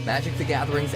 Magic the Gathering's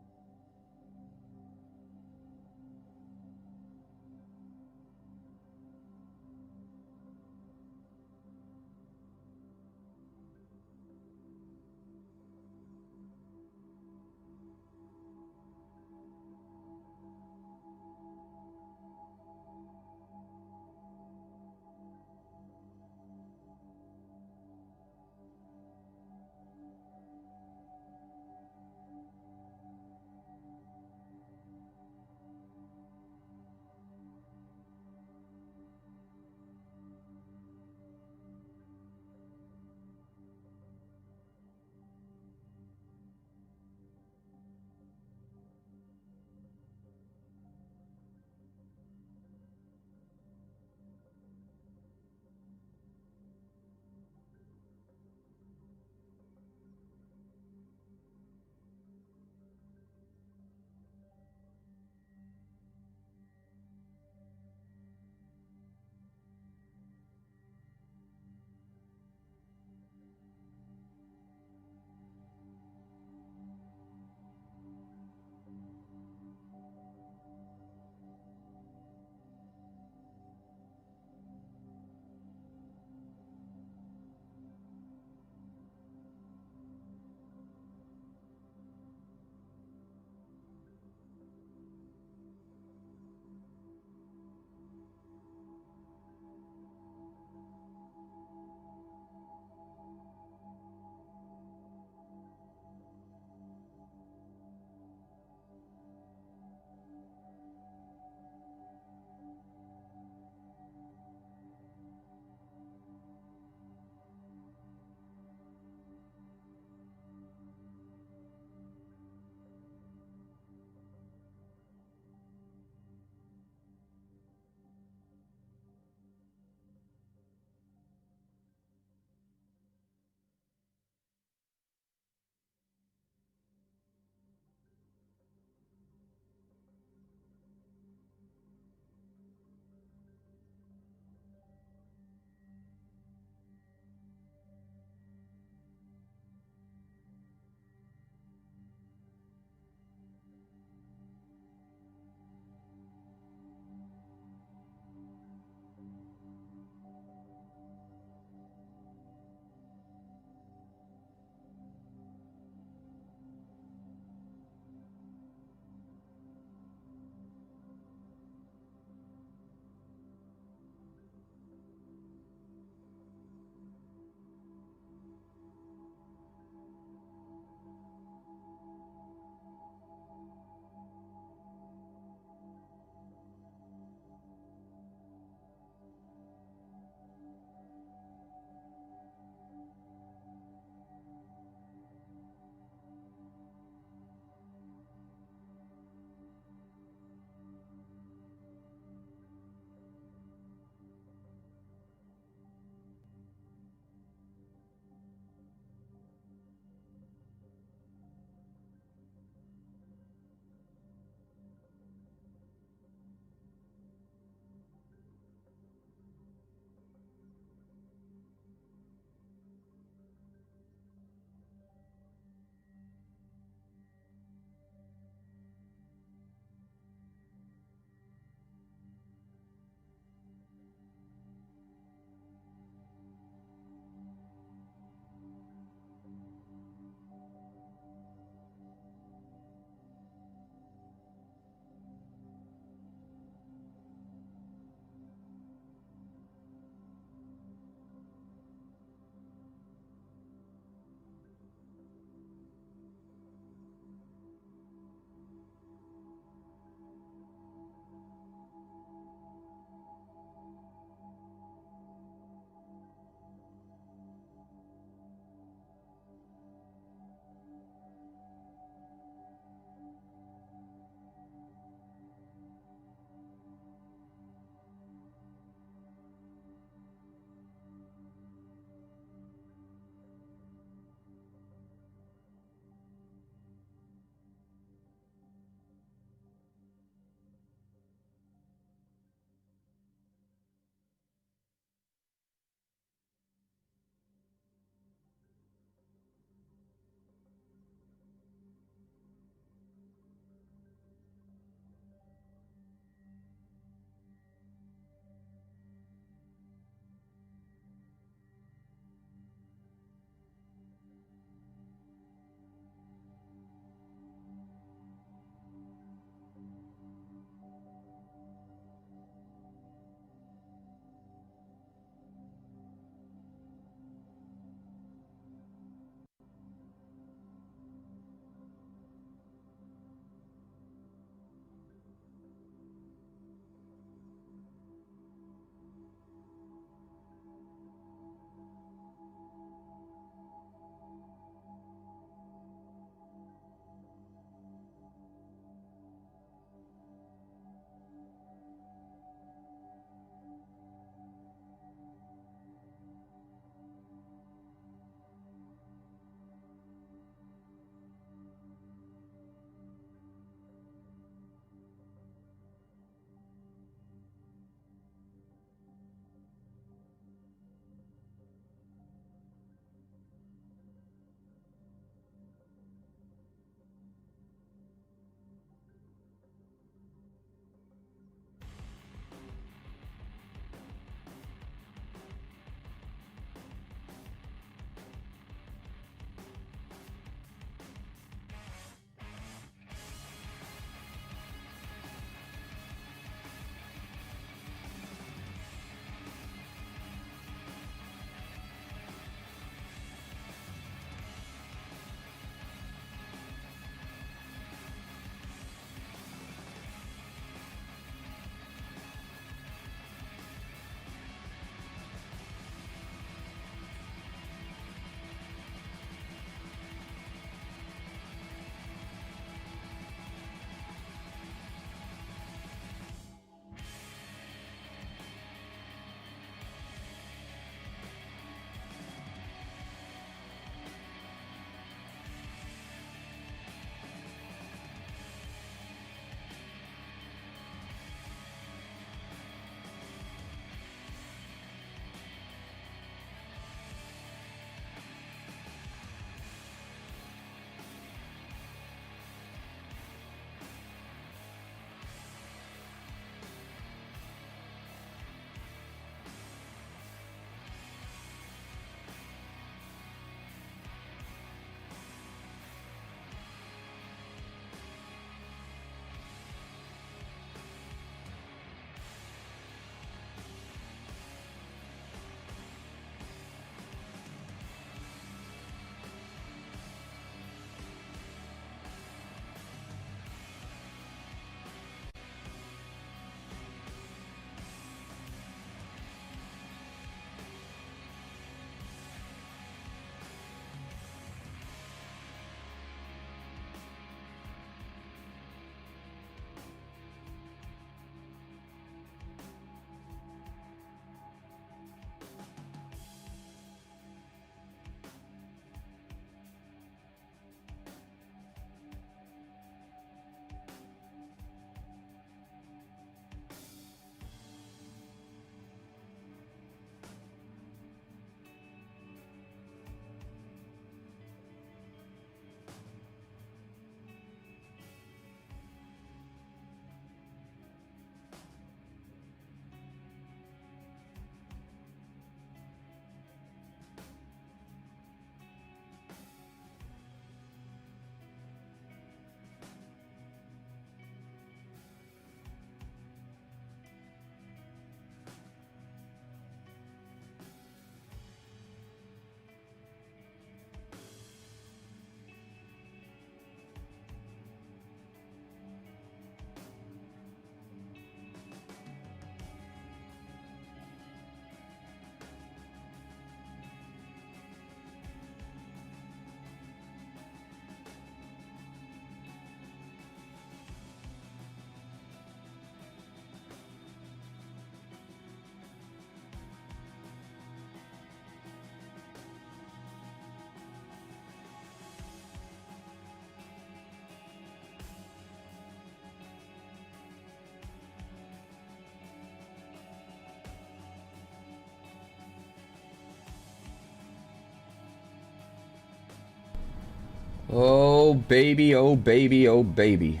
Oh baby, oh baby, oh baby.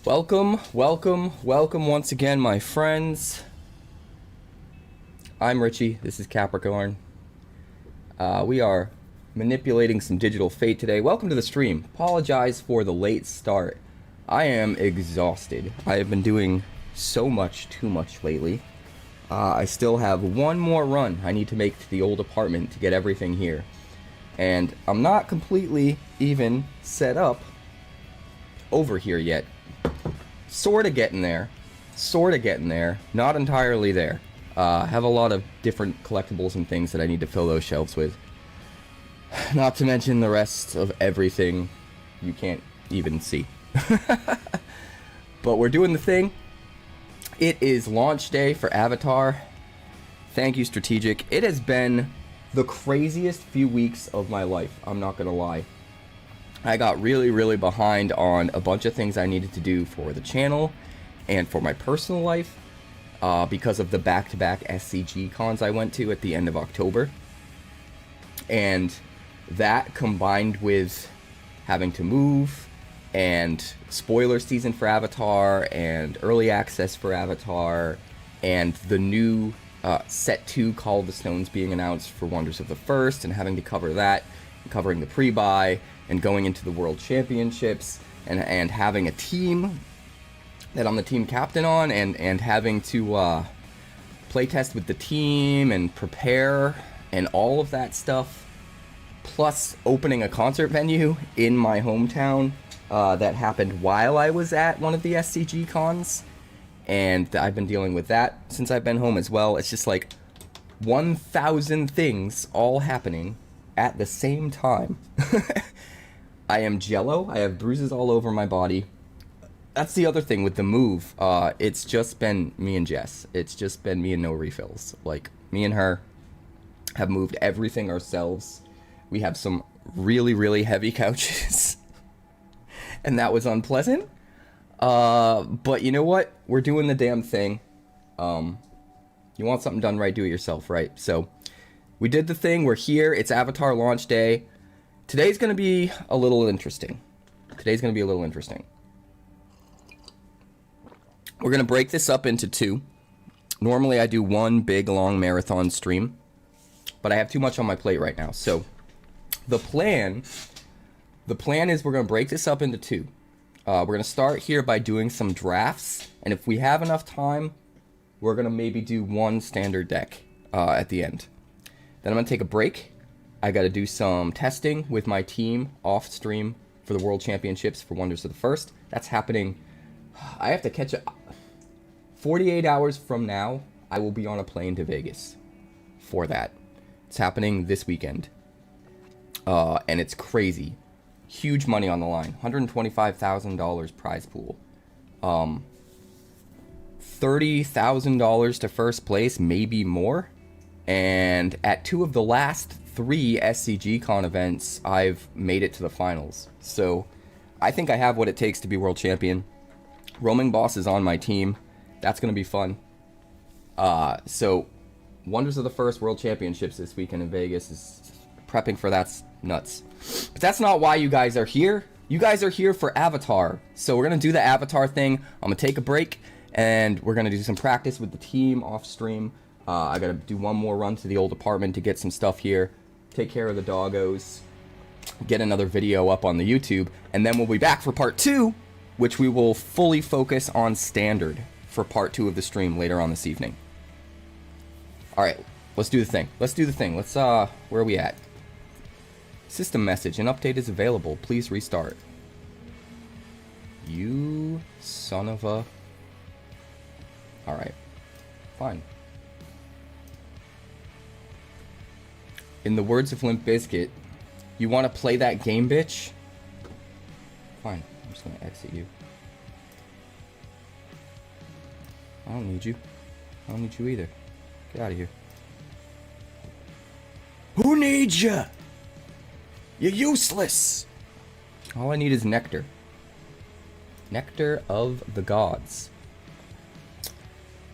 Welcome, welcome, welcome once again, my friends. I'm Richie, this is Capricorn. We are manipulating some digital fate today. Welcome to the stream. Apologize for the late start. I am exhausted. I have been doing so much, too much lately. I still have one more run I need to make to the old apartment to get everything here. And I'm not completely even set up over here yet. Sorta getting there. Sorta getting there. Not entirely there. Have a lot of different collectibles and things that I need to fill those shelves with. Not to mention the rest of everything you can't even see. But we're doing the thing. It is launch day for Avatar. Thank you, Strategic. It has been the craziest few weeks of my life, I'm not gonna lie. I got really behind on a bunch of things I needed to do for the channel and for my personal life because of the back-to-back SCG cons I went to at the end of October. And that combined with having to move and spoiler season for Avatar and early access for Avatar and the new set 2 Call of the Stones being announced for Wonders of the First and having to cover that, and covering the pre-buy and going into the World Championships and having a team that I'm the team captain on and having to playtest with the team and prepare and all of that stuff, plus opening a concert venue in my hometown that happened while I was at one of the SCG cons, and I've been dealing with that since I've been home as well. It's just like 1,000 things all happening at the same time. I am jello. I have bruises all over my body. That's the other thing with the move. It's just been me and Jess. It's just been me and no refills. Like, me and her have moved everything ourselves. We have some really heavy couches. And that was unpleasant. But you know what? We're doing the damn thing. You want something done right, do it yourself, right? So, we did the thing. We're here. It's Avatar launch day. Today's going to be a little interesting. We're going to break this up into two. Normally I do one big long marathon stream, but I have too much on my plate right now. So the plan is we're going to break this up into two. We're going to start here by doing some drafts, and if we have enough time, we're going to maybe do one standard deck at the end. Then I'm going to take a break. I got to do some testing with my team off stream for the World Championships for Wonders of the First. That's happening. I have to catch up. 48 hours from now, I will be on a plane to Vegas for that. It's happening this weekend. And it's crazy. Huge money on the line. $125,000 prize pool. $30,000 to first place, maybe more. And at 2 of the last 3 SCG Con events, I've made it to the finals. So I think I have what it takes to be world champion. Roaming Boss is on my team. That's going to be fun. So Wonders of the First World Championships this weekend in Vegas is prepping for that's nuts. But that's not why you guys are here. You guys are here for Avatar. So we're going to do the Avatar thing. I'm going to take a break and we're going to do some practice with the team off stream. I got to do one more run to the old apartment to get some stuff here. Take care of the doggos. Get another video up on the YouTube. And then we'll be back for part 2, which we will fully focus on standard for part 2 of the stream later on this evening. Alright, let's do the thing. Let's, where are we at? System message, an update is available. Please restart. You son of a... Alright, fine. In the words of Limp Bizkit, you want to play that game, bitch? Fine, I'm just going to exit you. I don't need you. I don't need you either. Get out of here. Who needs you? You're useless. All I need is nectar. Nectar of the Gods.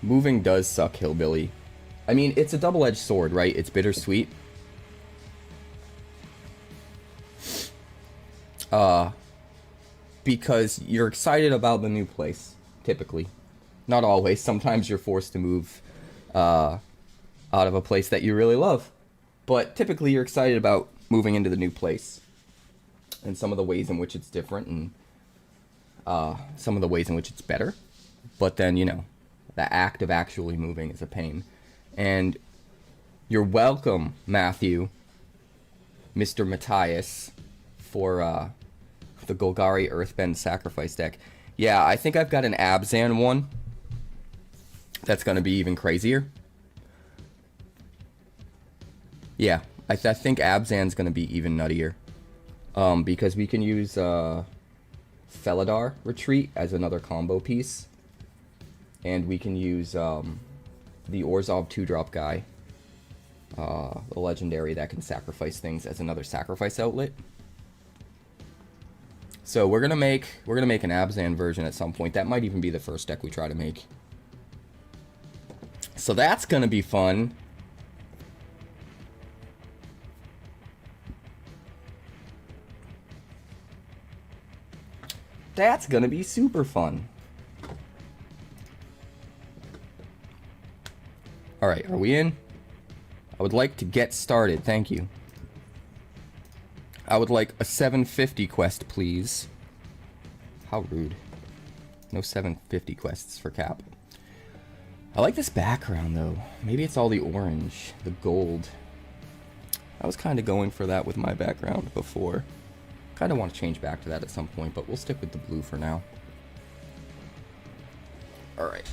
Moving does suck, Hillbilly. I mean, it's a double-edged sword, right? It's bittersweet. Because you're excited about the new place, typically. Not always. Sometimes you're forced to move out of a place that you really love. But typically you're excited about moving into the new place. And some of the ways in which it's different and some of the ways in which it's better. But then, you know, the act of actually moving is a pain. And you're welcome, Matthew, Mr. Matthias, for the Golgari Earthbend Sacrifice deck. Yeah, I think I've got an Abzan one that's going to be even crazier. Yeah, I think Abzan's going to be even nuttier. Because we can use Felidar Retreat as another combo piece. And we can use the Orzhov 2-drop guy, the legendary that can sacrifice things, as another sacrifice outlet. So we're gonna make an Abzan version at some point. That might even be the first deck we try to make. So that's gonna be fun. That's gonna be super fun. Alright, are we in? I would like to get started, thank you. I would like a 750 quest, please. How rude. No 750 quests for Cap. I like this background, though. Maybe it's all the orange, the gold. I was kind of going for that with my background before. Kind of want to change back to that at some point, but we'll stick with the blue for now. Alright.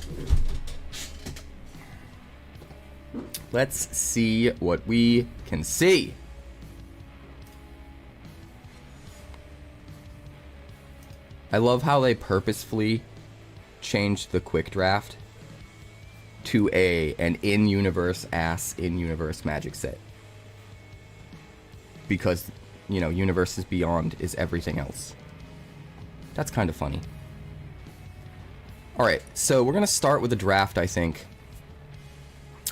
Let's see what we can see. I love how they purposefully changed the quick draft to an in-universe in-universe Magic set. Because, you know, Universes Beyond is everything else. That's kind of funny. Alright, so we're going to start with a draft, I think.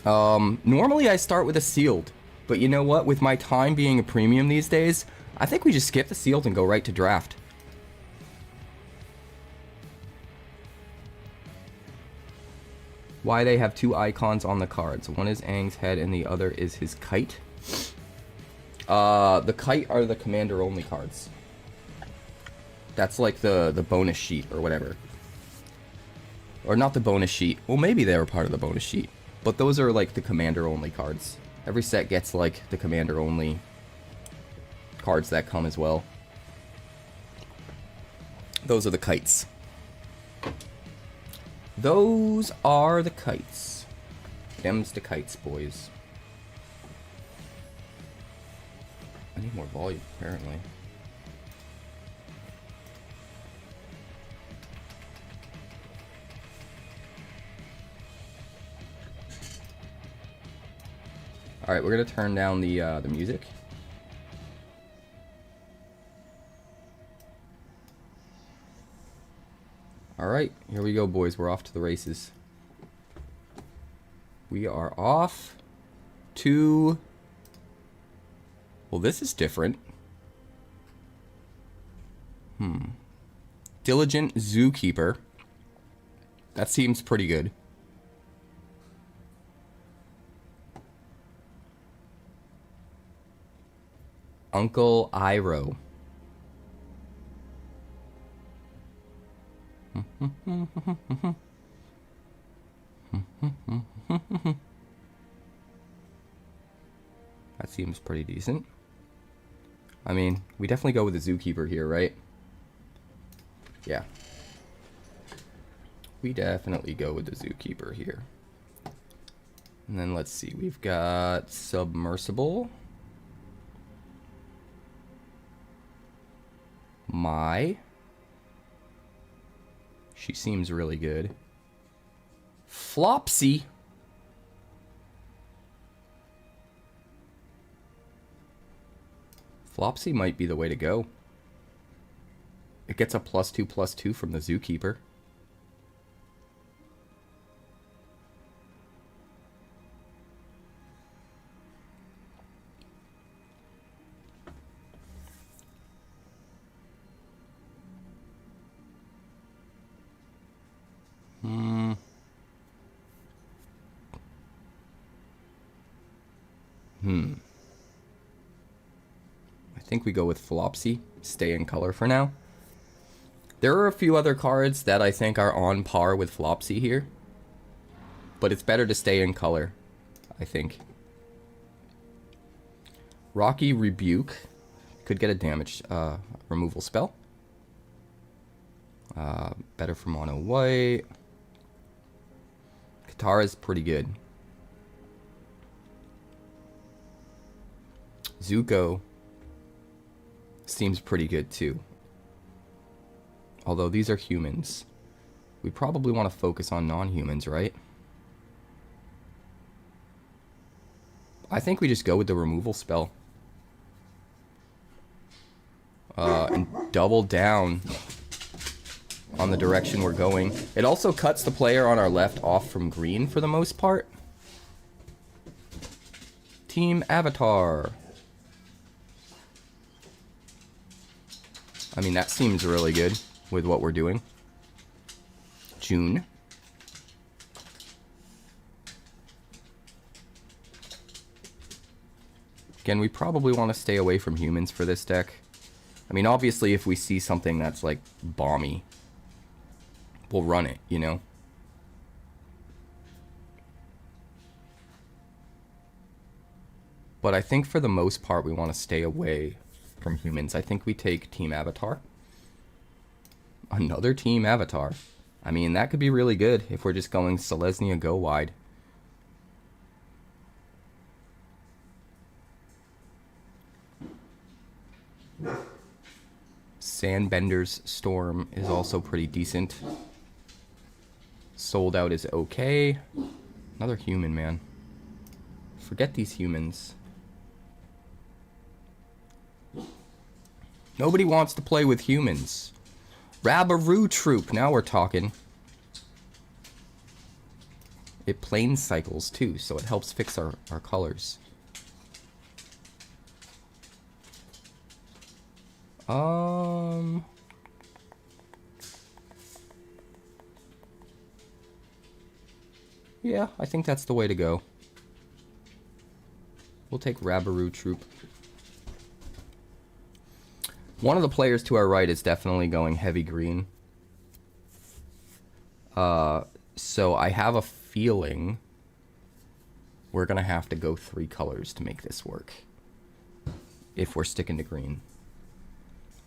Normally I start with a sealed. But you know what? With my time being a premium these days, I think we just skip the sealed and go right to draft. Why they have two icons on the cards. One is Aang's head and the other is his kite. The kite are the commander only cards. That's like the bonus sheet or whatever. Or not the bonus sheet. Well, maybe they were part of the bonus sheet. But those are like the commander only cards. Every set gets like the commander only cards that come as well. Those are the kites. Those are the kites. Them's the kites, boys. I need more volume, apparently. Alright, we're gonna turn down the music. Alright, here we go, boys. We're off to the races. We are off to... Well, this is different. Diligent Zookeeper. That seems pretty good. Uncle Iroh. That seems pretty decent. I mean, we definitely go with the Zookeeper here, right? Yeah. We definitely go with the Zookeeper here. And then let's see, we've got Submersible. She seems really good. Flopsy. Flopsy might be the way to go. It gets a +2/+2 from the Zookeeper. I think we go with Flopsy. Stay in color for now. There are a few other cards that I think are on par with Flopsy here. But it's better to stay in color, I think. Rocky Rebuke. Could get a damage removal spell. Better for mono white. Katara's pretty good. Zuko seems pretty good too. Although these are humans. We probably want to focus on non-humans, right? I think we just go with the removal spell. And double down on the direction we're going. It also cuts the player on our left off from green for the most part. Team Avatar. I mean, that seems really good with what we're doing. June. Again, we probably want to stay away from humans for this deck. I mean, obviously, if we see something that's, like, bomby, we'll run it, you know? But I think for the most part, we want to stay away from humans. I think we take Team Avatar. Another Team Avatar. I mean, that could be really good if we're just going Selesnya go wide. Sandbender's Storm is also pretty decent. Sold Out is okay. Another human, man. Forget these humans. Nobody wants to play with humans. Rabaroo Troop, now we're talking. It plane cycles too, so it helps fix our colors. Yeah, I think that's the way to go. We'll take Rabaroo Troop. One of the players to our right is definitely going heavy green. So I have a feeling we're going to have to go 3 colors to make this work. If we're sticking to green.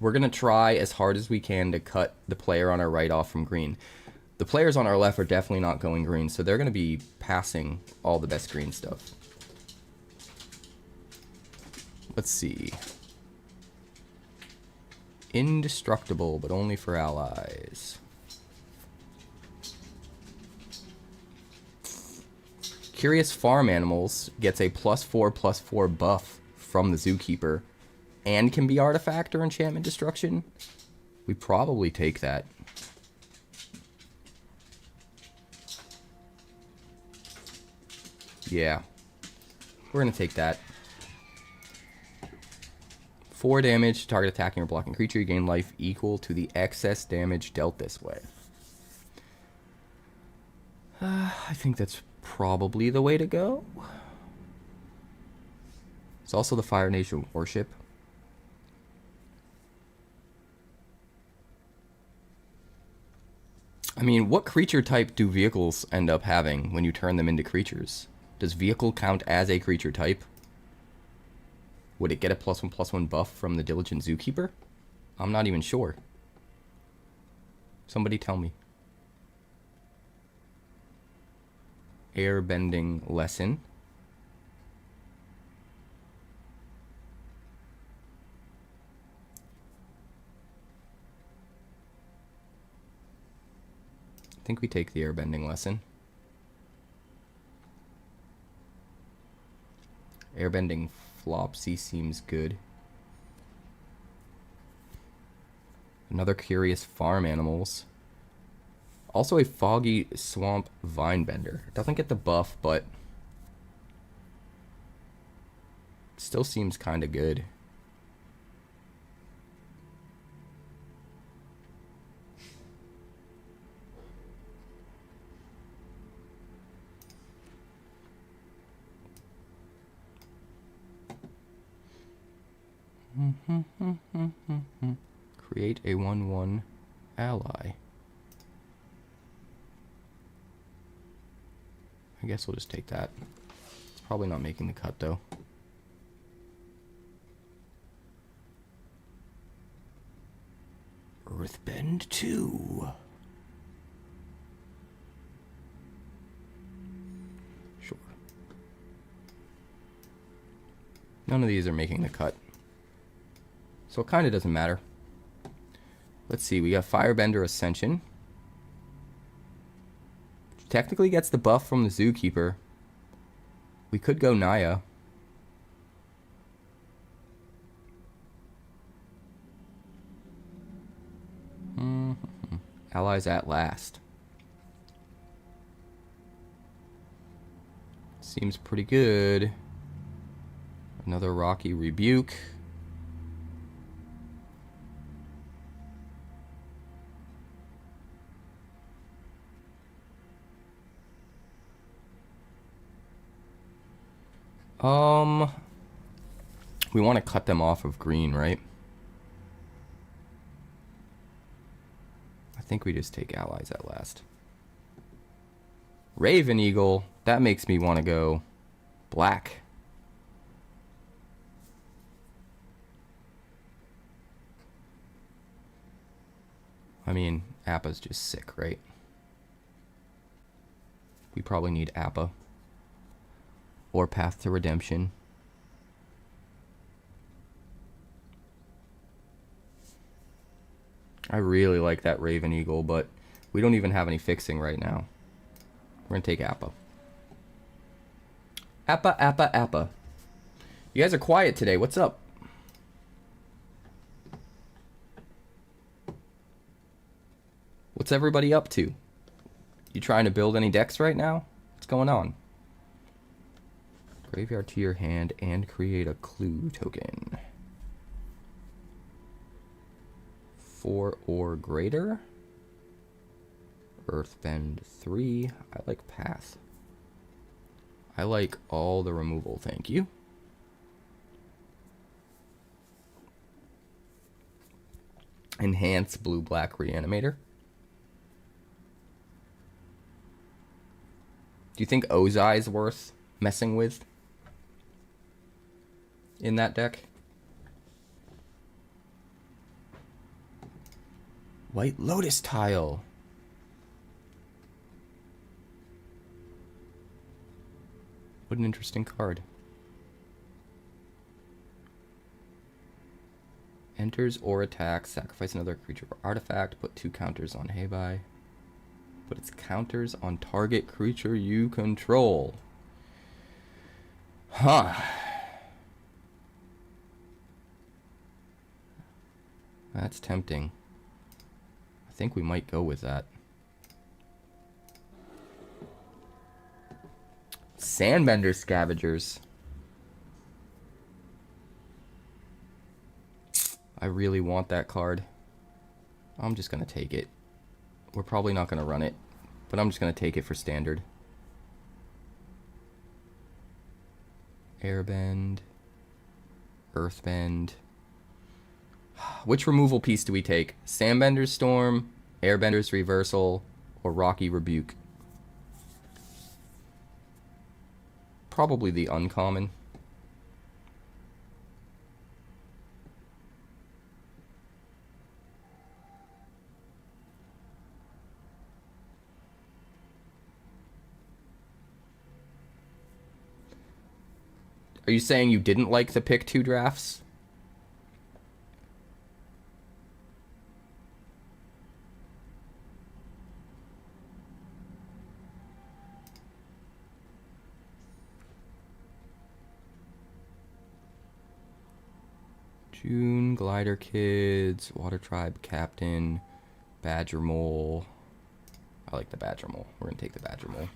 We're going to try as hard as we can to cut the player on our right off from green. The players on our left are definitely not going green, so they're going to be passing all the best green stuff. Let's see. Indestructible, but only for allies. Curious Farm Animals gets a +4/+4 buff from the Zookeeper and can be artifact or enchantment destruction. We probably take that. Yeah. We're going to take that. 4 damage, target attacking or blocking creature, you gain life equal to the excess damage dealt this way. I think that's probably the way to go. It's also the Fire Nation Warship. I mean, what creature type do vehicles end up having when you turn them into creatures? Does vehicle count as a creature type? Would it get a +1/+1 buff from the Diligent Zookeeper? I'm not even sure. Somebody tell me. Airbending lesson. I think we take the airbending lesson. Airbending Flopsy seems good. Another curious farm animals. Also a foggy swamp vinebender. It doesn't get the buff, but still seems kind of good. Create a 1/1 ally. I guess we'll just take that. It's probably not making the cut though. Earthbend 2. Sure. None of these are making the cut. So it kind of doesn't matter. Let's see, we got Firebender Ascension. Which technically gets the buff from the Zookeeper. We could go Naya. Allies at last. Seems pretty good. Another Rocky Rebuke. We want to cut them off of green, right? I think we just take allies at last. Raven Eagle, that makes me want to go black. I mean, Appa's just sick, right? We probably need Appa. Or Path to Redemption. I really like that Raven Eagle, but we don't even have any fixing right now. We're going to take Appa. Appa, Appa, Appa. You guys are quiet today. What's up? What's everybody up to? You trying to build any decks right now? What's going on? Graveyard to your hand and create a clue token. 4 or greater. Earthbend 3. I like path. I like all the removal, thank you. Enhance blue-black reanimator. Do you think Ozai is worth messing with in that deck? White Lotus Tile. What an interesting card. Enters or attacks, sacrifice another creature or artifact, put 2 counters on Heibai. Put its counters on target creature you control. Huh. That's tempting. I think we might go with that. Sandbender Scavengers. I really want that card. I'm just going to take it. We're probably not going to run it, but I'm just going to take it for standard. Airbend. Earthbend. Which removal piece do we take? Sandbender's Storm, Airbender's Reversal, or Rocky Rebuke? Probably the uncommon. Are you saying you didn't like the pick 2 drafts? June, Glider Kids, Water Tribe Captain, Badger Mole. I like the Badger Mole. We're going to take the Badger Mole.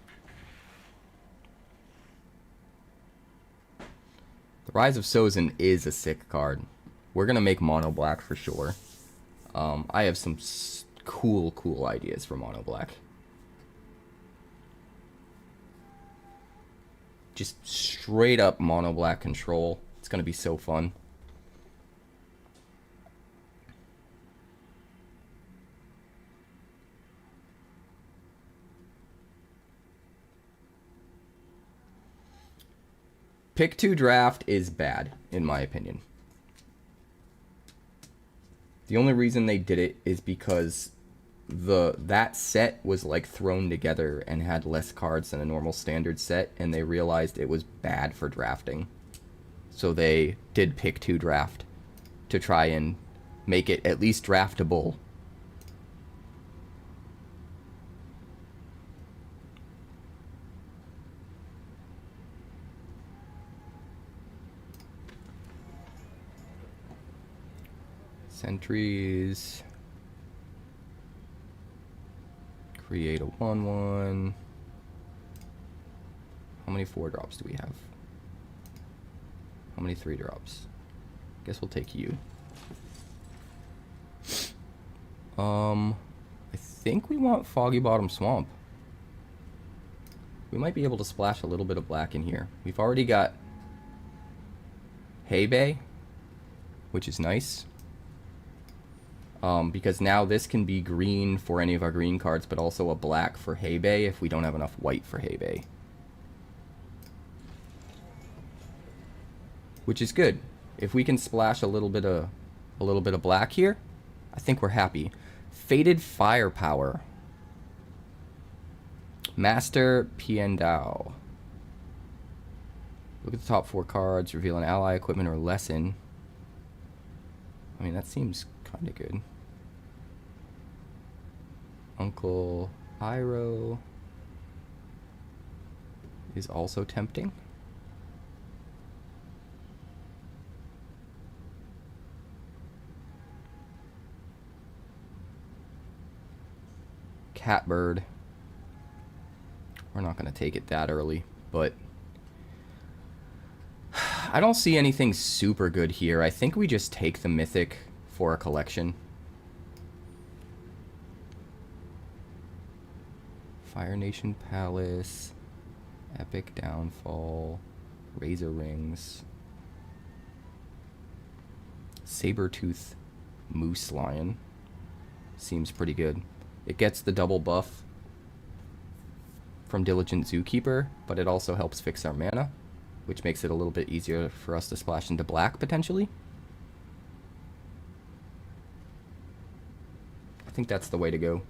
The Rise of Sozin is a sick card. We're going to make Mono Black for sure. I have some cool ideas for Mono Black. Just straight up Mono Black control. It's going to be so fun. Pick 2 draft is bad, in my opinion. The only reason they did it is because that set was like thrown together and had less cards than a normal standard set, and they realized it was bad for drafting. So they did pick 2 draft to try and make it at least draftable. Sentries. Create a 1/1. How many 4-drops do we have? How many 3-drops? Guess we'll take you. I think we want Foggy Bottom Swamp. We might be able to splash a little bit of black in here. We've already got Hay Bay, which is nice. Because now this can be green for any of our green cards, but also a black for Hay Bay if we don't have enough white for Hay Bay. Which is good. If we can splash a little bit of black here, I think we're happy. Fated Firepower. Master Piandao. Look at the top 4 cards, reveal an ally, equipment, or lesson. I mean, that seems kind of good. Uncle Iroh is also tempting. Catbird. We're not going to take it that early, but I don't see anything super good here. I think we just take the Mythic for a collection. Fire Nation Palace, Epic Downfall, Razor Rings, Sabertooth Moose Lion. Seems pretty good. It gets the double buff from Diligent Zookeeper, but it also helps fix our mana, which makes it a little bit easier for us to splash into black, potentially. I think that's the way to go.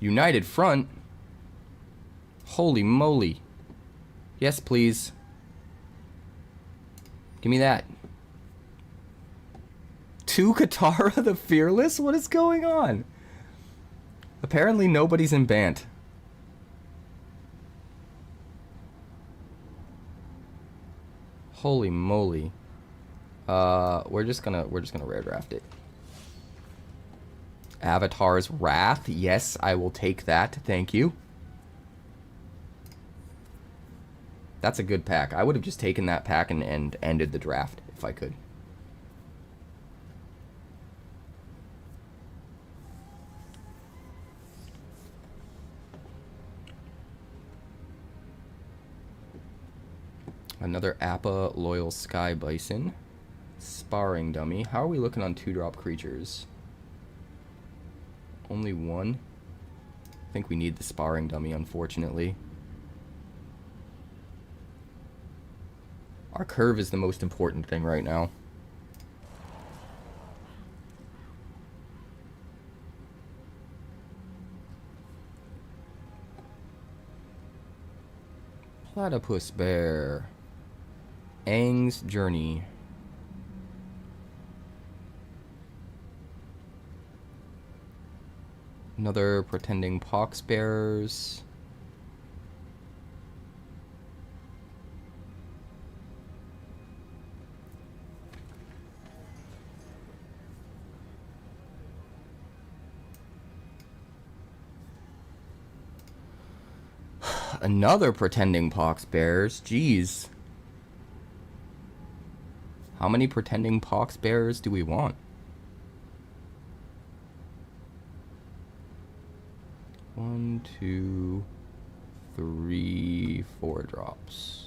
United Front? Holy moly. Yes, please. Give me that. 2 Katara the Fearless? What is going on? Apparently nobody's in Bant. Holy moly. We're just gonna rare draft it. Avatar's Wrath. Yes, I will take that. Thank you. That's a good pack. I would have just taken that pack and ended the draft if I could. Another Appa Loyal Sky Bison. Sparring Dummy. How are we looking on 2-drop creatures? Only 1? I think we need the Sparring Dummy, unfortunately. Our curve is the most important thing right now. Platypus Bear. Aang's Journey. Another Pretending Pox Bearers. Another pretending pox bearers. Jeez. How many pretending pox bearers do we want? 1, 2, 3, 4 drops.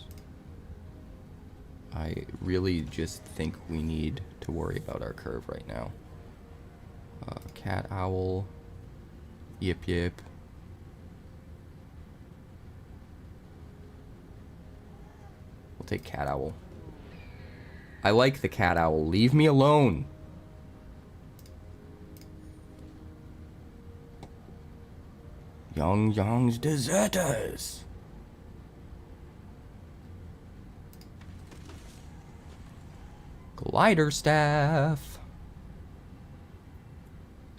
I really just think we need to worry about our curve right now. Cat owl. Yip yip. We'll take cat owl. I like the cat owl. Leave me alone. Young's deserters. Glider staff.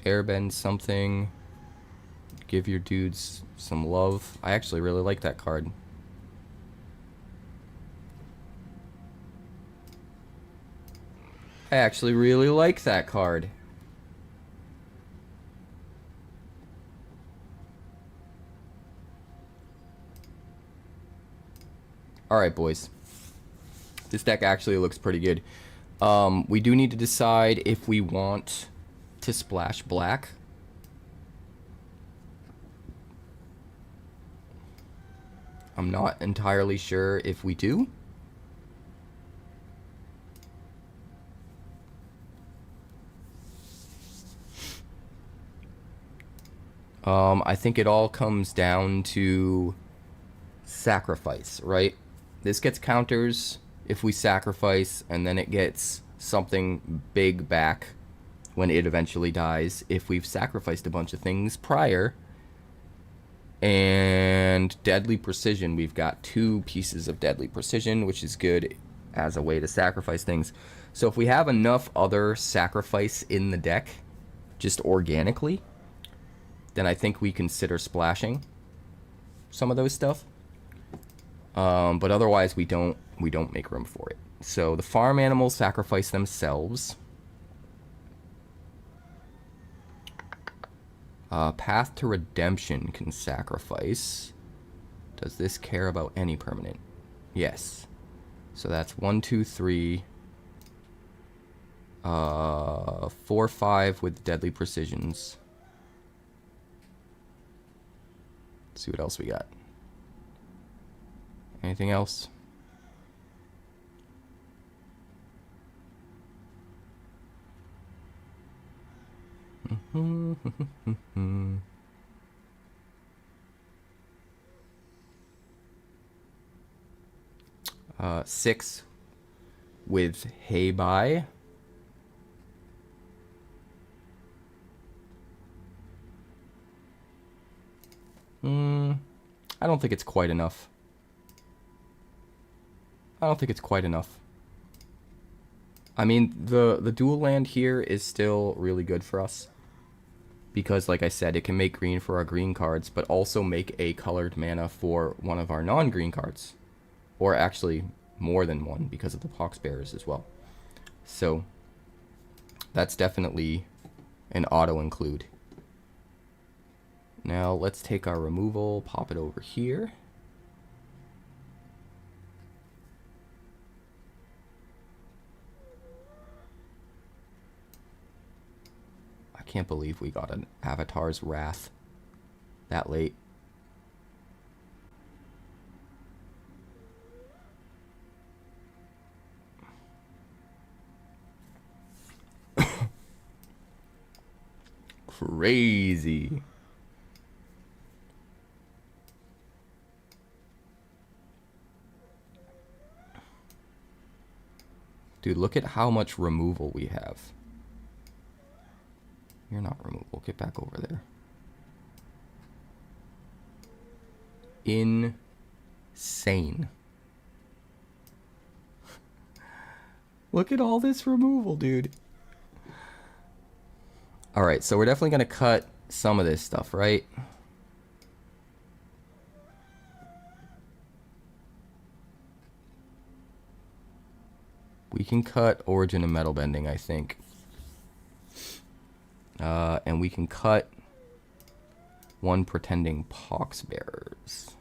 Airbend something. Give your dudes some love. I actually really like that card. I actually really like that card. Alright, boys. This deck actually looks pretty good. We do need to decide if we want to splash black. I'm not entirely sure if we do. I think it all comes down to sacrifice, right? This gets counters if we sacrifice, and then it gets something big back when it eventually dies if we've sacrificed a bunch of things prior. And deadly precision, we've got 2 pieces of deadly precision, which is good as a way to sacrifice things. So if we have enough other sacrifice in the deck, just organically, then I think we consider splashing some of those stuff. But otherwise we don't make room for it. So the farm animals sacrifice themselves. Path to Redemption can sacrifice. Does this care about any permanent? Yes. So that's 1, 2, 3. 4, 5 with deadly precisions. Let's see what else we got. Anything else? Six with Hey Bye. I don't think it's quite enough. I don't think it's quite enough. I mean, the dual land here is still really good for us. Because, like I said, it can make green for our green cards, but also make a colored mana for one of our non-green cards. Or actually, more than one, because of the Poxbearers as well. So, that's definitely an auto-include. Now, let's take our removal, pop it over here. I can't believe we got an Avatar's Wrath that late. Crazy. Dude, look at how much removal we have. You're not removable. Get back over there. Insane. Look at all this removal, dude. Alright, so we're definitely going to cut some of this stuff, right? We can cut Origin of Metal Bending, I think. And we can cut one Pretending Poxbearers.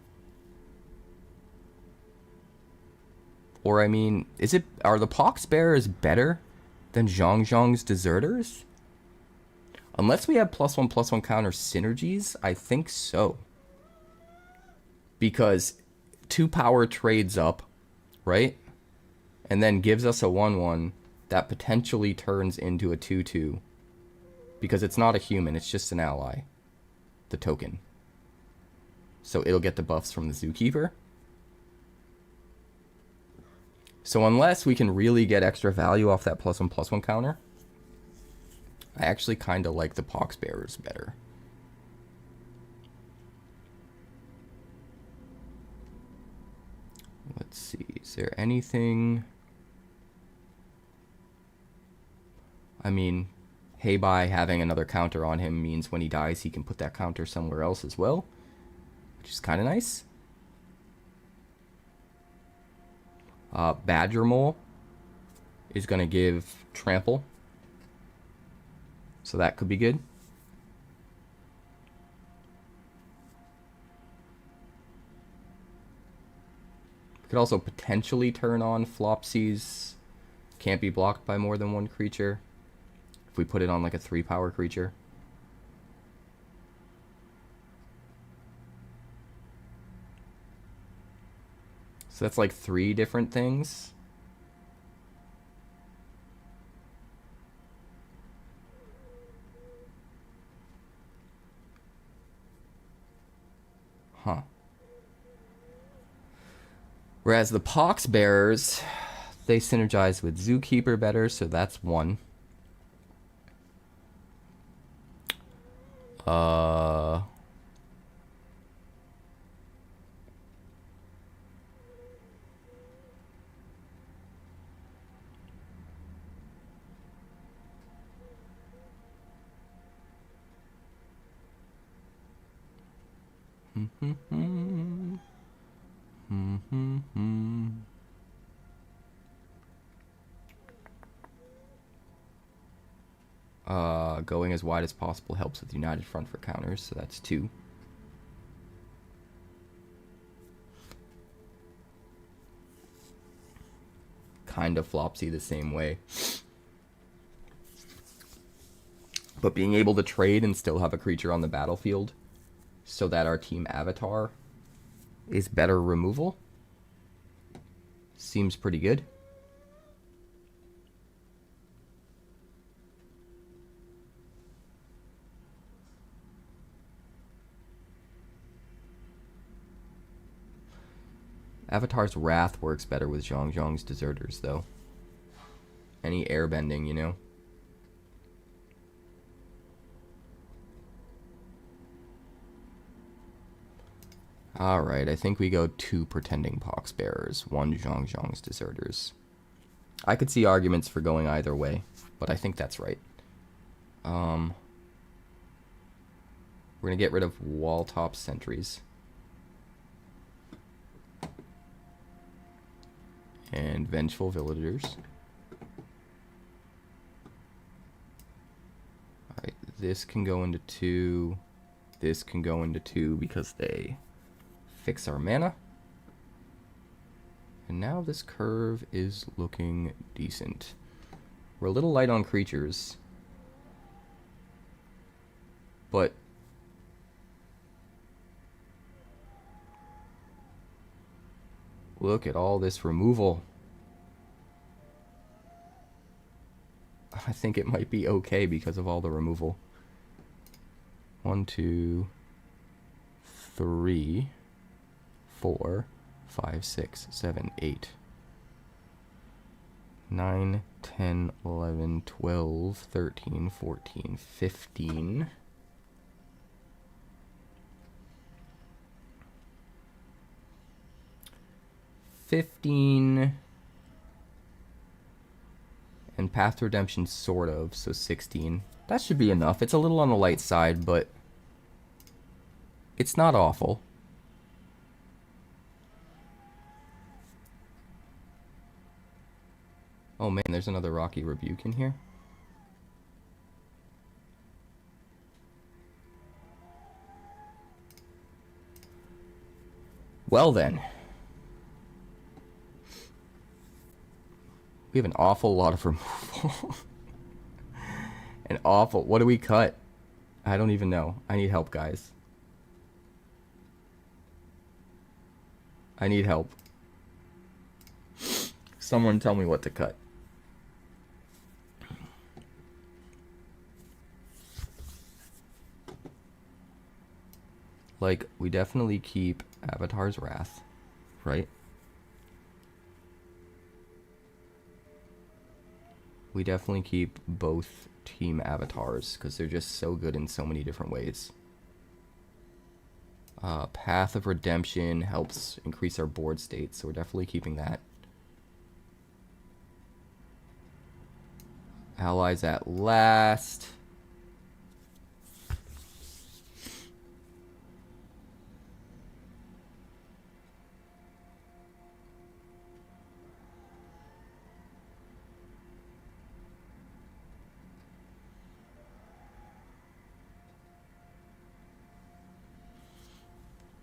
Or, I mean, are the Poxbearers better than Zhong's Deserters? Unless we have +1/+1 counter synergies, I think so. Because 2 power trades up, right? And then gives us a 1/1 that potentially turns into a 2/2. Because it's not a human, it's just an ally. The token. So it'll get the buffs from the Zookeeper. So unless we can really get extra value off that +1/+1 counter, I actually kind of like the Poxbearers better. Let's see, is there anything... I mean, Heibai having another counter on him means when he dies he can put that counter somewhere else as well, which is kind of nice. Badger Mole is going to give Trample, so that could be good. Could also potentially turn on Flopsies. Can't be blocked by more than one creature. If we put it on like a 3-power creature. So that's like 3 different things. Huh. Whereas the Poxbearers, they synergize with Zookeeper better, so that's 1. Going as wide as possible helps with United Front for counters, so that's 2. Kind of Flopsy the same way. But being able to trade and still have a creature on the battlefield so that our team avatar is better removal seems pretty good. Avatar's Wrath works better with Zhong's Deserters, though. Any airbending, you know? Alright, I think we go 2 Pretending Poxbearers, 1 Zhong's Deserters. I could see arguments for going either way, but I think that's right. We're gonna get rid of Wall-Top Sentries. And Vengeful Villagers. Alright, this can go into 2. This can go into 2 because they fix our mana. And now this curve is looking decent. We're a little light on creatures, but look at all this removal. I think it might be okay because of all the removal. 1, 2, 3, 4, 5, 6, 7, 8, 9, 10, 11, 12, 13, 14, 15. 15 and Path to Redemption sort of, so 16. That should be enough. It's a little on the light side, but it's not awful. Oh man, there's another Rocky Rebuke in here. Well then. We have an awful lot of removal. An awful... What do we cut? I don't even know. I need help, guys. I need help. Someone tell me what to cut. Like, we definitely keep Avatar's Wrath, right? We definitely keep both team avatars because they're just so good in so many different ways. Path of Redemption helps increase our board state, so we're definitely keeping that. Allies at Last.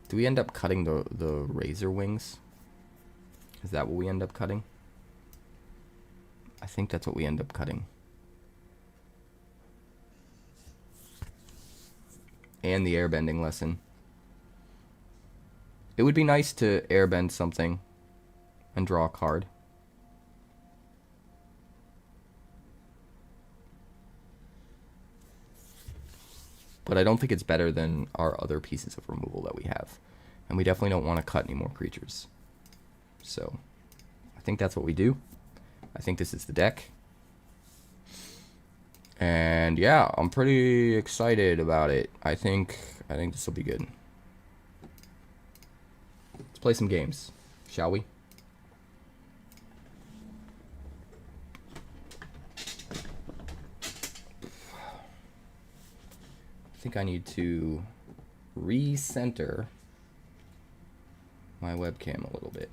Do we end up cutting the Razor Wings? Is that what we end up cutting? I think that's what we end up cutting. And the airbending lesson. It would be nice to airbend something and draw a card. But I don't think it's better than our other pieces of removal that we have. And we definitely don't want to cut any more creatures. So, I think that's what we do. I think this is the deck. And yeah, I'm pretty excited about it. I think this will be good. Let's play some games, shall we? I think I need to recenter my webcam a little bit.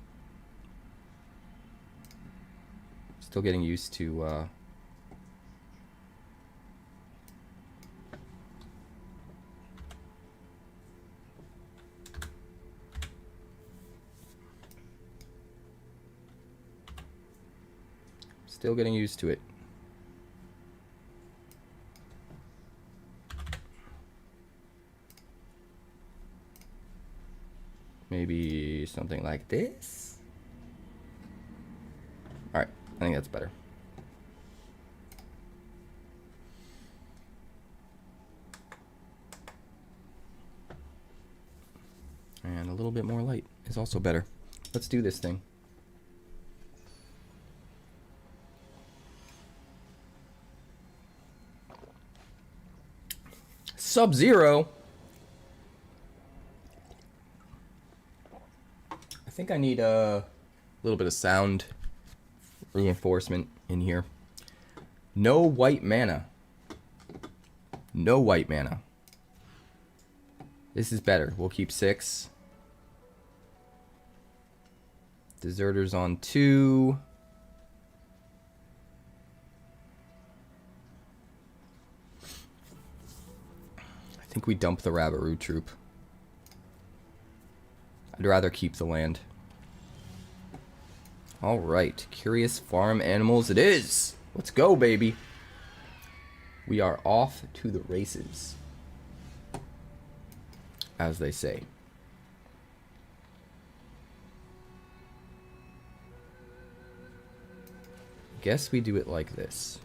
Still getting used to still getting used to it. Maybe something like this. All right, I think that's better. And a little bit more light is also better. Let's do this thing. Sub-Zero. I think I need a little bit of sound reinforcement in here. No white mana. No white mana. This is better. We'll keep 6. Deserters on 2. I think we dump the Rabaroo Troop. I'd rather keep the land. Alright, Curious Farm Animals it is! Let's go, baby! We are off to the races. As they say. Guess we do it like this.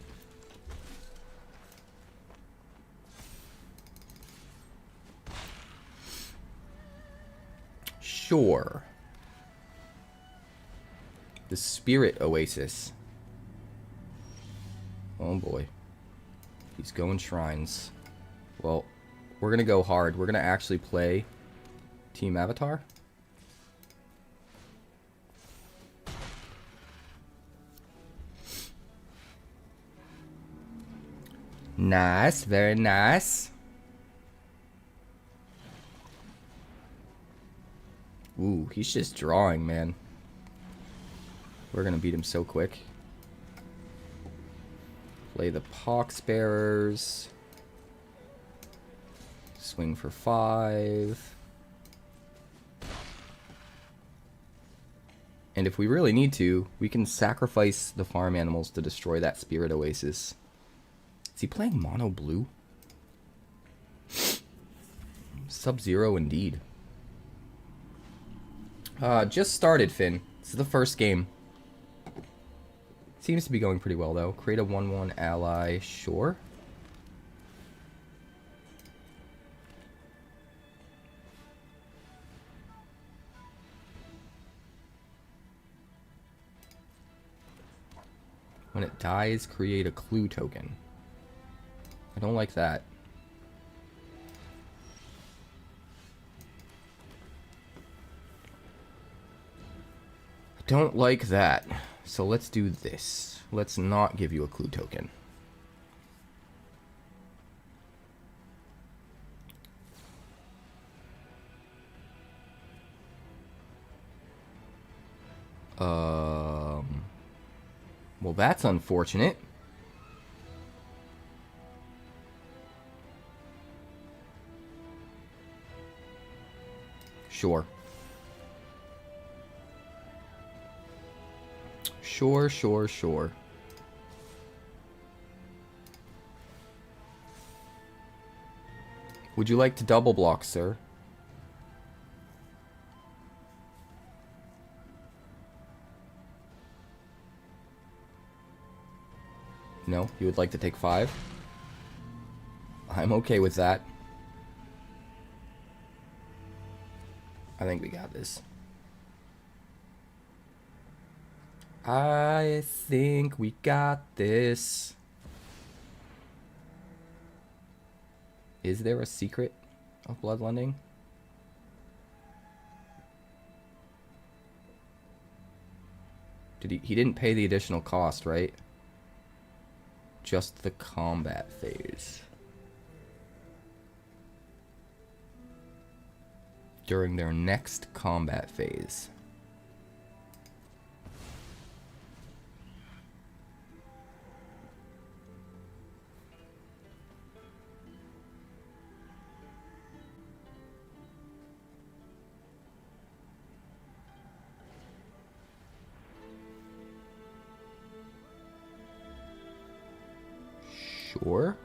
Sure. The Spirit Oasis. Oh boy. He's going shrines. Well, we're gonna go hard. We're gonna actually play Team Avatar. Nice, very nice. Ooh, he's just drawing, man. We're gonna beat him so quick. Play the Poxbearers. Swing for 5. And if we really need to, we can sacrifice the farm animals to destroy that spirit oasis. Is he playing mono blue? Sub-Zero indeed. Just started, Finn. This is the first game. Seems to be going pretty well, though. Create a 1/1 ally, sure. When it dies, create a clue token. I don't like that. I don't like that. So let's do this. Let's not give you a clue token. Well, that's unfortunate. Sure. Sure. Would you like to double block, sir? No? You would like to take 5? I'm okay with that. I think we got this. I think we got this. Is there a secret of Bloodlending? He didn't pay the additional cost, right? Just the combat phase. During their next combat phase. Sure.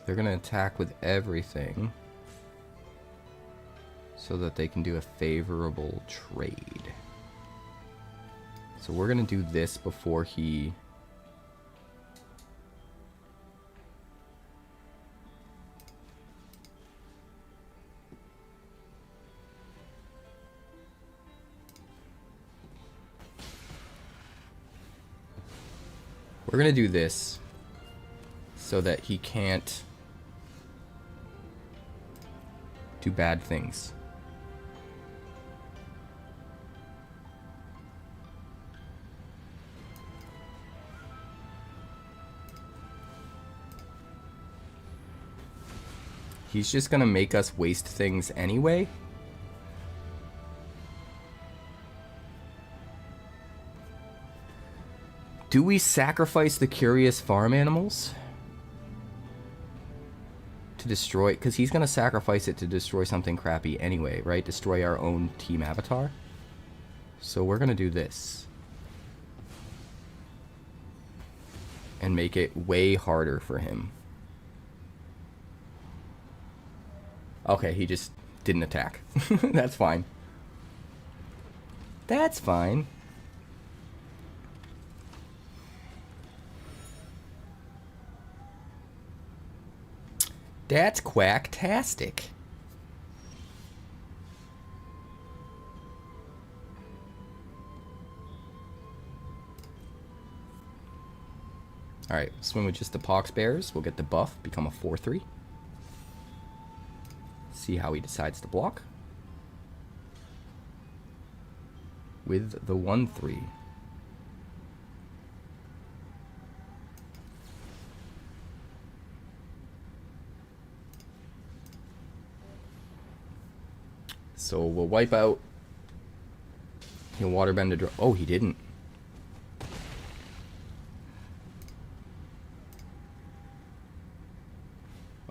They're gonna attack with everything so that they can do a favorable trade. So we're gonna do this before he... We're gonna do this so that he can't do bad things. He's just gonna make us waste things anyway. Do we sacrifice the curious farm animals to destroy? Because he's gonna sacrifice it to destroy something crappy anyway, right? Destroy our own team avatar. So we're gonna do this and make it way harder for him. Okay, he just didn't attack. That's fine. That's fine. That's quacktastic. Alright, swim with just the pox bears. We'll get the buff, become a 4/3. See how he decides to block. With the 1/3. So we'll wipe out. He'll waterbend a oh, he didn't.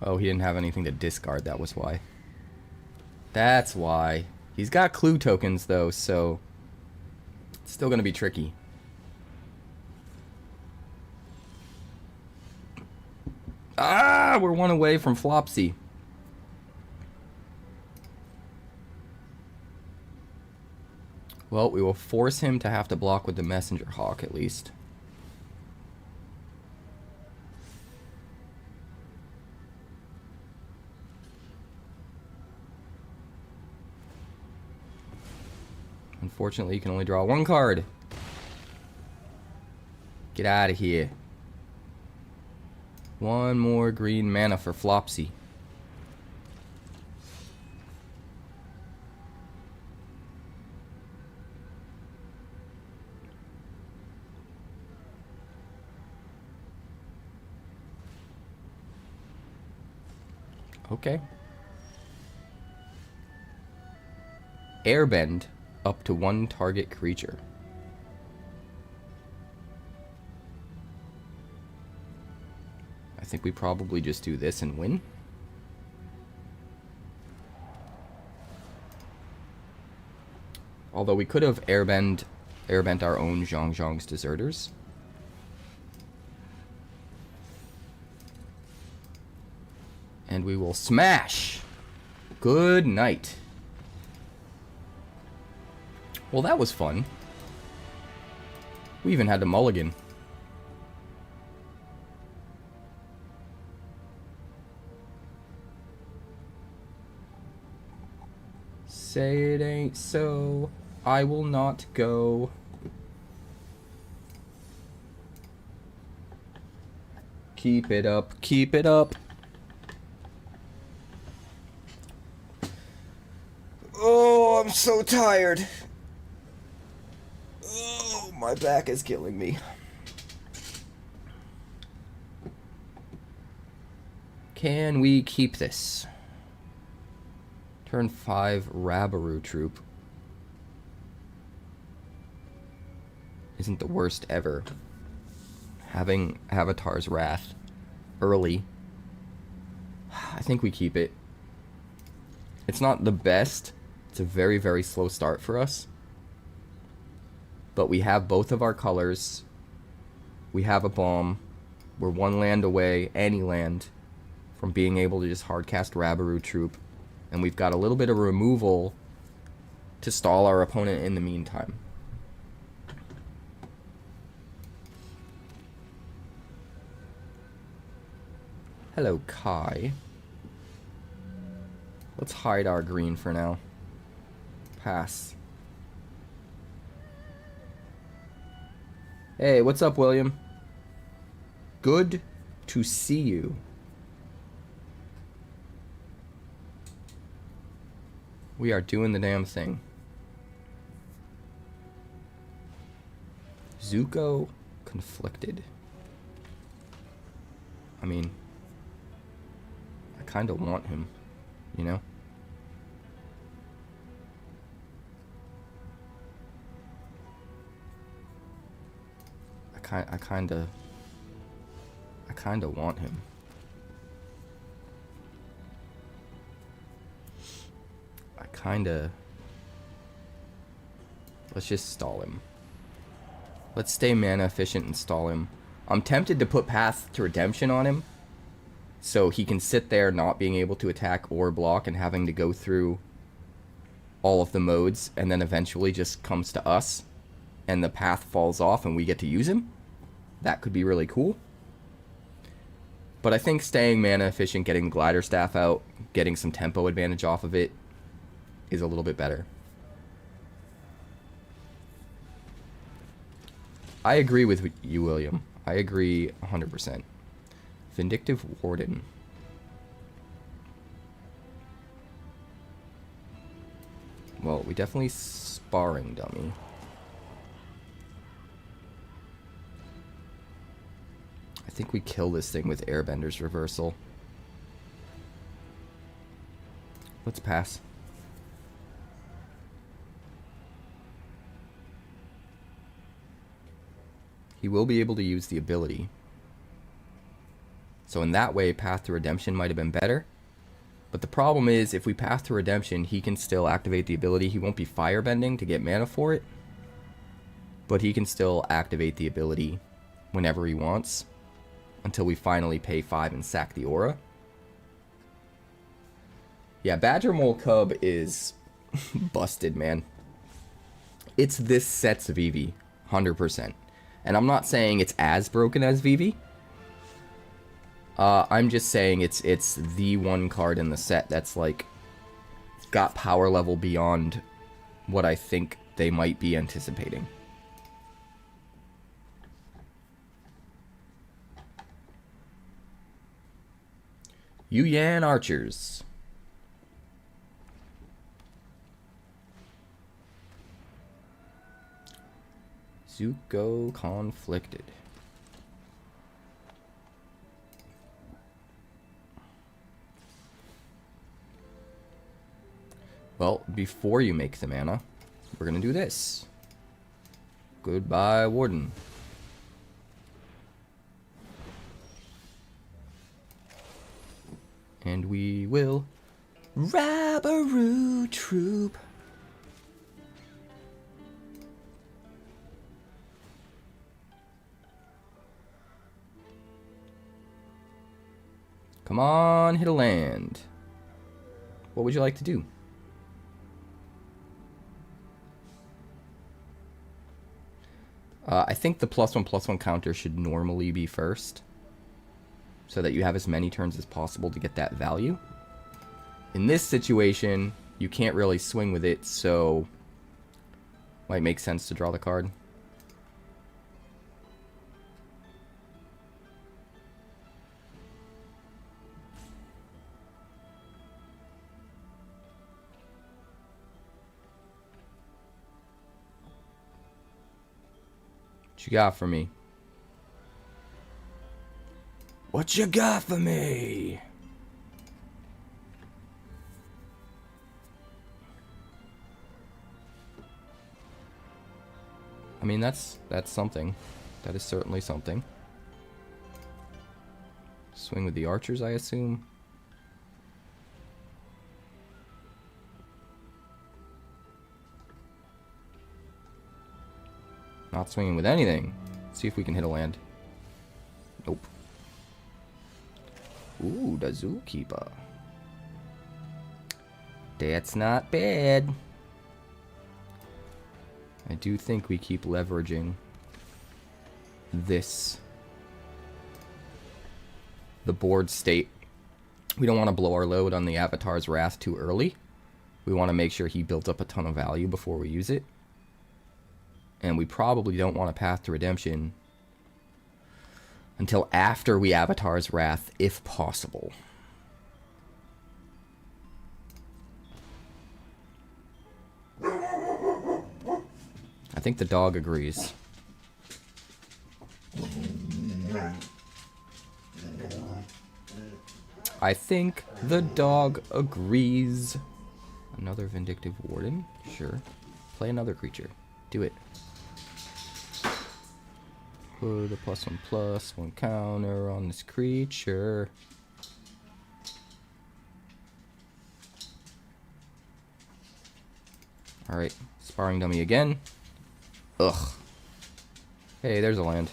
Oh, he didn't have anything to discard, that was why. That's why. He's got clue tokens, though, so it's still going to be tricky. Ah, we're one away from Flopsy. Well, we will force him to have to block with the Messenger Hawk, at least. Unfortunately, you can only draw one card. Get out of here. One more green mana for Flopsy. Okay. Airbend up to one target creature. I think we probably just do this and win. Although we could have airbent our own Zhang's Deserters. And we will smash. Good night. Well, that was fun. We even had to mulligan. Say it ain't so, I will not go. Keep it up, keep it up. Oh, I'm so tired. Oh, my back is killing me. Can we keep this? Turn 5 Rabaru Troop. Isn't the worst ever. Having Avatar's Wrath early. I think we keep it. It's not the best. It's a very, very slow start for us. But we have both of our colors. We have a bomb. We're one land away, any land, from being able to just hardcast Rabaru Troop. And we've got a little bit of removal to stall our opponent in the meantime. Hello, Kai. Let's hide our green for now. Pass. Hey, what's up, William? Good to see you. We are doing the damn thing. Zuko conflicted. I mean, I kind of want him, you know? I kind of want him. Let's just stall him. Let's stay mana efficient and stall him. I'm tempted to put Path to Redemption on him, so he can sit there not being able to attack or block and having to go through all of the modes, and then eventually just comes to us and the path falls off and we get to use him. That could be really cool. But I think staying mana efficient, getting Glider Staff out, getting some tempo advantage off of it is a little bit better. I agree with you, William. I agree 100%. Vindictive Warden. Well, we definitely sparring dummy. I think we kill this thing with Airbender's Reversal. Let's pass. he will be able to use the ability. So in that way, Path to Redemption might have been better. But the problem is, if we Path to Redemption, he can still activate the ability. He won't be firebending to get mana for it, but he can still activate the ability whenever he wants, until we finally pay 5 and sack the aura. Yeah, Badger Mole Cub is busted, man. It's this set's Vivi, 100%. And I'm not saying it's as broken as Vivi. I'm just saying it's the one card in the set that's like got power level beyond what I think they might be anticipating. Yuyan Archers. Zuko Conflicted. Well, before you make the mana, we're gonna do this. Goodbye, Warden. And we will Rabberoo Troop. Come on, hit a land. What would you like to do? I think the +1/+1 counter should normally be first, so that you have as many turns as possible to get that value. In this situation, you can't really swing with it, so might make sense to draw the card. What you got for me? What you got for me? I mean, that's something. That is certainly something. Swing with the archers, I assume. Not swinging with anything. See if we can hit a land. Nope. Ooh, the Zookeeper. That's not bad. I do think we keep leveraging this. The board state. We don't want to blow our load on the Avatar's Wrath too early. We want to make sure he built up a ton of value before we use it. And we probably don't want to Path to Redemption until after we Avatar's Wrath, if possible. I think the dog agrees. I think the dog agrees. Another Vindictive Warden? Sure. Play another creature. Do it. Put a +1/+1 counter on this creature. Alright, Sparring Dummy again. Ugh. Hey, there's a land.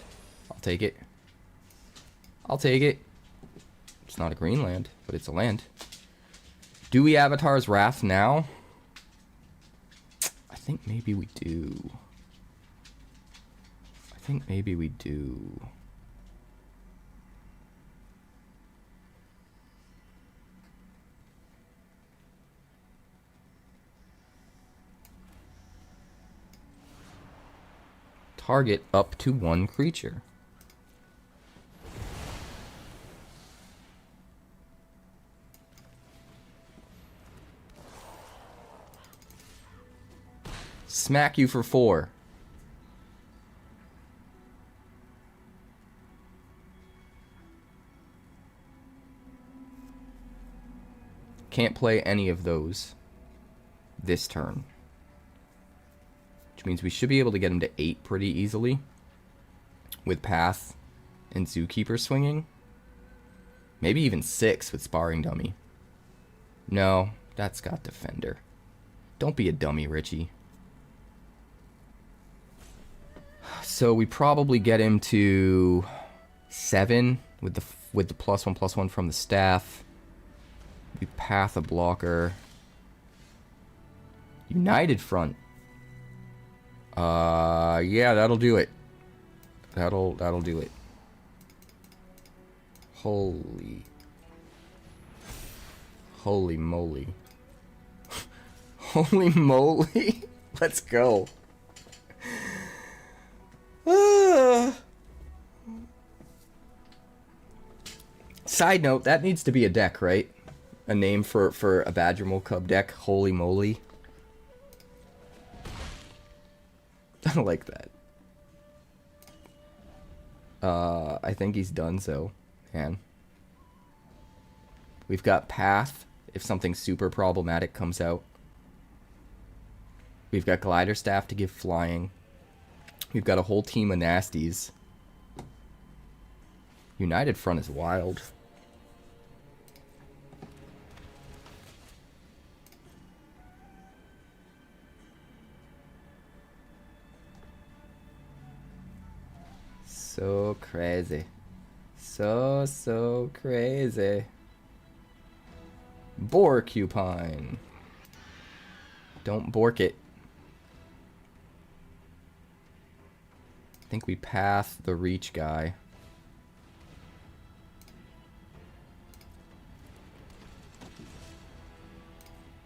I'll take it. I'll take it. It's not a green land, but it's a land. Do we Avatar's Wrath now? I think maybe we do. I think maybe we do. Target up to one creature. Smack you for 4. Can't play any of those this turn. Which means we should be able to get him to 8 pretty easily. with Path and Zookeeper swinging. Maybe even 6 with Sparring Dummy. No, that's got Defender. Don't be a dummy, Richie. So we probably get him to 7 with the +1/+1 from the staff. We Path a blocker. United Front. Yeah, that'll do it. That'll do it. Holy moly. Holy moly. Let's go. Side note, that needs to be a deck, right? A name for a Badgermole Cub deck. Holy moly. I like that. I think he's done so, man. We've got Path if something super problematic comes out. We've got Glider Staff to give flying. We've got a whole team of nasties. United Front is wild. So crazy. So crazy. Borcupine. Don't bork it. I think we Path the Reach guy.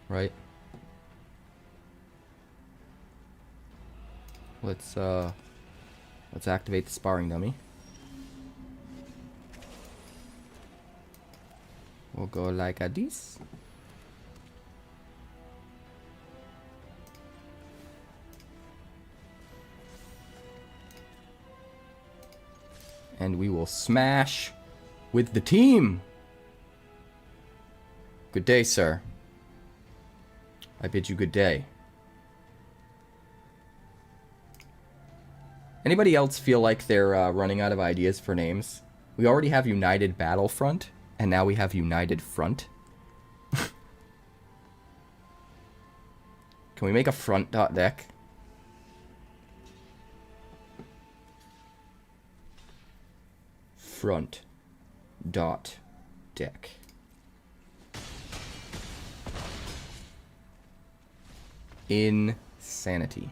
Right? Let's activate the Sparring Dummy. We'll go like a this. And we will smash with the team. Good day, sir. I bid you good day. Anybody else feel like they're running out of ideas for names? We already have United Battlefront, and now we have United Front. Can we make a front dot deck? Front dot deck. Insanity.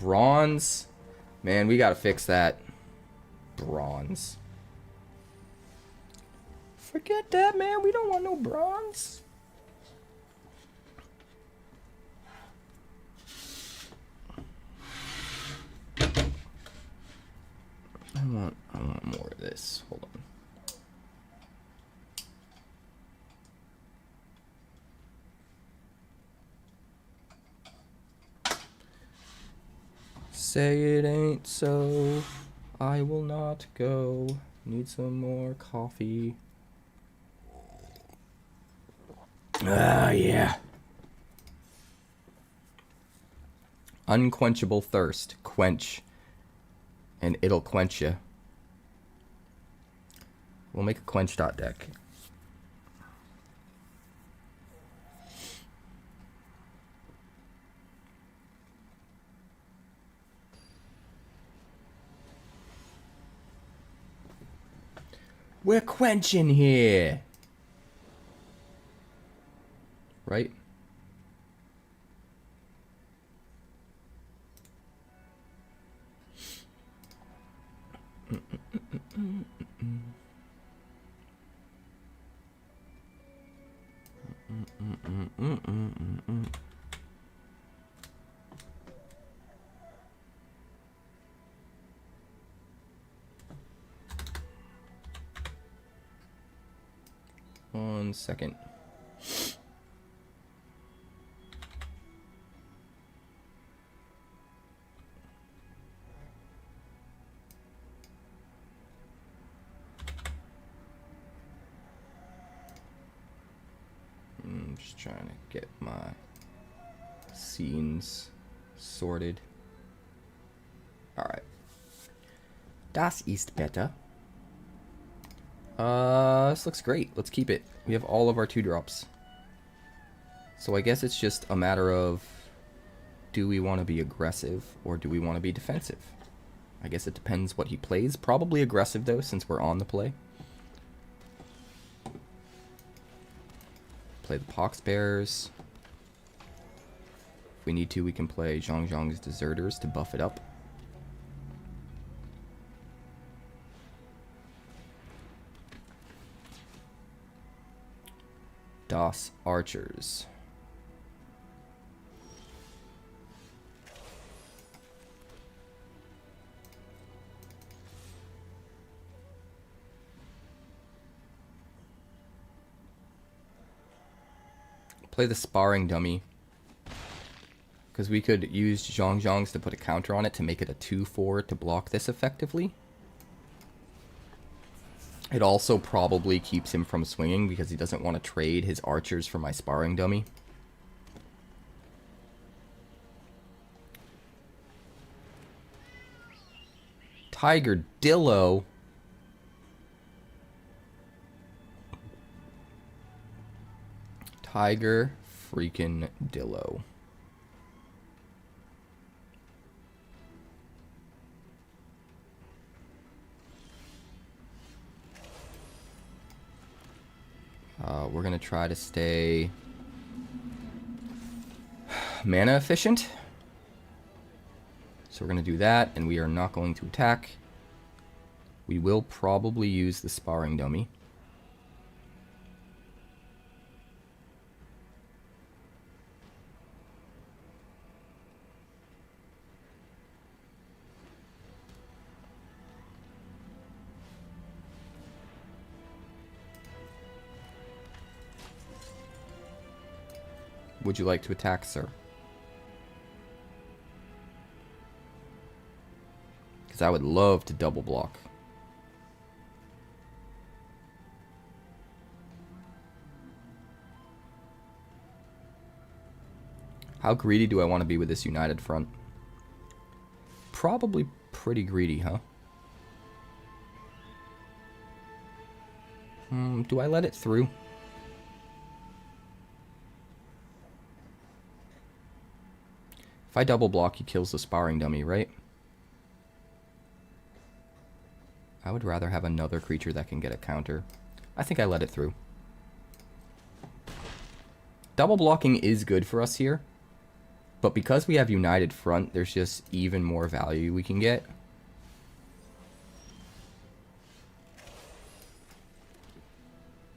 Bronze? Man, we gotta fix that. Bronze. Forget that, man. We don't want no bronze. I want more of this. Hold on. Say it ain't so. I will not go. Need some more coffee. Ah, yeah. Unquenchable thirst. Quench. And it'll quench you. We'll make a quench dot deck. We're quenching here. Right? One second. I'm just trying to get my scenes sorted. Alright. Das ist better. This looks great. Let's keep it. We have all of our 2-drops. So I guess it's just a matter of, do we want to be aggressive or do we want to be defensive? I guess it depends what he plays. Probably aggressive though, since we're on the play. Play the Pox Bears. If we need to, we can play Zhang Zhang's Deserters to buff it up. Das Archers. Play the Sparring Dummy. Because we could use Zhang Zhang's to put a counter on it to make it a 2/4 to block this effectively. It also probably keeps him from swinging because he doesn't want to trade his archers for my Sparring Dummy. Tiger Dillo. Tiger freaking Dillo. We're going to try to stay mana efficient. So we're going to do that, and we are not going to attack. We will probably use the Sparring Dummy. Would you like to attack, sir? Because I would love to double block. How greedy do I want to be with this united front? Probably pretty greedy, huh? Do I let it through? If I double block, he kills the Sparring Dummy, right? I would rather have another creature that can get a counter. I think I let it through. Double blocking is good for us here. But because we have United Front, there's just even more value we can get.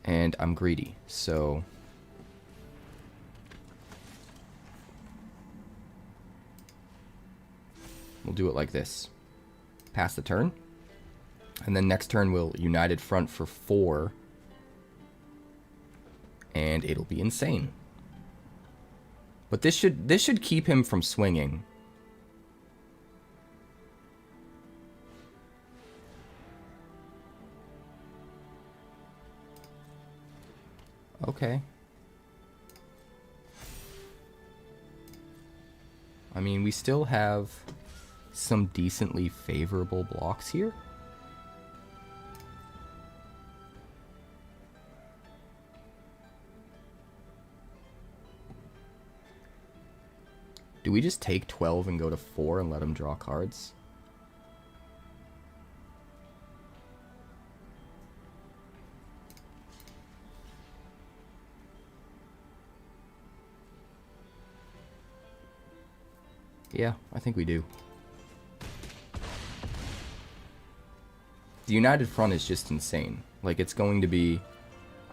And I'm greedy, so... we'll do it like this. Pass the turn. And then next turn we'll United Front for 4. And it'll be insane. But this should keep him from swinging. Okay. I mean, we still have some decently favorable blocks here. Do we just take 12 and go to 4 and let him draw cards? Yeah, I think we do. The United Front is just insane. Like, it's going to be...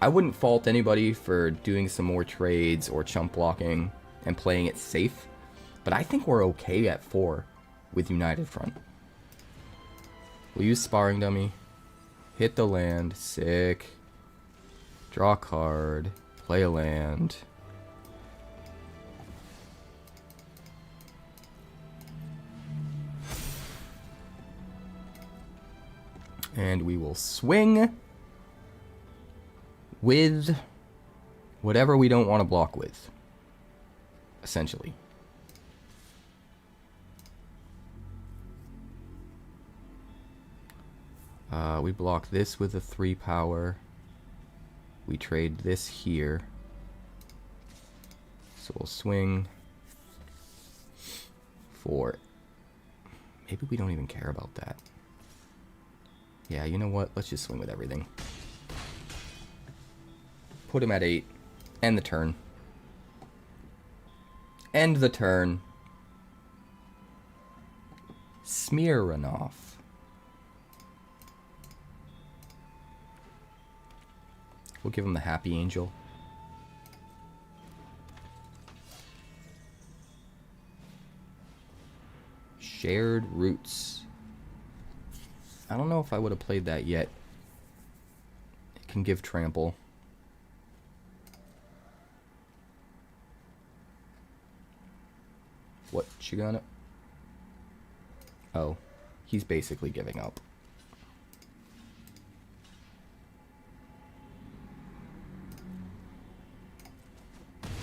I wouldn't fault anybody for doing some more trades or chump blocking and playing it safe. But I think we're okay at 4 with United Front. We'll use Sparring Dummy. Hit the land. Sick. Draw a card. Play a land. And we will swing with Whatever we don't want to block with, essentially. We block this with a 3 power. We trade this here. So we'll swing for... Maybe we don't even care about that. Yeah, you know what? Let's just swing with everything. Put him at 8. End the turn. End the turn. Smirnoff. We'll give him the Happy Angel. Shared Roots. I don't know if I would have played that yet. It can give trample. What you gonna... Oh, he's basically giving up.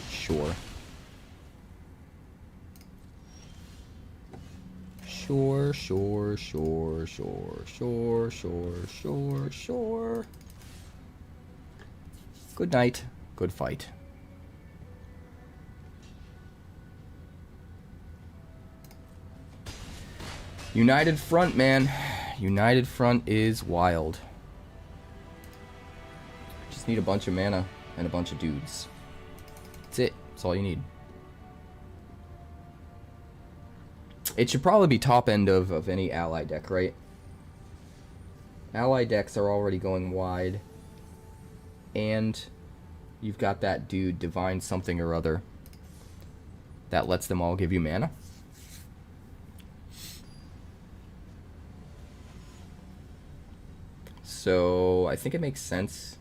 Sure. Sure, sure, sure, sure, sure, sure, sure, sure. Good night. Good fight. United Front, man. United Front is wild. Just need a bunch of mana and a bunch of dudes. That's it. That's all you need. It should probably be top end of any ally deck, right? Ally decks are already going wide. And you've got that dude, Divine something or other, that lets them all give you mana. So I think it makes sense.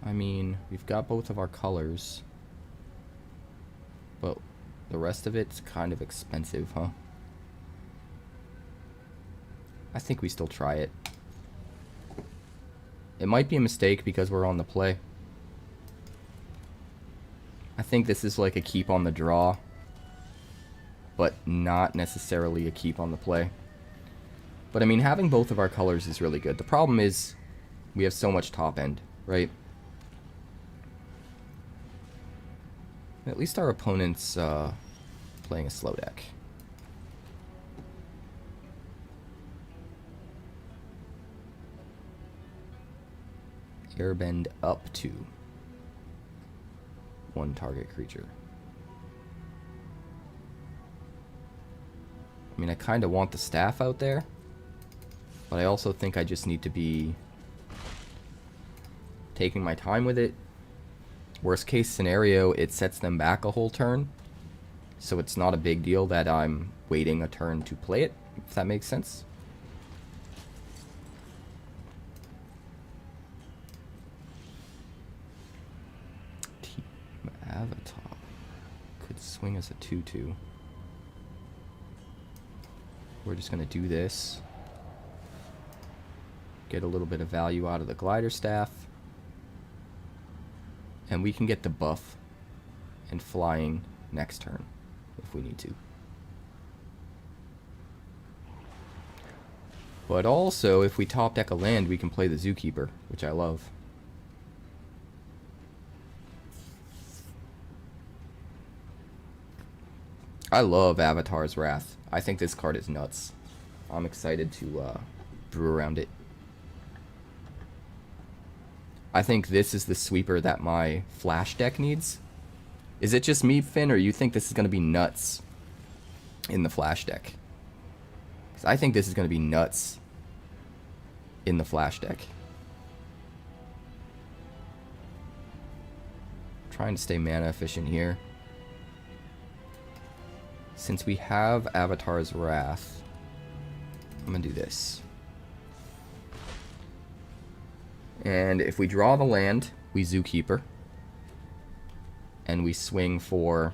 I mean, we've got both of our colors, but the rest of it's kind of expensive, huh? I think we still try it. It might be a mistake because we're on the play. I think this is like a keep on the draw, but not necessarily a keep on the play. But I mean, having both of our colors is really good. The problem is we have so much top end, right? At least our opponent's playing a slow deck. Airbend up to 1 target creature. I mean, I kind of want the staff out there, but I also think I just need to be taking my time with it. Worst case scenario, it sets them back a whole turn, so it's not a big deal that I'm waiting a turn to play it, if that makes sense. Team Avatar could swing as a 2/2. We're just going to do this. Get a little bit of value out of the glider staff. And we can get the buff and flying next turn if we need to. But also, if we top deck a land, we can play the Zookeeper, which I love. I love Avatar's Wrath. I think this card is nuts. I'm excited to brew around it. I think this is the sweeper that my Flash deck needs. Is it just me, Finn, or you think this is going to be nuts in the Flash deck? Because I think this is going to be nuts in the Flash deck. Trying to stay mana efficient here. Since we have Avatar's Wrath, I'm going to do this. And if we draw the land, we Zookeeper. And we swing for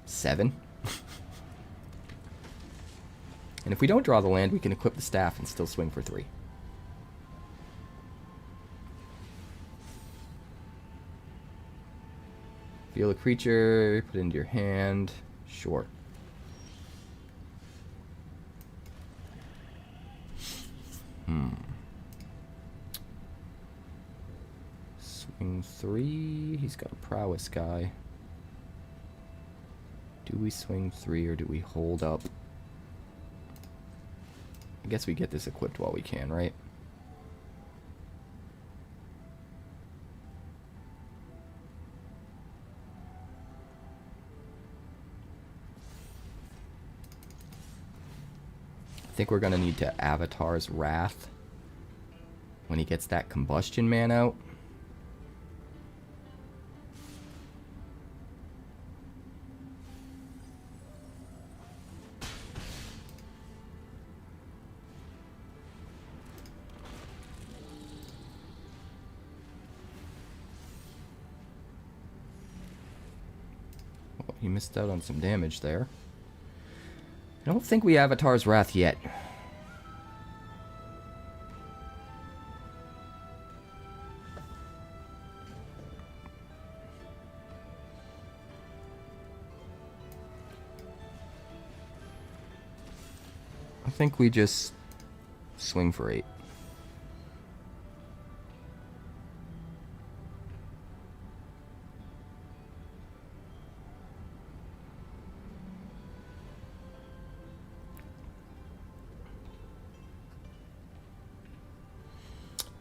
7. And if we don't draw the land, we can equip the staff and still swing for 3. Feel a creature, put it into your hand. Sure. Swing 3. He's got a prowess guy. Do we swing 3 or do we hold up? I guess we get this equipped while we can, right? I think we're going to need to Avatar's Wrath when he gets that combustion man out. Well, he missed out on some damage there. I don't think we Avatar's Wrath yet. I think we just swing for 8.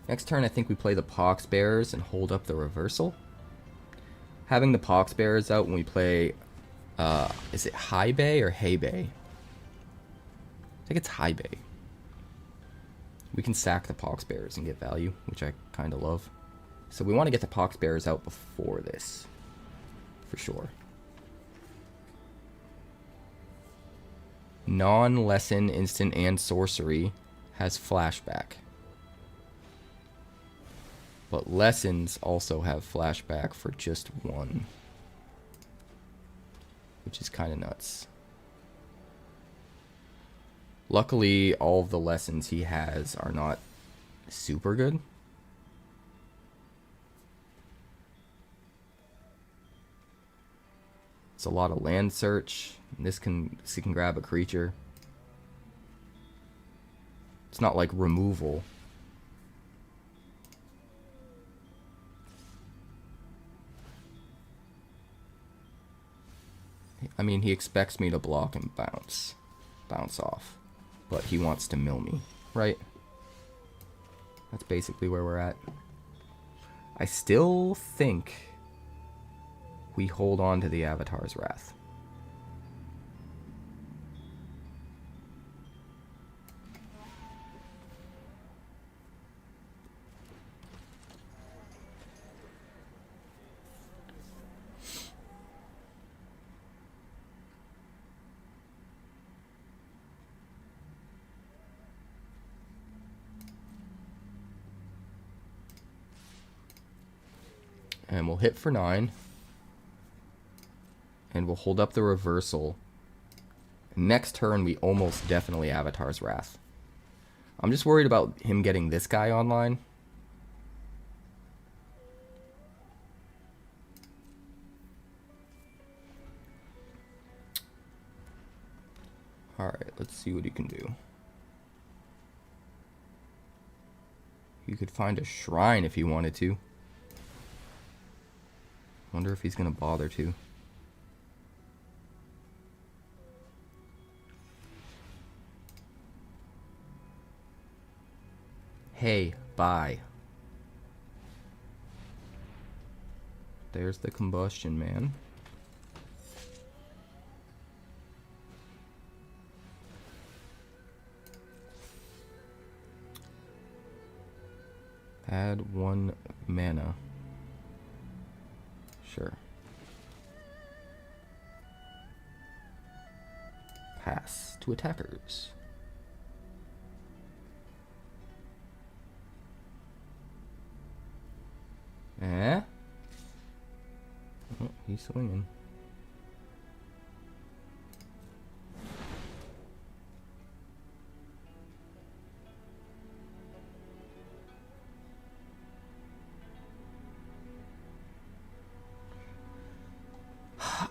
Next turn, I think we play the Pox Bearers and hold up the reversal. Having the Pox Bearers out when we play, is it High Bay or Hay Bay? I think it's High Bay. We can sack the Pox Bearers and get value, which I kind of love. So we want to get the Pox Bearers out before this, for sure. Non-lesson, instant, and sorcery has flashback. But lessons also have flashback for just 1. Which is kind of nuts. Luckily, all of the lessons he has are not super good. It's a lot of land search. This can grab a creature. It's not like removal. I mean, he expects me to block and bounce off, but he wants to mill me, right? That's basically where we're at. I still think we hold on to the Avatar's Wrath. And we'll hit for 9. And we'll hold up the reversal. Next turn, we almost definitely Avatar's Wrath. I'm just worried about him getting this guy online. Alright, let's see what he can do. He could find a shrine if he wanted to. Wonder if he's gonna bother to. Hey, bye. There's the combustion, man. Add 1 mana. Sure. Pass to attackers. Eh? Oh, he's swinging.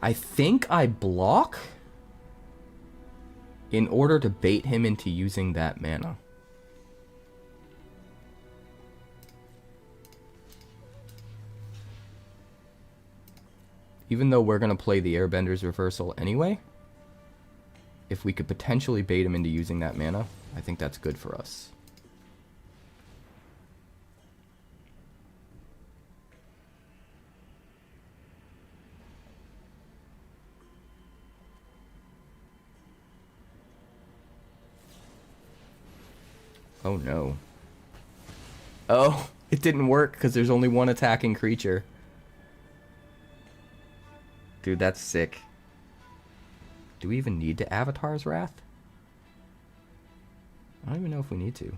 I think I block in order to bait him into using that mana. Even though we're going to play the Airbender's Reversal anyway, if we could potentially bait him into using that mana, I think that's good for us. Oh no. Oh, it didn't work because there's only one attacking creature. Dude, that's sick. Do we even need to Avatar's Wrath? I don't even know if we need to.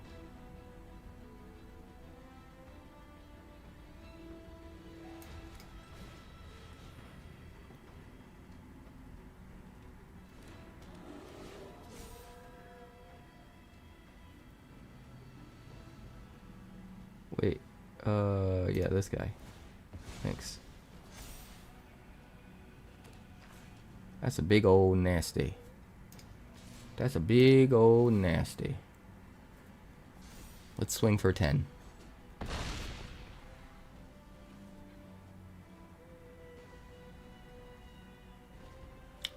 Wait, yeah, this guy. Thanks. That's a big old nasty. That's a big old nasty. Let's swing for 10.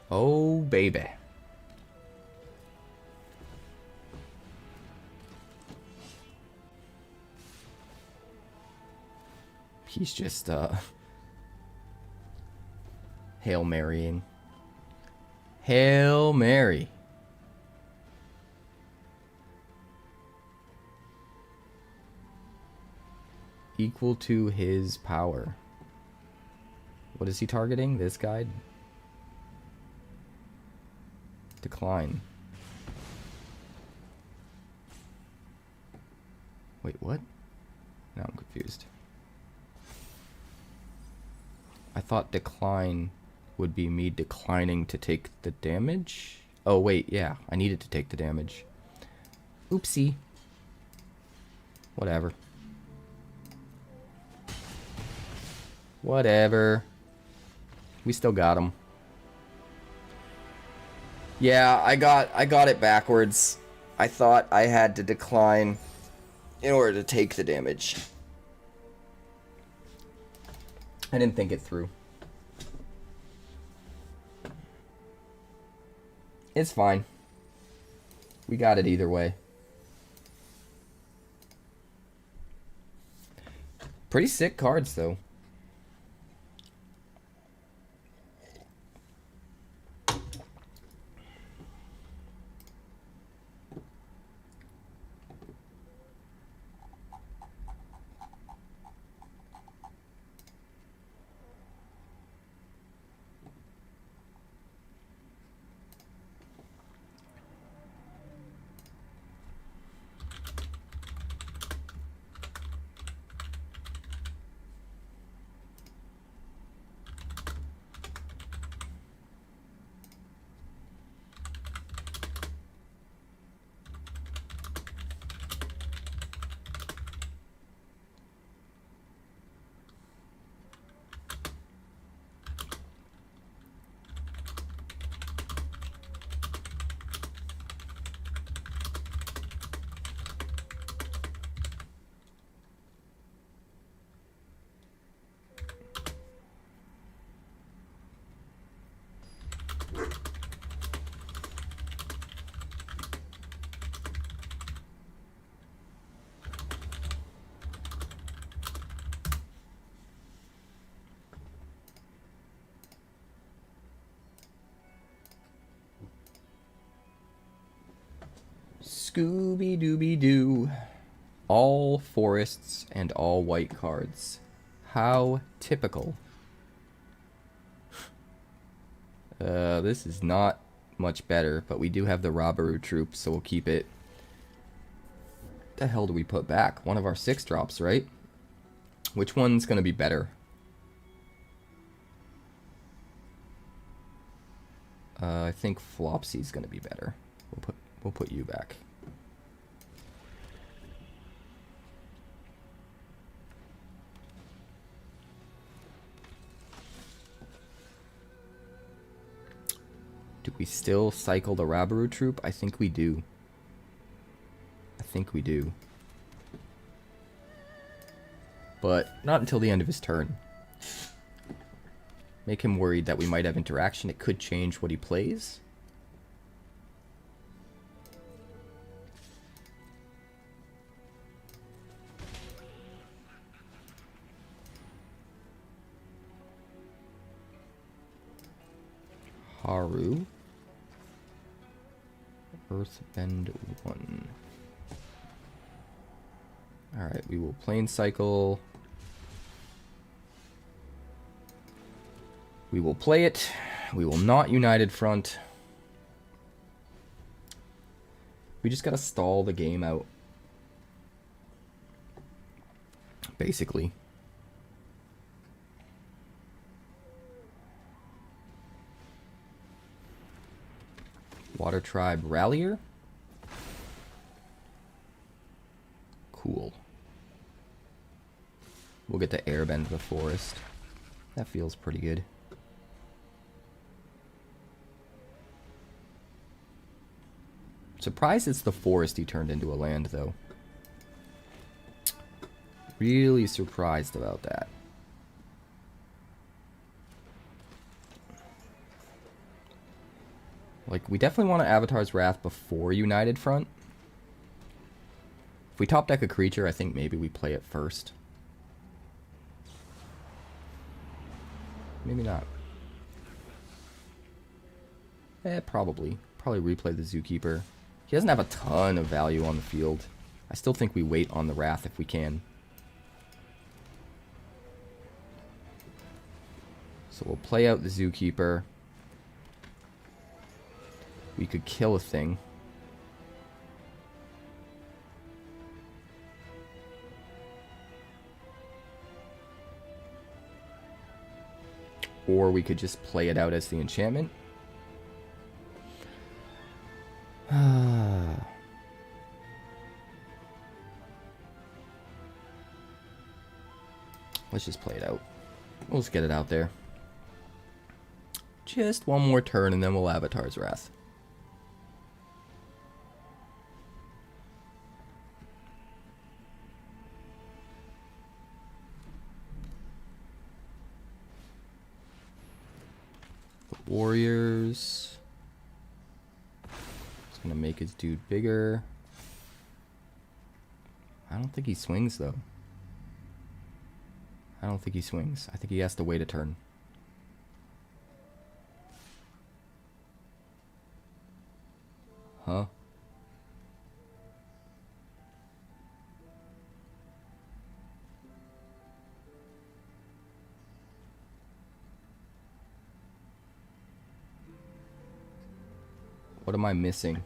Oh, baby. He's just, Hail Marying. Hail Mary. Equal to his power. What is he targeting? This guy? Decline. Wait, what? Now I'm confused. I thought decline would be me declining to take the damage. Oh, wait, yeah. I needed to take the damage. Oopsie. Whatever. Whatever. We still got him. Yeah, I got it backwards. I thought I had to decline in order to take the damage. I didn't think it through. It's fine. We got it either way. Pretty sick cards, though. Scooby-Dooby-Doo. All forests and all white cards. How typical. This is not much better, but we do have the Rabaru troop, so we'll keep it. What the hell do we put back? One of our 6 drops, right? Which one's gonna be better? I think Flopsy's gonna be better. We'll put you back. Do we still cycle the Rabaru troop? I think we do. I think we do. But not until the end of his turn. Make him worried that we might have interaction. It could change what he plays. Haru. Earthbend 1. Alright, we will plane cycle. We will play it. We will not United Front. We just gotta stall the game out. Basically. Water Tribe Rallier. Cool. We'll get to Airbend the Forest. That feels pretty good. Surprised it's the forest he turned into a land, though. Really surprised about that. Like, we definitely want to Avatar's Wrath before United Front. If we top deck a creature, I think maybe we play it first. Maybe not. Probably. Probably replay the Zookeeper. He doesn't have a ton of value on the field. I still think we wait on the Wrath if we can. So we'll play out the Zookeeper. We could kill a thing. Or we could just play it out as the enchantment. Let's just play it out. We'll just get it out there. Just one more turn and then we'll Avatar's Wrath. The Warriors. It's gonna make his dude bigger. I don't think he swings though. I don't think he swings. I think he has to wait a turn. Huh? What am I missing?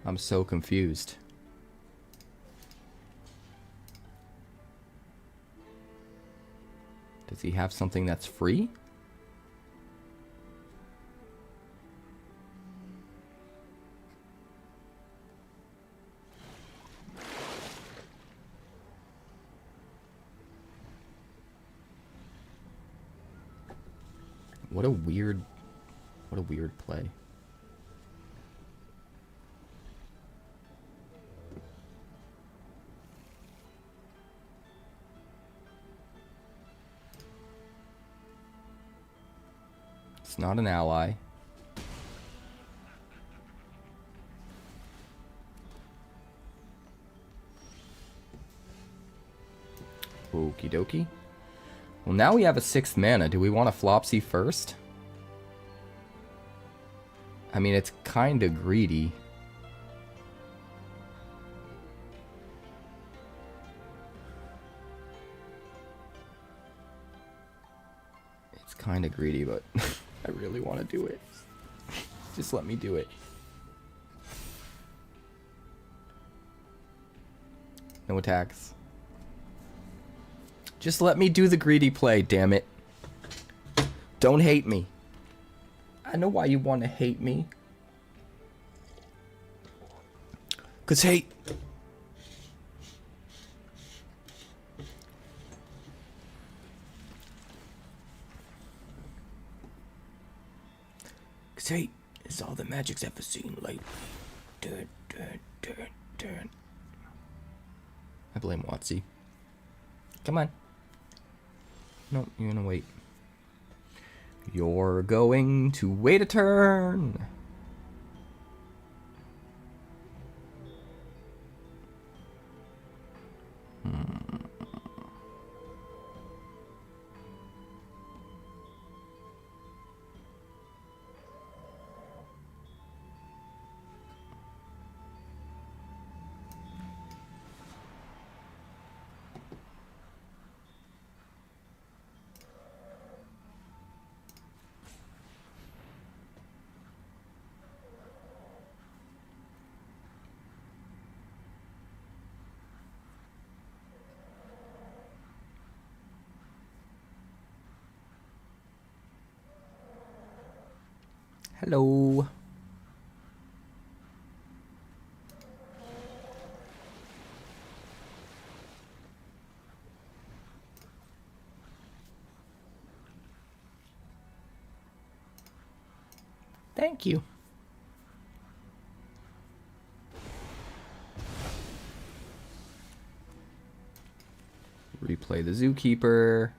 I'm so confused. Does he have something that's free? What a weird play. It's not an ally. Okie dokie. Well, now we have a 6th mana. Do we want a Flopsy first? I mean, it's kind of greedy. It's kind of greedy, but I really want to do it. Just let me do it. No attacks. Just let me do the greedy play, damn it. Don't hate me. I know why you want to hate me. 'Cause hate. Cause hate is all the magic's ever seen lately. Dun, dun, dun, dun. I blame Watsy. Come on. No, you're gonna wait. You're going to wait a turn. Hello. Thank you. Replay the Zookeeper.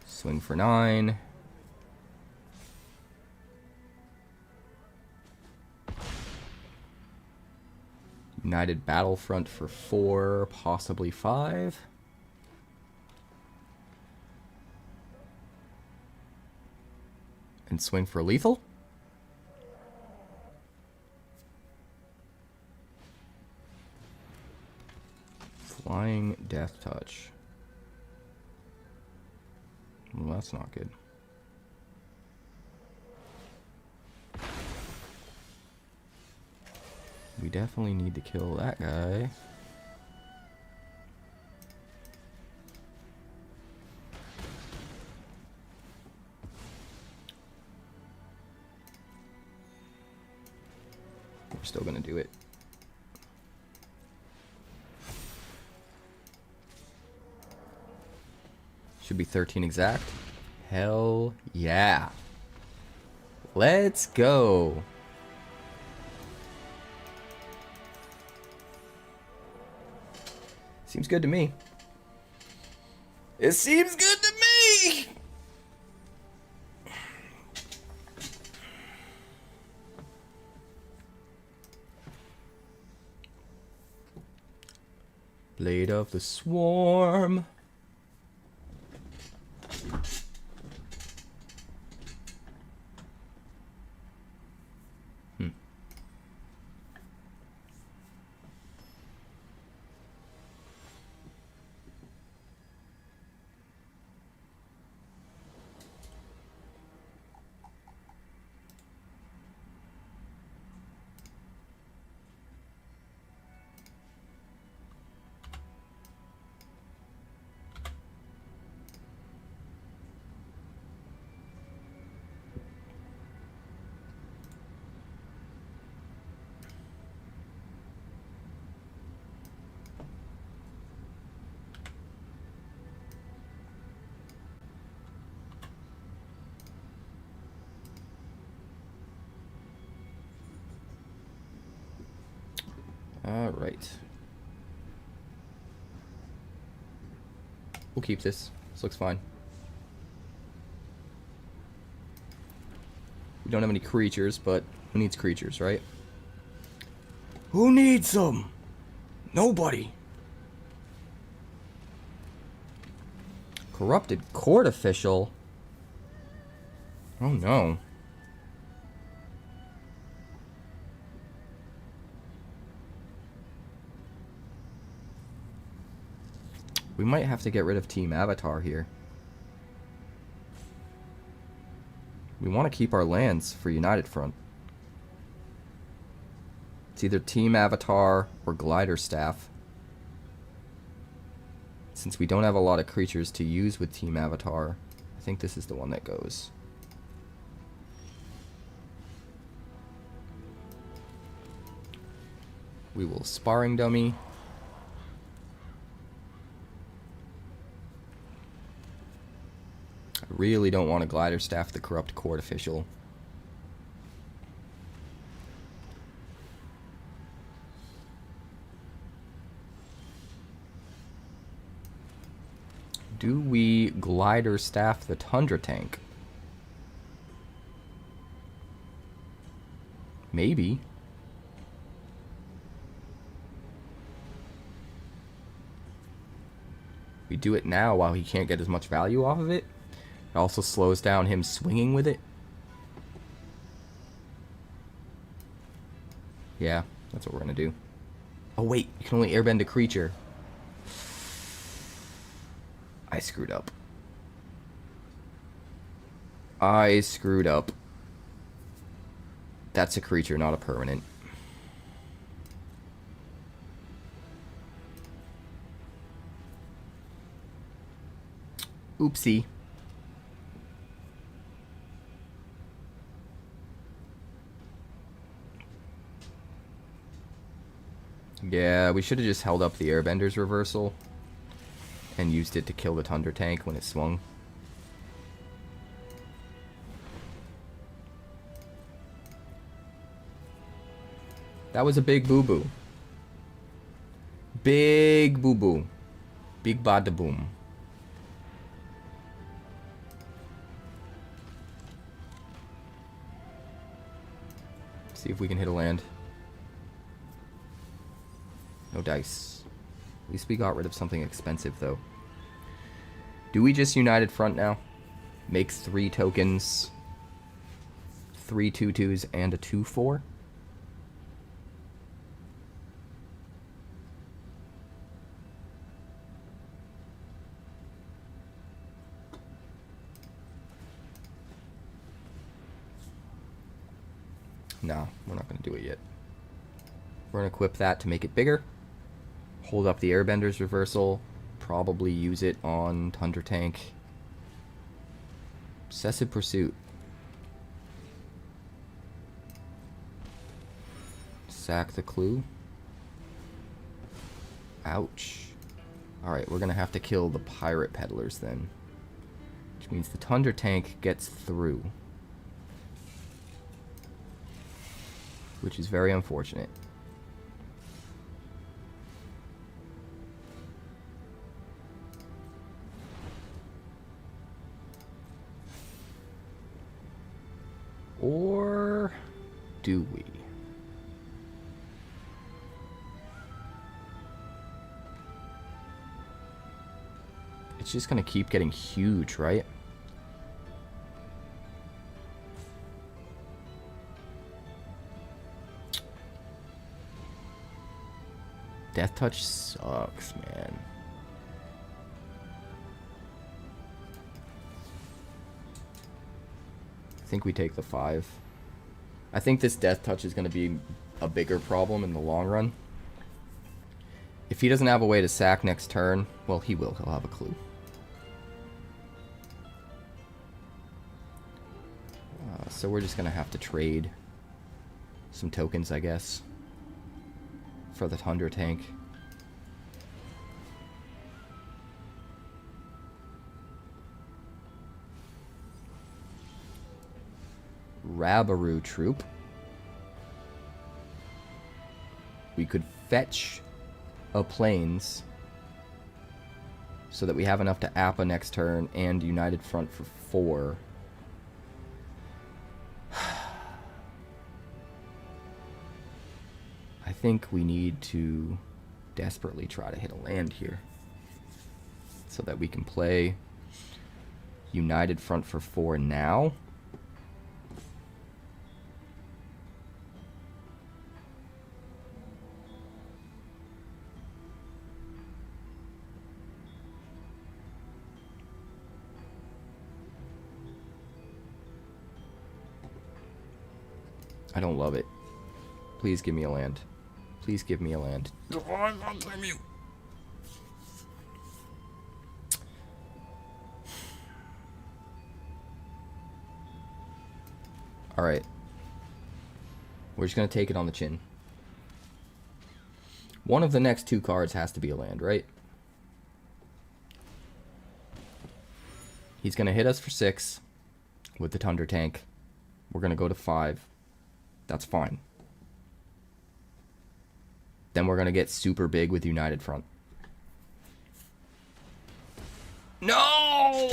Swing for 9. United Battlefront for 4, possibly 5. And swing for lethal. Flying Death Touch. Well, that's not good. We definitely need to kill that guy. We're still gonna do it. Should be 13 exact. Hell yeah. Let's go. Seems good to me. It seems good to me! Blade of the Swarm. All right. We'll keep this. This looks fine. We don't have any creatures, but who needs creatures, right? Who needs them? Nobody. Corrupted court official. Oh no. We might have to get rid of Team Avatar here. We want to keep our lands for United Front. It's either Team Avatar or Glider Staff. Since we don't have a lot of creatures to use with Team Avatar, I think this is the one that goes. We will Sparring Dummy. I really don't want to Glider Staff the Corrupt Court Official. Do we Glider Staff the Tundra Tank? Maybe. We do it now while he can't get as much value off of it. It also slows down him swinging with it. Yeah, that's what we're gonna do. Oh wait, you can only airbend a creature. I screwed up. I screwed up. That's a creature, not a permanent. Oopsie. Yeah, we should have just held up the Airbender's reversal and used it to kill the Tundra Tank when it swung. That was a big boo-boo. Big boo-boo. Big bada-boom. See if we can hit a land. No dice. At least we got rid of something expensive, though. Do we just United Front now? Make 3 tokens. 3 2/2s and a 2/4? No, we're not going to do it yet. We're going to equip that to make it bigger. Hold up the Airbender's reversal. Probably use it on Tundra Tank. Obsessive Pursuit. Sack the clue. Ouch. Alright, we're going to have to kill the Pirate Peddlers then. Which means the Tundra Tank gets through. Which is very unfortunate. Or do we? It's just gonna keep getting huge, right? Death Touch sucks, man. I think we take the 5. I think this Death Touch is going to be a bigger problem in the long run. If he doesn't have a way to sack next turn, well, he will. He'll have a clue. So we're just going to have to trade some tokens, I guess, for the Tundra Tank. Rabaroo Troop. We could fetch a Plains so that we have enough to Appa next turn and United Front for 4. I think we need to desperately try to hit a land here so that we can play United Front for 4 now I don't love it. Please give me a land. Please give me a land. Alright. We're just going to take it on the chin. One of the next 2 cards has to be a land, right? He's going to hit us for 6 with the Thunder Tank. We're going to go to 5. That's fine. Then we're going to get super big with United Front. No!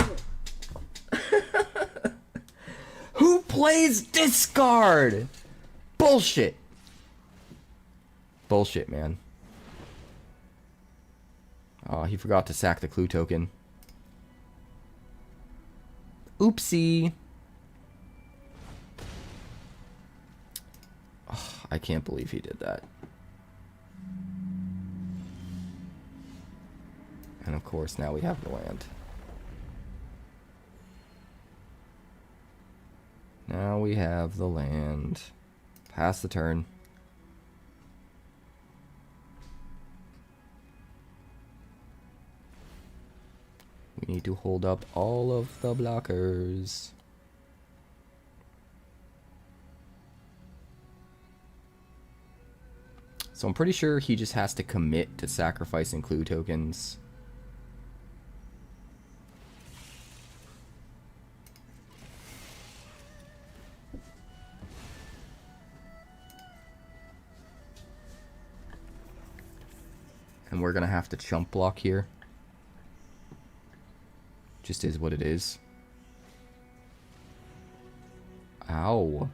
Who plays discard? Bullshit. Bullshit, man. Oh, he forgot to sack the clue token. Oopsie. Oh, I can't believe he did that. And of course, now we have the land. Now we have the land. Pass the turn. We need to hold up all of the blockers. So I'm pretty sure he just has to commit to sacrificing clue tokens. And we're going to have to chump block here. Just is what it is. Ow.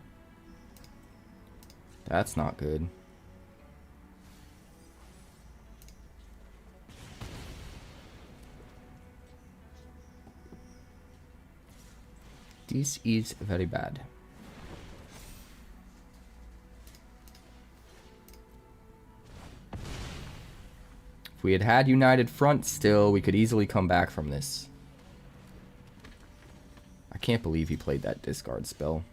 That's not good. This is very bad. If we had had United Front still, we could easily come back from this. I can't believe he played that discard spell.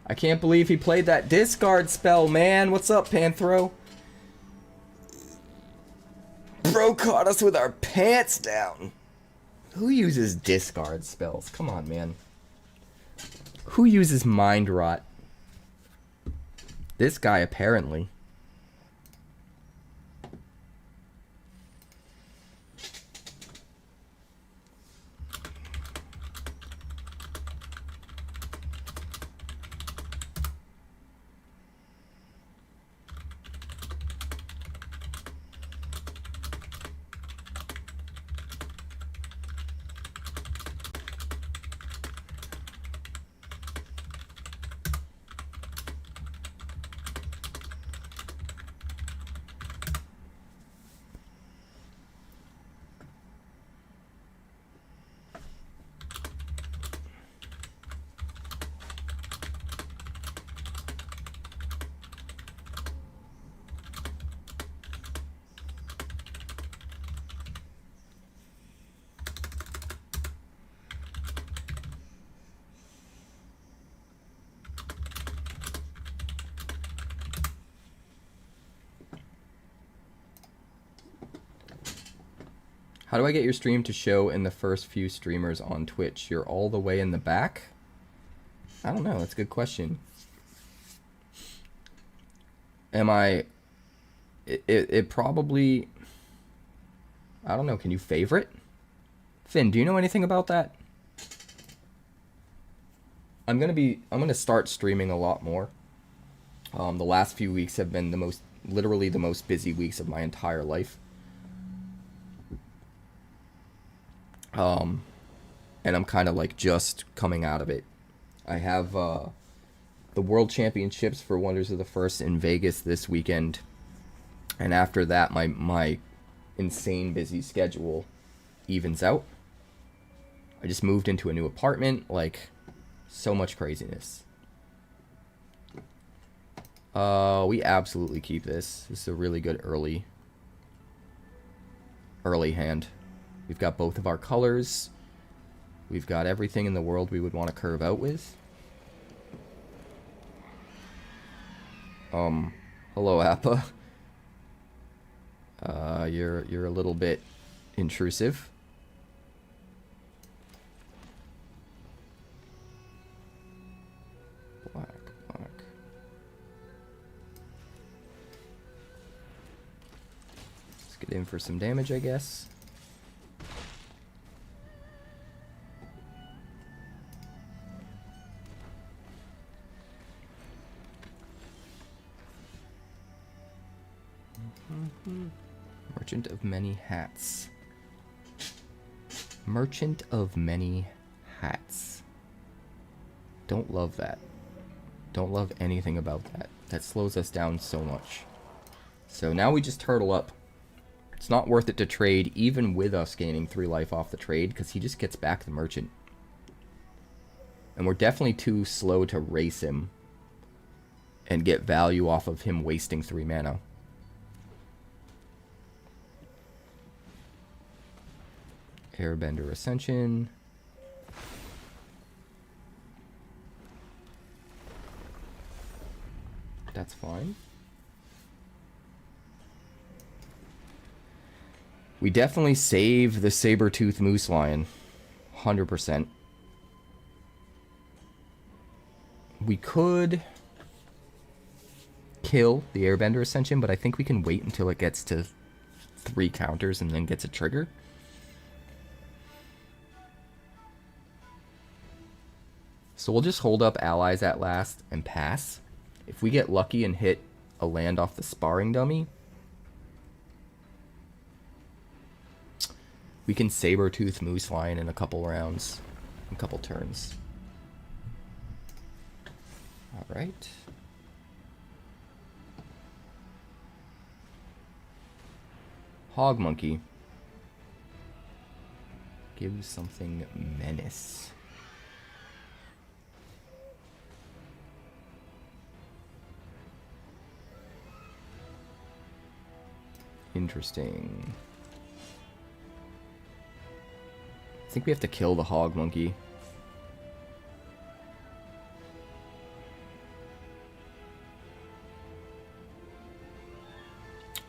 I can't believe he played that discard spell, man. What's up, Panthro? Bro caught us with our pants down. Who uses discard spells? Come on, man. Who uses Mind Rot? This guy, apparently. How do I get your stream to show in the first few streamers on Twitch? You're all the way in the back? I don't know. That's a good question. Am I... It probably... I don't know. Can you favorite? Finn, do you know anything about that? I'm gonna start streaming a lot more. The last few weeks have been literally the most busy weeks of my entire life. And I'm kind of like just coming out of it. I have the World Championships for Wonders of the First in Vegas this weekend, and after that my insane busy schedule evens out. I just moved into a new apartment, like so much craziness. We absolutely keep this. This is a really good early hand. We've got both of our colors. We've got everything in the world we would want to curve out with. Hello, Appa. You're a little bit intrusive. Black. Let's get in for some damage, I guess. Merchant of Many Hats. Merchant of Many Hats. Don't love that. Don't love anything about that. That slows us down so much. So now we just turtle up. It's not worth it to trade, even with us gaining 3 life off the trade, because he just gets back the merchant. And we're definitely too slow to race him and get value off of him wasting 3 mana. Airbender Ascension. That's fine. We definitely save the saber-tooth moose lion. 100%. We could kill the Airbender Ascension, but I think we can wait until it gets to 3 counters and then gets a trigger. So we'll just hold up allies at last and pass. If we get lucky and hit a land off the sparring dummy, we can saber-tooth moose lion in a couple rounds, a couple turns. Alright. Hog Monkey. Give something menace. Interesting. I think we have to kill the Hog Monkey.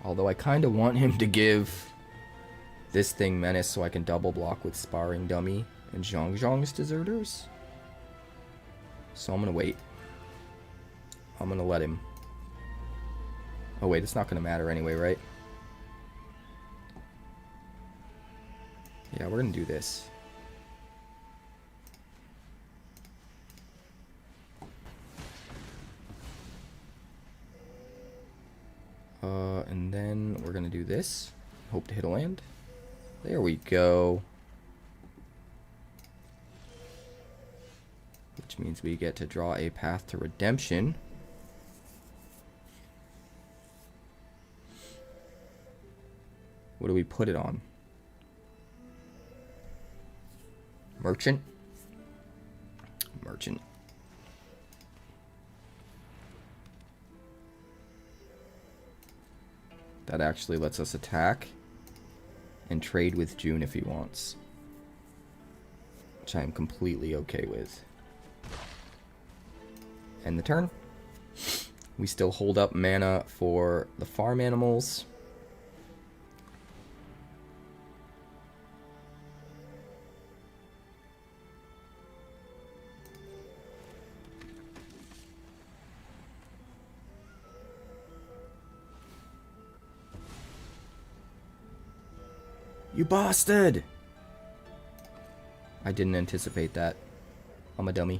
Although I kind of want him to give this thing menace so I can double block with Sparring Dummy and Zhong's Deserters. So I'm going to wait. I'm going to let him. Oh wait, it's not going to matter anyway, right? Yeah, we're going to do this. And then we're going to do this. Hope to hit a land. There we go. Which means we get to draw a path to redemption. What do we put it on? Merchant. Merchant. That actually lets us attack and trade with June if he wants, which I am completely okay with. End the turn. We still hold up mana for the farm animals. You bastard! I didn't anticipate that. I'm a dummy.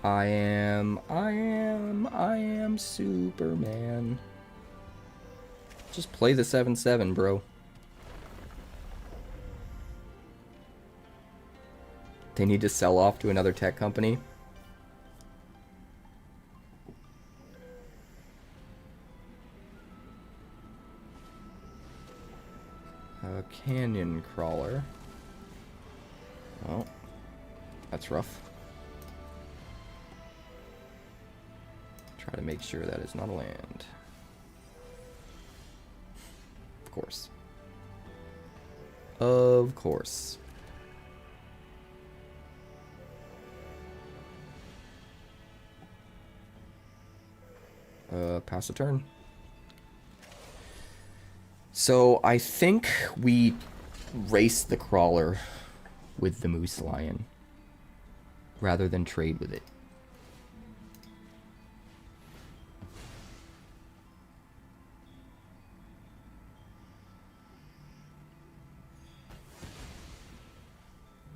I am Superman. Just play the 7/7, bro. They need to sell off to another tech company. Canyon crawler. Well, that's rough. Try to make sure that is not a land. Of course. Of course. Pass a turn. So I think we race the crawler with the moose lion rather than trade with it.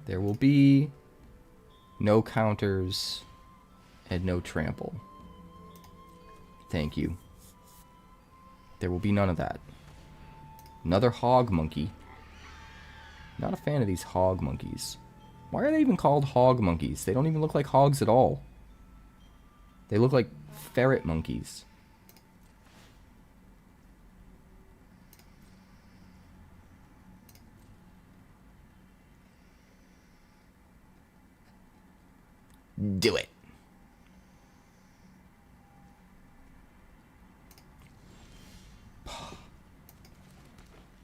There will be no counters and no trample. Thank you. There will be none of that. Another hog monkey. Not a fan of these hog monkeys. Why are they even called hog monkeys? They don't even look like hogs at all. They look like ferret monkeys. Do it.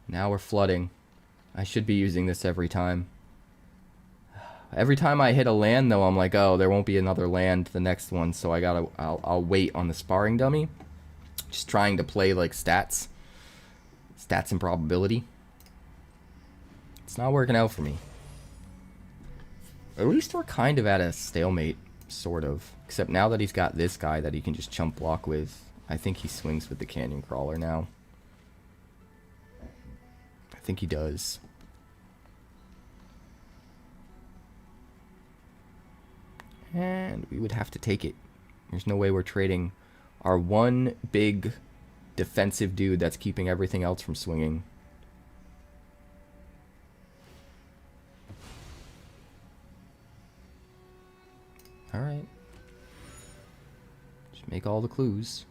Now we're flooding. I should be using this every time. Every time I hit a land, though, I'm like, oh, there won't be another land the next one, so I'll wait on the sparring dummy. Just trying to play, like, stats. Stats and probability. It's not working out for me. At least we're kind of at a stalemate, sort of. Except now that he's got this guy that he can just chump block with, I think he swings with the canyon crawler now. I think he does. And we would have to take it. There's no way we're trading our one big defensive dude that's keeping everything else from swinging. Alright. Just make all the clues.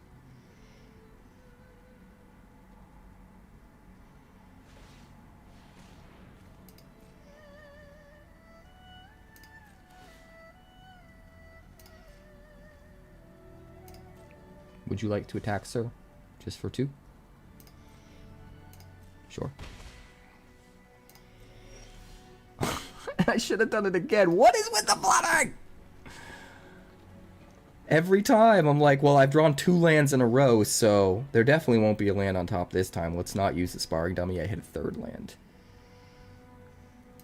Would you like to attack, sir? Just for 2? Sure. I should have done it again. What is with the flooding? Every time I'm like, well, I've drawn 2 lands in a row, so there definitely won't be a land on top this time. Let's not use the sparring dummy. I hit a 3rd land.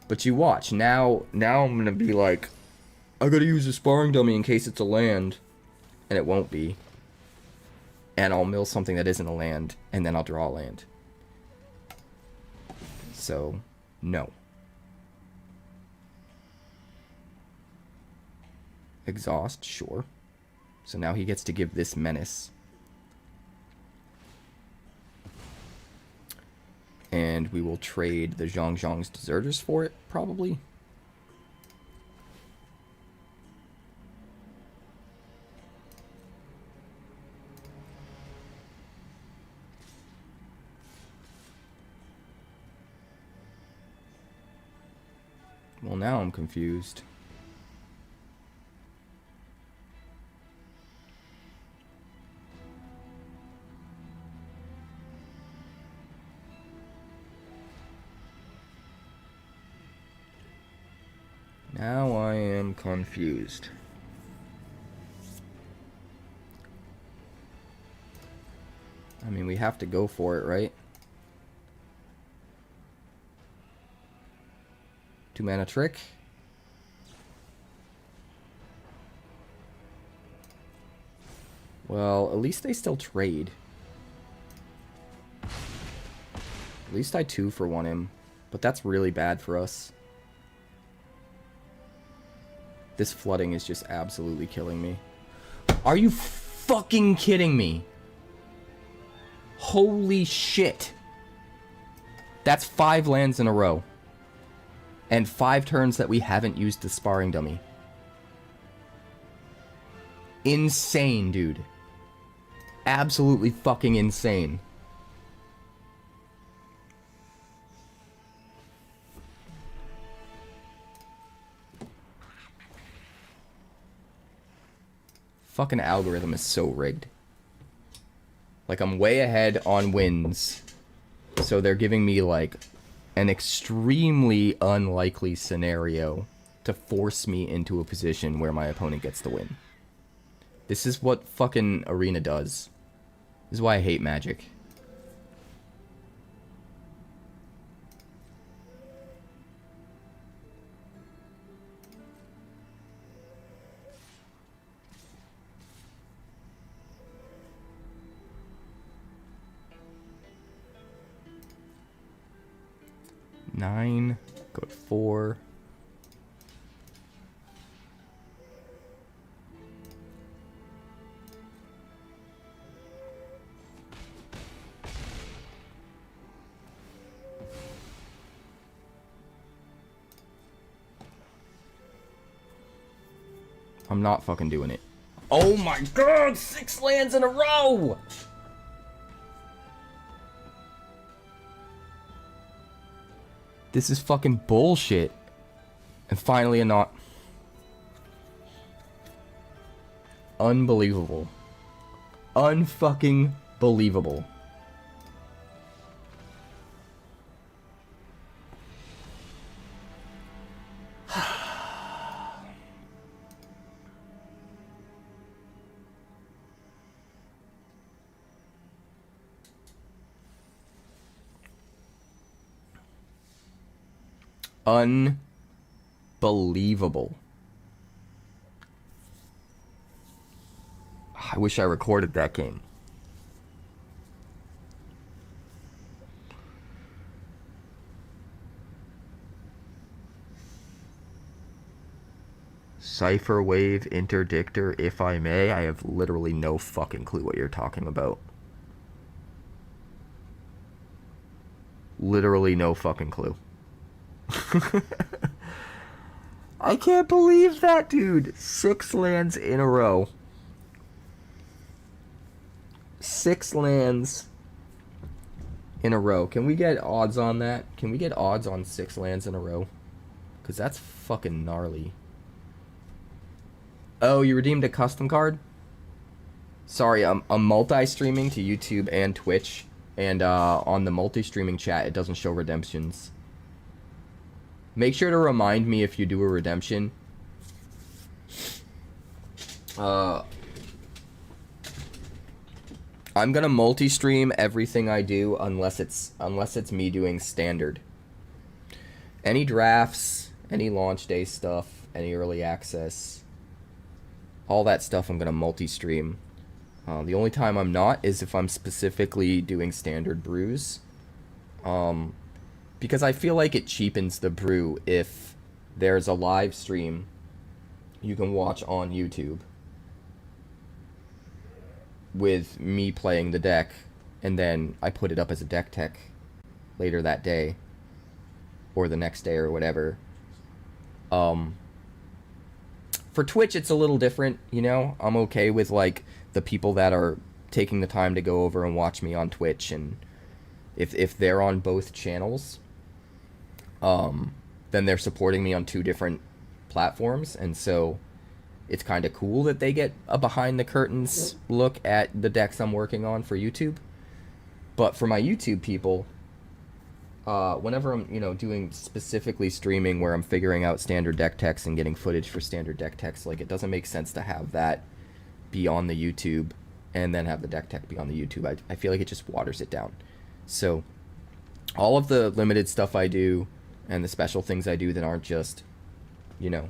But you watch. Now I'm going to be like, I gotta use the sparring dummy in case it's a land. And it won't be. And I'll mill something that isn't a land, and then I'll draw a land. So, no. Exhaust, sure. So now he gets to give this menace. And we will trade the Zhang's Deserters for it, probably. Well, now I'm confused. Now I am confused. I mean, we have to go for it, right? 2-mana trick. Well, at least they still trade. At least I 2-for-1 him. But that's really bad for us. This flooding is just absolutely killing me. Are you fucking kidding me? Holy shit. That's 5 lands in a row. And 5 turns that we haven't used the sparring dummy. Insane, dude. Absolutely fucking insane. Fucking algorithm is so rigged. Like, I'm way ahead on wins. So they're giving me, like, an extremely unlikely scenario to force me into a position where my opponent gets the win. This is what fucking Arena does. This is why I hate Magic. Nine, go to 4. I'm not fucking doing it. Oh my god, 6 lands in a row! This is fucking bullshit. And finally a not. Unbelievable. Unfucking believable. Unbelievable. I wish I recorded that game. Cipher wave interdictor, if I may. I have literally no fucking clue what you're talking about. Literally no fucking clue. I can't believe that, dude. 6 lands in a row. 6 lands in a row. Can we get odds on that? Can we get odds on 6 lands in a row? Because that's fucking gnarly. Oh, you redeemed a custom card? Sorry, I'm multi-streaming to YouTube and Twitch. And on the multi-streaming chat, it doesn't show redemptions. Make sure to remind me if you do a redemption. I'm gonna multi-stream everything I do unless it's me doing standard. Any drafts, any launch day stuff, any early access, all that stuff I'm gonna multi-stream. The only time I'm not is if I'm specifically doing standard brews. Because I feel like it cheapens the brew if there's a live stream you can watch on YouTube with me playing the deck, and then I put it up as a deck tech later that day or the next day or whatever. For Twitch it's a little different, you know. I'm okay with like the people that are taking the time to go over and watch me on Twitch, and if they're on both channels, then they're supporting me on 2 different platforms, and so it's kind of cool that they get a behind the curtains look at the decks I'm working on for YouTube. But for my YouTube people, whenever I'm, you know, doing specifically streaming where I'm figuring out standard deck techs and getting footage for standard deck techs, like, it doesn't make sense to have that be on the YouTube and then have the deck tech be on the YouTube. I feel like it just waters it down. So all of the limited stuff I do and the special things I do that aren't just, you know,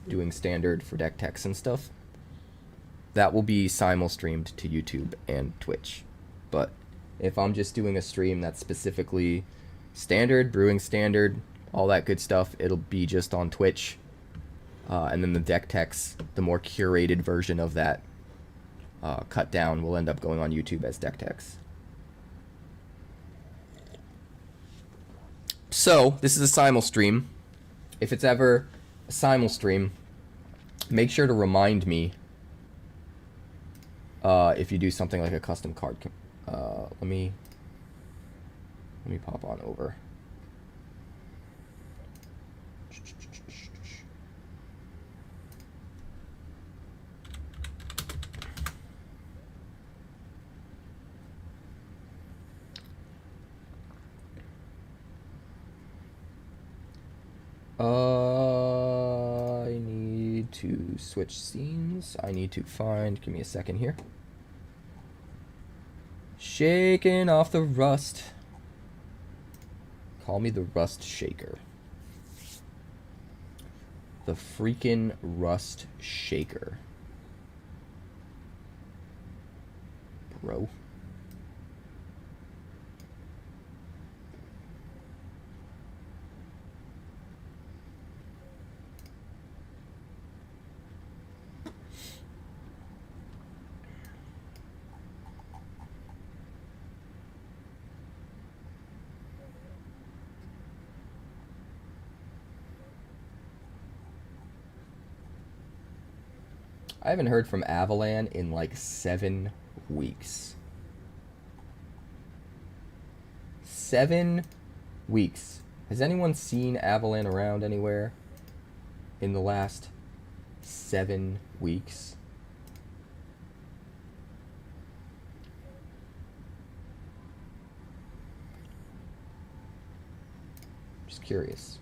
doing standard for deck techs and stuff, that will be simul-streamed to YouTube and Twitch. But if I'm just doing a stream that's specifically standard, brewing standard, all that good stuff, it'll be just on Twitch. And then the deck techs, the more curated version of that, cut down, will end up going on YouTube as deck techs. So, this is a simul stream. If it's ever a simul stream, make sure to remind me if you do something like a custom card. Let me pop on over. switch scenes. I need to find, give me a second here. Shaking off the rust. Call me the rust shaker. The freaking rust shaker. Bro. I haven't heard from Avalan in like 7 weeks. 7 weeks. Has anyone seen Avalan around anywhere in the last 7 weeks? Just curious.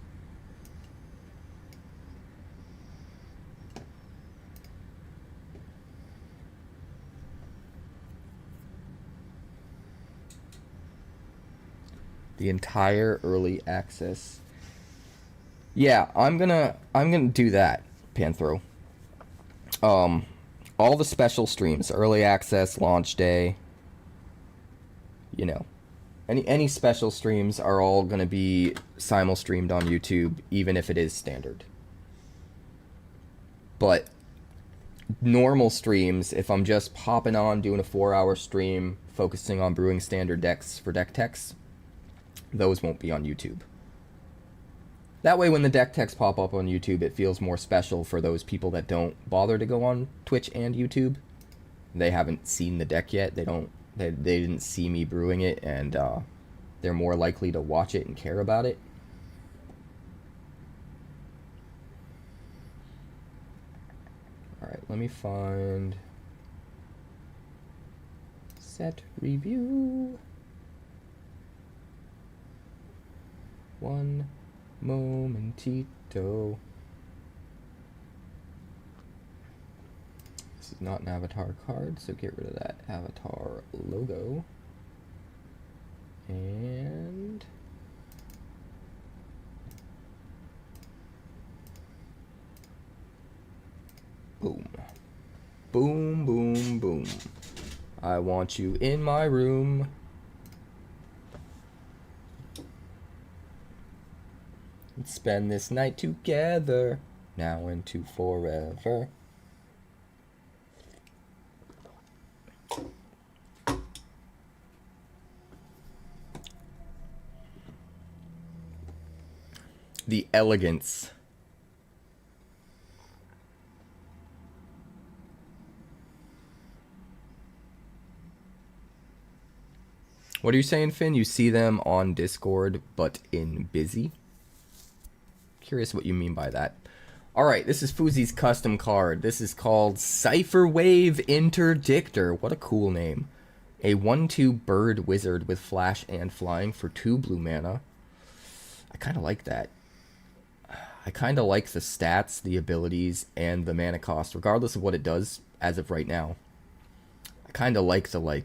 The entire early access. Yeah, I'm gonna do that, Panthro. All the special streams, early access, launch day. You know, any special streams are all gonna be simul streamed on YouTube, even if it is standard. But normal streams, if I'm just popping on doing a 4-hour stream, focusing on brewing standard decks for deck techs, those won't be on YouTube. That way when the deck techs pop up on YouTube, it feels more special for those people that don't bother to go on Twitch and YouTube. They haven't seen the deck yet. They didn't see me brewing it, and they're more likely to watch it and care about it. Alright, let me find set review. One momentito. This is not an avatar card, so get rid of that avatar logo. And boom. Boom, boom, boom. I want you in my room. Let's spend this night together, now into forever. The elegance. What are you saying, Finn? You see them on Discord, but in busy? Curious what you mean by that. Alright, this is Fuzi's custom card. This is called Cypher Wave Interdictor. What a cool name. A 1/2 bird wizard with flash and flying for 2 blue mana. I kind of like that. I kind of like the stats, the abilities, and the mana cost, regardless of what it does as of right now. I kind of like the,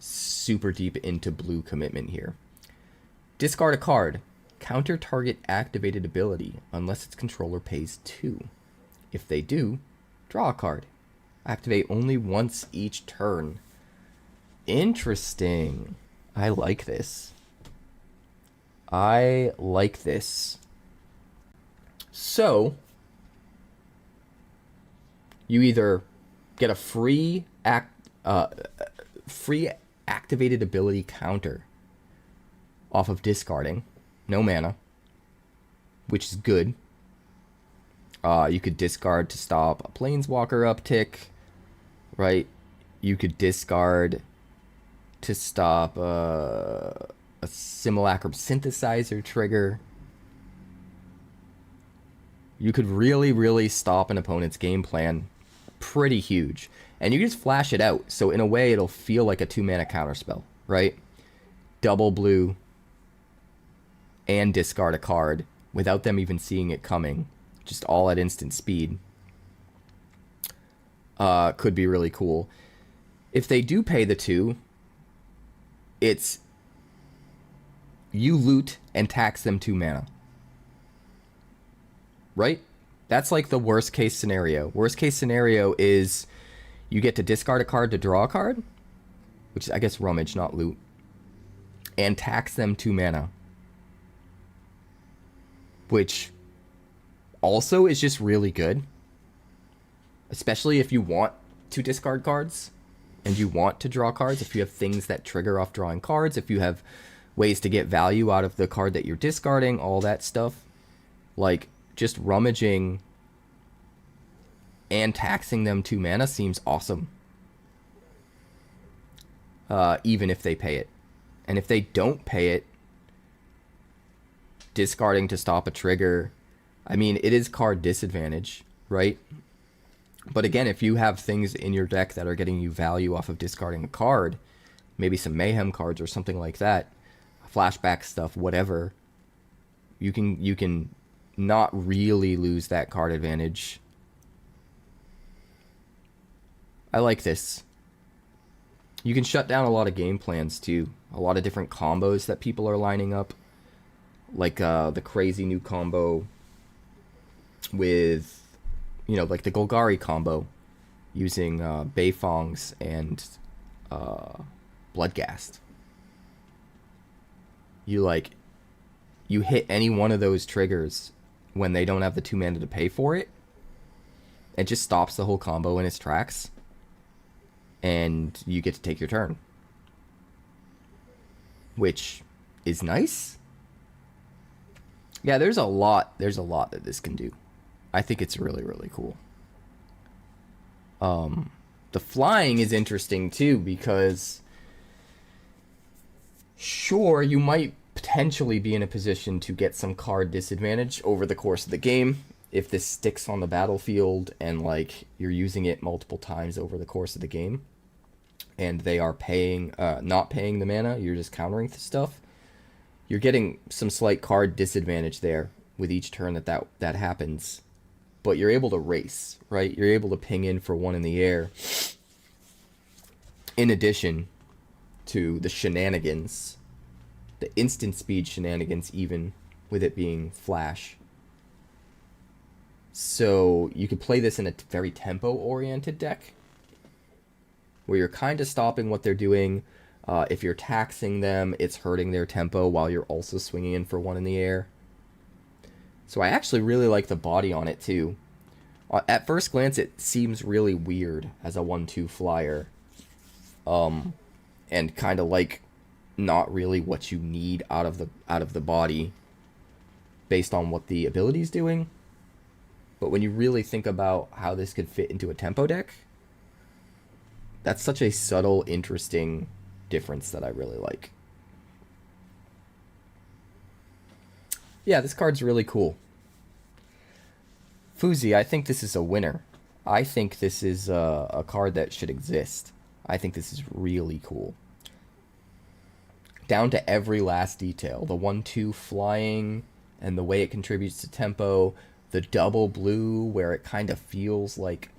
super deep into blue commitment here. Discard a card. Counter target activated ability unless its controller pays 2. If they do, draw a card. Activate only once each turn. Interesting. I like this. I like this. So, you either get a free activated ability counter off of discarding, no mana, which is good. You could discard to stop a planeswalker uptick, right? You could discard to stop a simulacrum synthesizer trigger. You could really, really stop an opponent's game plan pretty huge. And you can just flash it out, so in a way it'll feel like a 2-mana counterspell, right? Double blue and discard a card without them even seeing it coming, just all at instant speed. could be really cool. If they do pay the 2, it's you loot and tax them 2 mana. Right? That's like the worst case scenario. Worst case scenario is you get to discard a card to draw a card, which is, I guess, rummage, not loot, and tax them 2 mana. Which also is just really good. Especially if you want to discard cards and you want to draw cards, if you have things that trigger off drawing cards, if you have ways to get value out of the card that you're discarding, all that stuff. Like, just rummaging and taxing them 2 mana seems awesome. Even if they pay it. And if they don't pay it, discarding to stop a trigger, I mean, it is card disadvantage, right? But again, if you have things in your deck that are getting you value off of discarding a card, maybe some mayhem cards or something like that, flashback stuff, whatever, you can not really lose that card advantage. I like this. You can shut down a lot of game plans too. A lot of different combos that people are lining up. Like the crazy new combo with, like the Golgari combo using Beifongs and Bloodghast. You hit any one of those triggers when they don't have the 2 mana to pay for it. It just stops the whole combo in its tracks. And you get to take your turn. Which is nice. Yeah, there's a lot that this can do. I think it's really, really cool. The flying is interesting too, because sure, you might potentially be in a position to get some card disadvantage over the course of the game if this sticks on the battlefield and like you're using it multiple times over the course of the game and they are not paying the mana, you're just countering stuff. You're getting some slight card disadvantage there with each turn that happens. But you're able to race, right? You're able to ping in for 1 in the air. In addition to the shenanigans, the instant speed shenanigans, even with it being flash. So you could play this in a very tempo-oriented deck, where you're kind of stopping what they're doing. If you're taxing them, it's hurting their tempo while you're also swinging in for 1 in the air. So I actually really like the body on it too. At first glance, it seems really weird as a 1/2 flyer. And kind of like not really what you need out of the body based on what the ability's doing. But when you really think about how this could fit into a tempo deck, that's such a subtle, interesting difference that I really like. Yeah, this card's really cool. Fuzi, I think this is a winner. I think this is a card that should exist. I think this is really cool. Down to every last detail. The 1/2 flying and the way it contributes to tempo. The double blue where it kind of feels like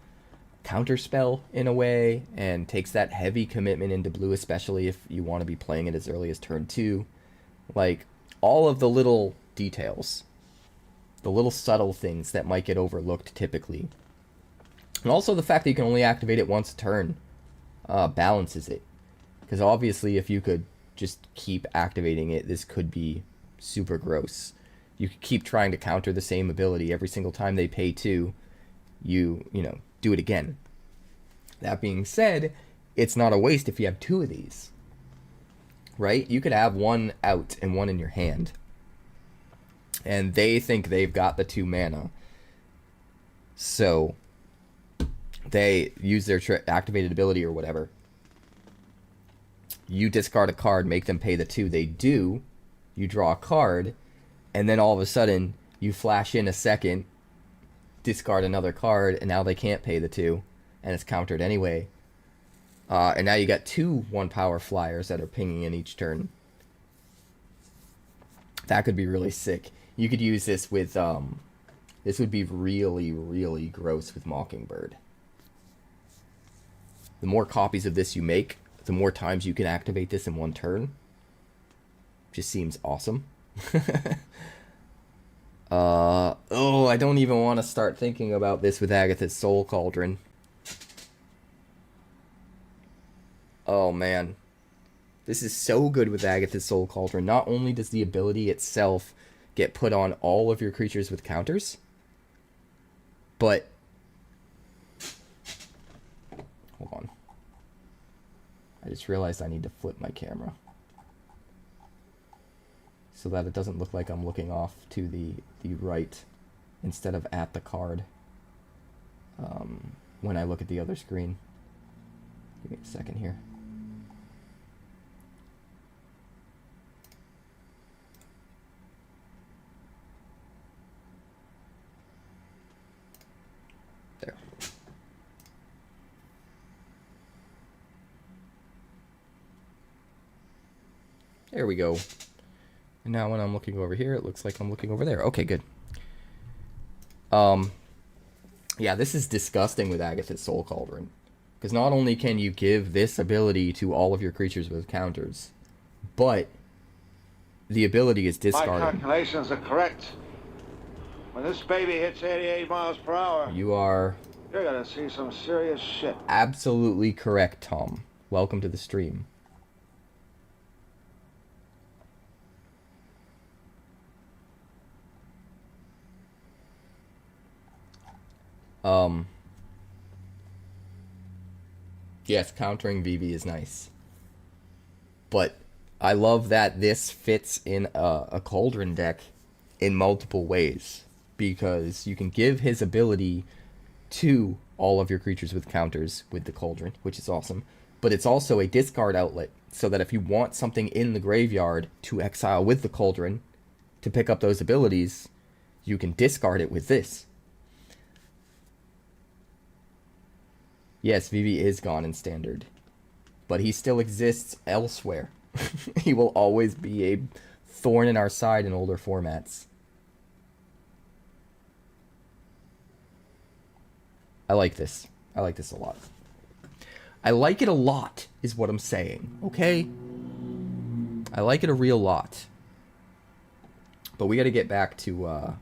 counterspell in a way and takes that heavy commitment into blue, especially if you want to be playing it as early as turn 2. Like, all of the little details. The little subtle things that might get overlooked typically. And also the fact that you can only activate it once a turn balances it. Because obviously if you could just keep activating it, this could be super gross. You could keep trying to counter the same ability every single time they pay 2. You do it again. That being said, it's not a waste if you have 2 of these. Right? You could have 1 out and 1 in your hand. And they think they've got the 2 mana. So they use their activated ability or whatever. You discard a card, make them pay the 2. They do. You draw a card. And then all of a sudden, you flash in a second, discard another card, and now they can't pay the 2. And it's countered anyway. And now you got 2 1-power flyers that are pinging in each turn. That could be really sick. You could use this with, this would be really, really gross with Mockingbird. The more copies of this you make, the more times you can activate this in one turn. Just seems awesome. Oh, I don't even want to start thinking about this with Agatha's Soul Cauldron. Oh, man. This is so good with Agatha's Soul Cauldron. Not only does the ability itself get put on all of your creatures with counters, but... Hold on. I just realized I need to flip my camera so that it doesn't look like I'm looking off to the right instead of at the card when I look at the other screen. Give me a second here. There. There we go. And now when I'm looking over here, it looks like I'm looking over there. Okay, good. Yeah, this is disgusting with Agatha's Soul Cauldron. Because not only can you give this ability to all of your creatures with counters, but the ability is discarded. My calculations are correct. When this baby hits 88 miles per hour, you're gonna see some serious shit. Absolutely correct, Tom. Welcome to the stream. Yes, countering Vivi is nice. But I love that this fits in a Cauldron deck in multiple ways. Because you can give his ability to all of your creatures with counters with the Cauldron, which is awesome. But it's also a discard outlet, so that if you want something in the graveyard to exile with the Cauldron to pick up those abilities, you can discard it with this. Yes, Vivi is gone in Standard, but he still exists elsewhere. He will always be a thorn in our side in older formats. I like this. I like this a lot. I like it a lot, is what I'm saying, okay? I like it a real lot. But we gotta get back to,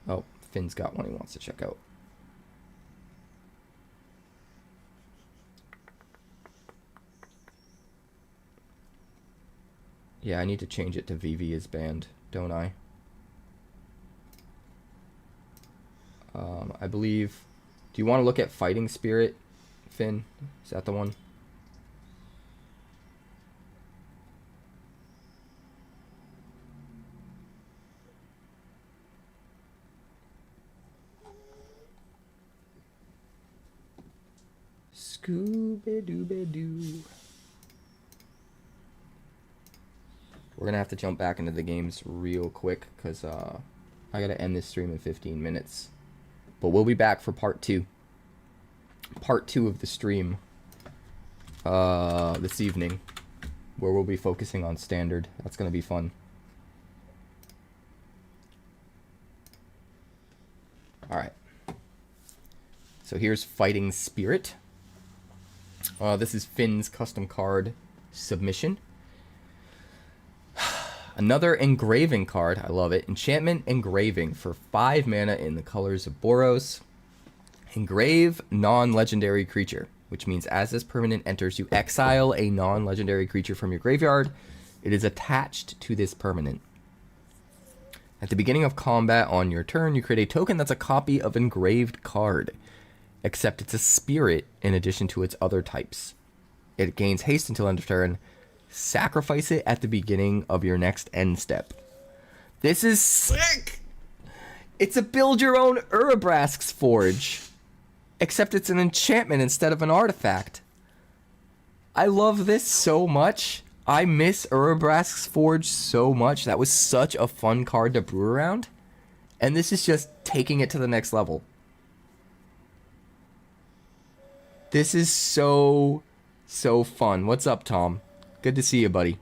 Oh, Finn's got one he wants to check out. Yeah, I need to change it to Vivi is banned, don't I? I believe... Do you want to look at Fighting Spirit, Finn? Is that the one? Scooby-Dooby-Doo. We're gonna have to jump back into the games real quick, because I gotta end this stream in 15 minutes. But we'll be back for part 2. Part 2 of the stream this evening, where we'll be focusing on Standard. That's gonna be fun. Alright. So here's Fighting Spirit. This is Finn's custom card submission. Another engraving card. I love it. Enchantment Engraving for 5 mana in the colors of Boros. Engrave non-legendary creature, which means as this permanent enters, you exile a non-legendary creature from your graveyard. It is attached to this permanent. At the beginning of combat on your turn, you create a token that's a copy of engraved card, except it's a spirit in addition to its other types. It gains haste until end of turn. Sacrifice it at the beginning of your next end step. This is sick! It's a build your own Urabrask's Forge, except it's an enchantment instead of an artifact. I love this so much. I miss Urabrask's Forge so much. That was such a fun card to brew around. And this is just taking it to the next level. This is so fun. What's up, Tom? Good to see you, buddy.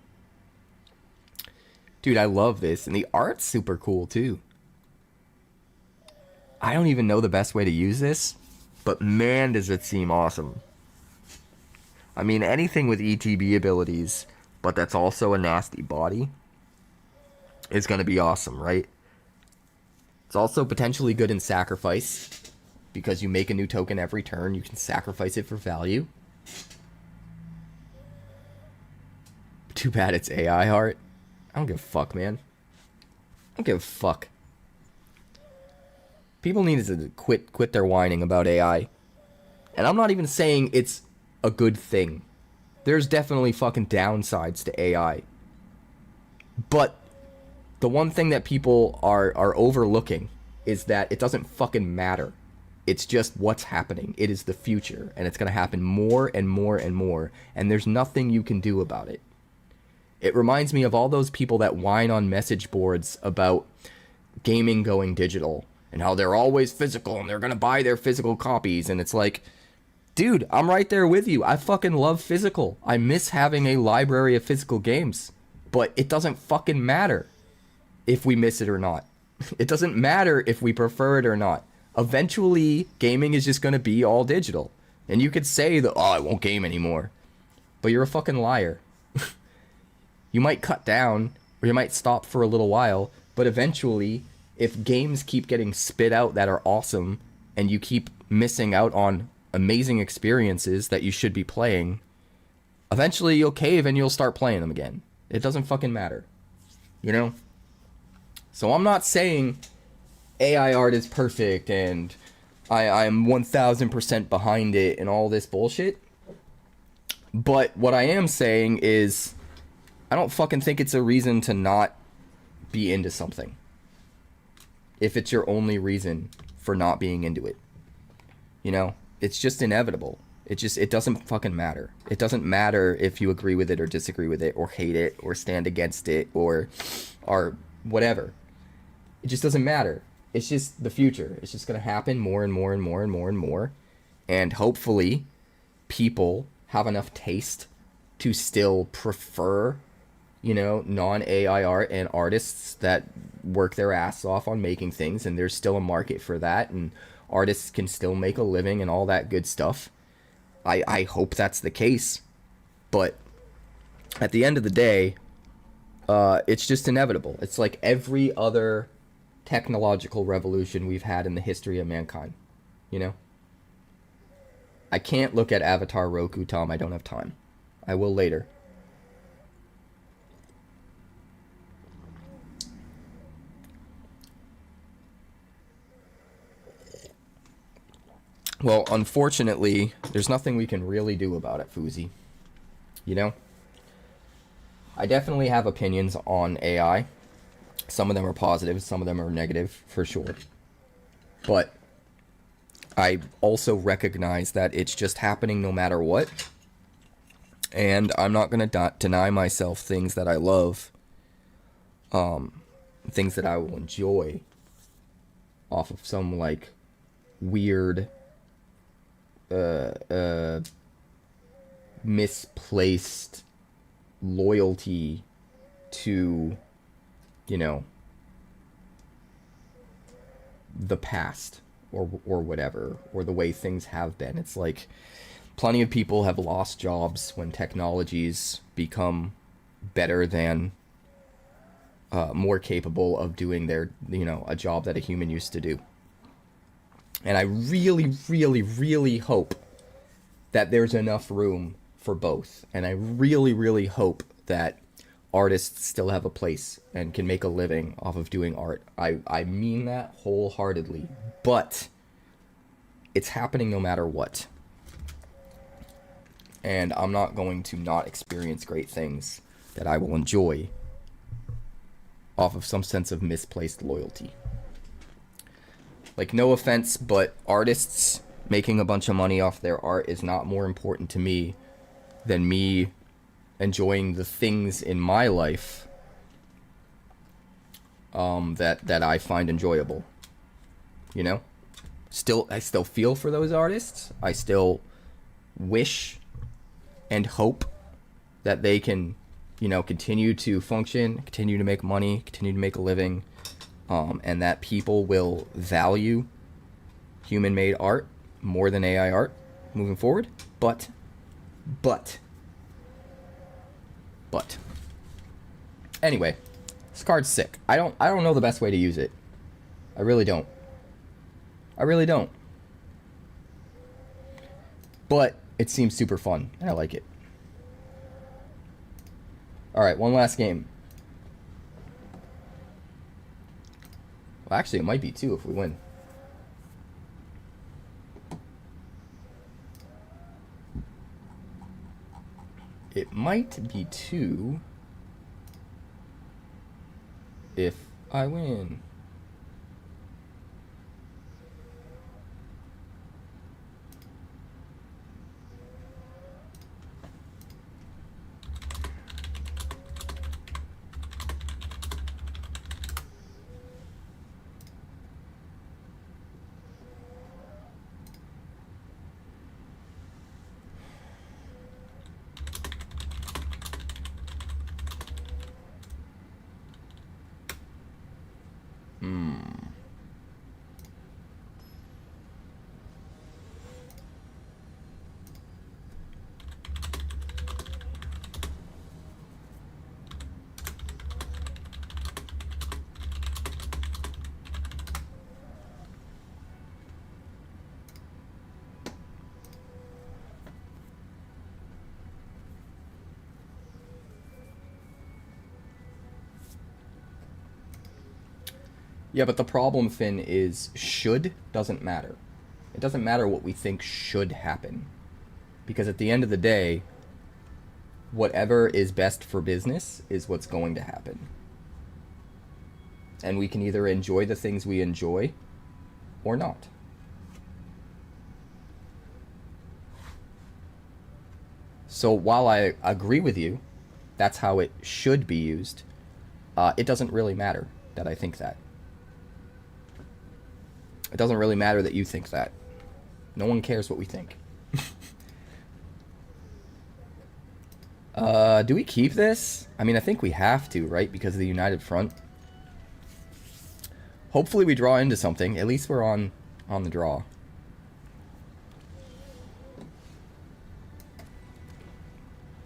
Dude, I love this. And the art's super cool, too. I don't even know the best way to use this. But man, does it seem awesome. I mean, anything with ETB abilities, but that's also a nasty body, is going to be awesome, right? It's also potentially good in sacrifice, because you make a new token every turn. You can sacrifice it for value. Too bad it's AI art. I don't give a fuck, man. I don't give a fuck. People need to quit their whining about AI. And I'm not even saying it's a good thing. There's definitely fucking downsides to AI. But the one thing that people are overlooking is that it doesn't fucking matter. It's just what's happening. It is the future, and it's going to happen more and more and more, and there's nothing you can do about it. It reminds me of all those people that whine on message boards about gaming going digital and how they're always physical and they're going to buy their physical copies, and it's like, dude, I'm right there with you. I fucking love physical. I miss having a library of physical games, but it doesn't fucking matter if we miss it or not. It doesn't matter if we prefer it or not. Eventually, gaming is just going to be all digital. And you could say that, oh, I won't game anymore. But you're a fucking liar. You might cut down, or you might stop for a little while, but eventually, if games keep getting spit out that are awesome, and you keep missing out on amazing experiences that you should be playing, eventually you'll cave and you'll start playing them again. It doesn't fucking matter. You know? So I'm not saying AI art is perfect and I'm 1000% behind it and all this bullshit. But what I am saying is, I don't fucking think it's a reason to not be into something. If it's your only reason for not being into it. You know? It's just inevitable. It doesn't fucking matter. It doesn't matter if you agree with it or disagree with it or hate it or stand against it or whatever. It just doesn't matter. It's just the future. It's just going to happen more and more and more and more and more. And hopefully people have enough taste to still prefer, you know, non-AI art and artists that work their ass off on making things, and there's still a market for that, and artists can still make a living and all that good stuff. I hope that's the case. But at the end of the day, it's just inevitable. It's like every other technological revolution we've had in the history of mankind, you know? I can't look at Avatar Roku, Tom. I don't have time. I will later. Well, unfortunately, there's nothing we can really do about it, Fuzi. You know? I definitely have opinions on AI. Some of them are positive, some of them are negative, for sure. But I also recognize that it's just happening no matter what. And I'm not going to deny myself things that I love, things that I will enjoy off of some, like, weird, misplaced loyalty to, you know, the past or whatever, or the way things have been. It's like plenty of people have lost jobs when technologies become better than, more capable of doing their, you know, a job that a human used to do. And I really, really, really hope that there's enough room for both. And I really, really hope that artists still have a place and can make a living off of doing art. I mean that wholeheartedly. But it's happening no matter what. And I'm not going to not experience great things that I will enjoy off of some sense of misplaced loyalty. Like, no offense, but artists making a bunch of money off their art is not more important to me than me enjoying the things in my life that I find enjoyable. You know? I still feel for those artists. I still wish and hope that they can, you know, continue to function, continue to make money, continue to make a living. And that people will value human-made art, more than AI art moving forward, but anyway, this card's sick. I don't know the best way to use it. I really don't. But it seems super fun, and I like it. Alright, one last game. Well, actually, it might be two if we win. It might be two if I win. Yeah, but the problem, Finn, is should doesn't matter. It doesn't matter what we think should happen. Because at the end of the day, whatever is best for business is what's going to happen. And we can either enjoy the things we enjoy or not. So while I agree with you, that's how it should be used, it doesn't really matter that I think that. It doesn't really matter that you think that. No one cares what we think. Do we keep this? I mean, I think we have to, right? Because of the United Front. Hopefully we draw into something. At least we're on the draw.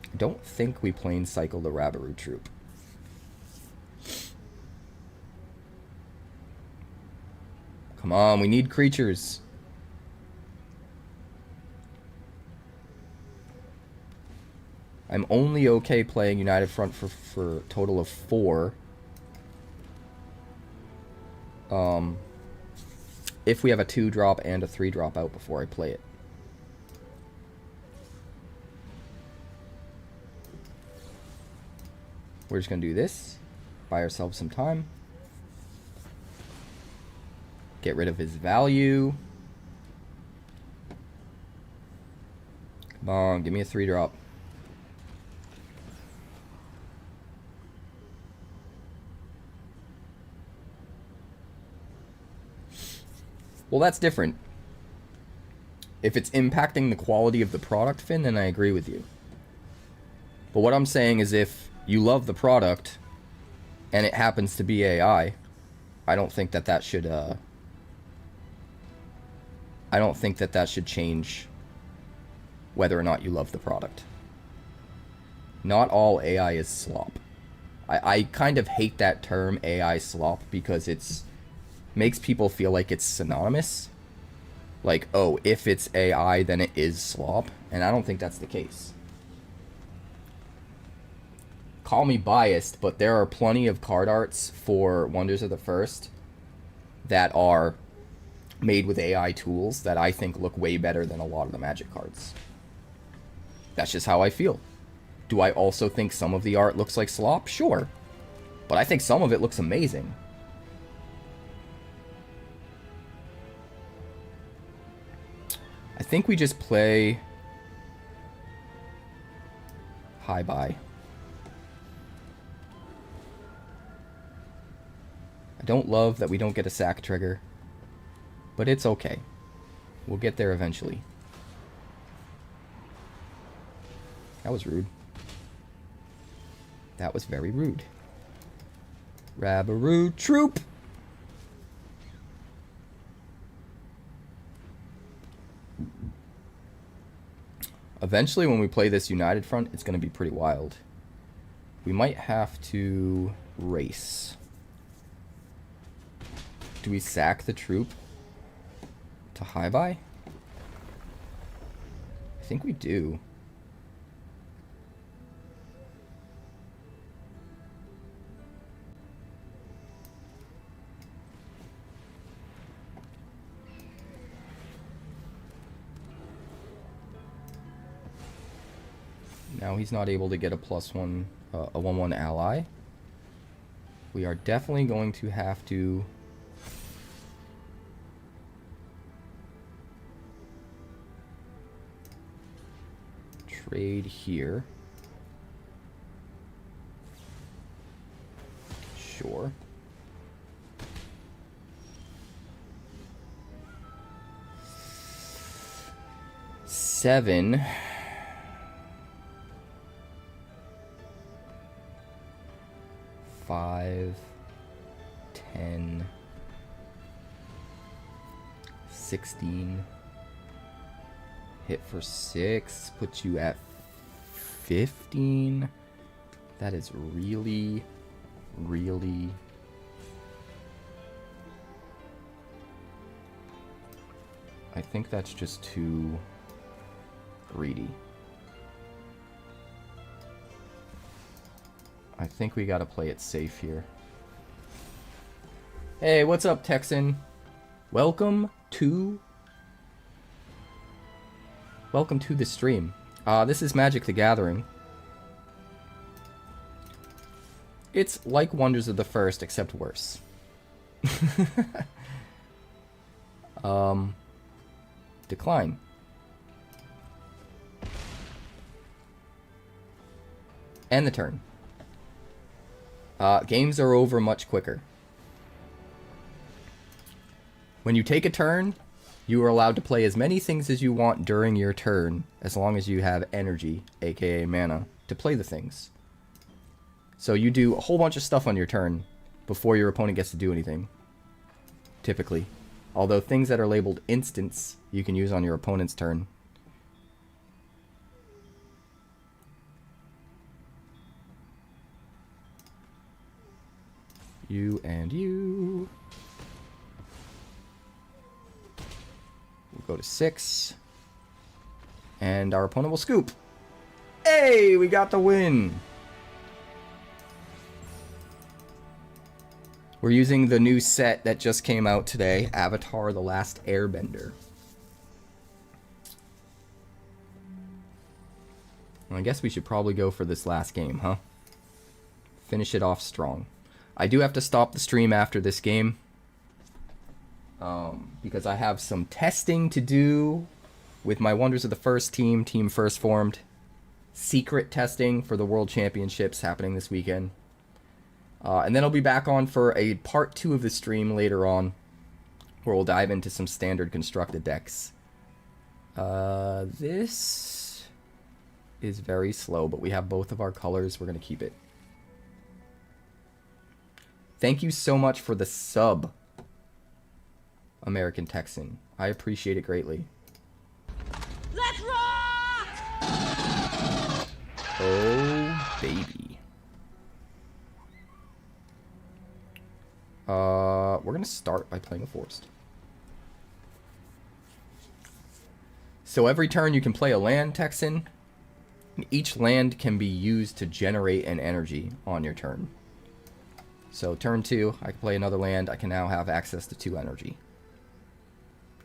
I don't think we plain cycle the Rabaru troop. Come on, we need creatures. I'm only okay playing United Front for a total of 4. If we have a 2-drop and a 3-drop out before I play it. We're just going to do this. Buy ourselves some time. Get rid of his value. Come on, give me a 3-drop. Well, that's different. If it's impacting the quality of the product, Finn, then I agree with you. But what I'm saying is if you love the product and it happens to be AI, I don't think that should I don't think that should change whether or not you love the product. Not all AI is slop. I kind of hate that term AI slop because it's makes people feel like it's synonymous. Like, oh, if it's AI, then it is slop. And I don't think that's the case. Call me biased, but there are plenty of card arts for Wonders of the First that are made with AI tools that I think look way better than a lot of the Magic cards. That's just how I feel. Do I also think some of the art looks like slop? Sure. But I think some of it looks amazing. I think we just play high buy. I don't love that we don't get a sack trigger, but it's okay. We'll get there eventually. That was rude. That was very rude. Rabaru troop! Eventually, when we play this United Front, it's going to be pretty wild. We might have to race. Do we sack the troop to high-buy? I think we do. Now he's not able to get a +1, a 1/1 ally. We are definitely going to have to trade here. Sure. Seven. 5, 10, 16. Hit for 6. Puts you at 15. That is really, really... I think that's just too greedy. I think we gotta play it safe here. Hey, what's up, Texan? Welcome to the stream. This is Magic the Gathering. It's like Wonders of the First, except worse. Decline. End the turn. Games are over much quicker. When you take a turn, you are allowed to play as many things as you want during your turn, as long as you have energy, aka mana, to play the things. So you do a whole bunch of stuff on your turn before your opponent gets to do anything, typically. Although things that are labeled instants, you can use on your opponent's turn. You and you. We'll go to 6. And our opponent will scoop. Hey, we got the win. We're using the new set that just came out today, Avatar: The Last Airbender. Well, I guess we should probably go for this last game, huh? Finish it off strong. I do have to stop the stream after this game. Because I have some testing to do with my Wonders of the First team, Team First Formed. Secret testing for the World Championships happening this weekend. And then I'll be back on for a part 2 of the stream later on, where we'll dive into some standard constructed decks. This is very slow, but we have both of our colors. We're going to keep it. Thank you so much for the sub, American Texan. I appreciate it greatly. Let's rock! Oh, baby. We're going to start by playing a forest. So every turn you can play a land, Texan. Each land can be used to generate an energy on your turn. So turn 2, I can play another land. I can now have access to 2 energy.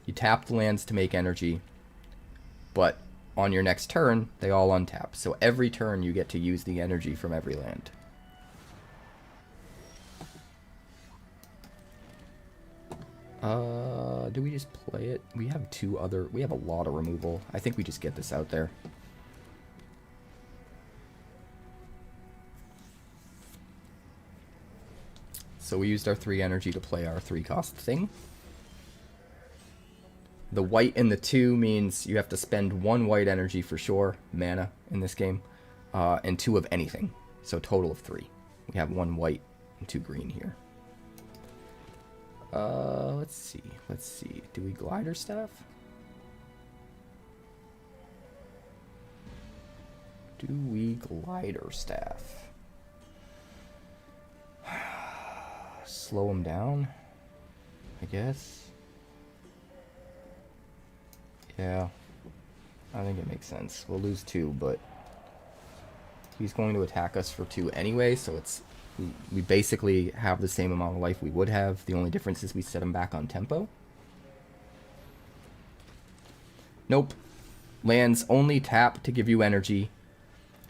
You tap the lands to make energy, but on your next turn, they all untap. So every turn you get to use the energy from every land. Do we just play it? We have we have a lot of removal. I think we just get this out there. So we used our 3 energy to play our 3-cost thing. The white in the 2 means you have to spend 1 white energy for sure, mana in this game, and 2 of anything. So total of 3. We have 1 white and 2 green here. Let's see. Do we glider staff? Do we glider staff? Slow him down, I guess. Yeah, I think it makes sense. We'll lose 2, but he's going to attack us for 2 anyway, so it's we basically have the same amount of life we would have. The only difference is we set him back on tempo. Nope. Lands only tap to give you energy.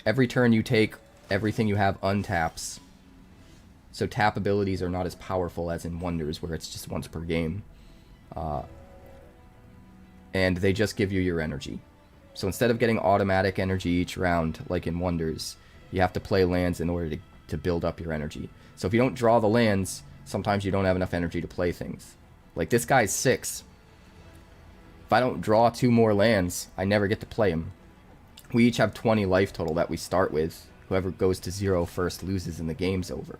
Every turn you take, everything you have untaps. So tap abilities are not as powerful as in Wonders, where it's just once per game. And they just give you your energy. So instead of getting automatic energy each round, like in Wonders, you have to play lands in order to build up your energy. So if you don't draw the lands, sometimes you don't have enough energy to play things. Like this guy's 6. If I don't draw 2 more lands, I never get to play him. We each have 20 life total that we start with. Whoever goes to 0 first loses and the game's over.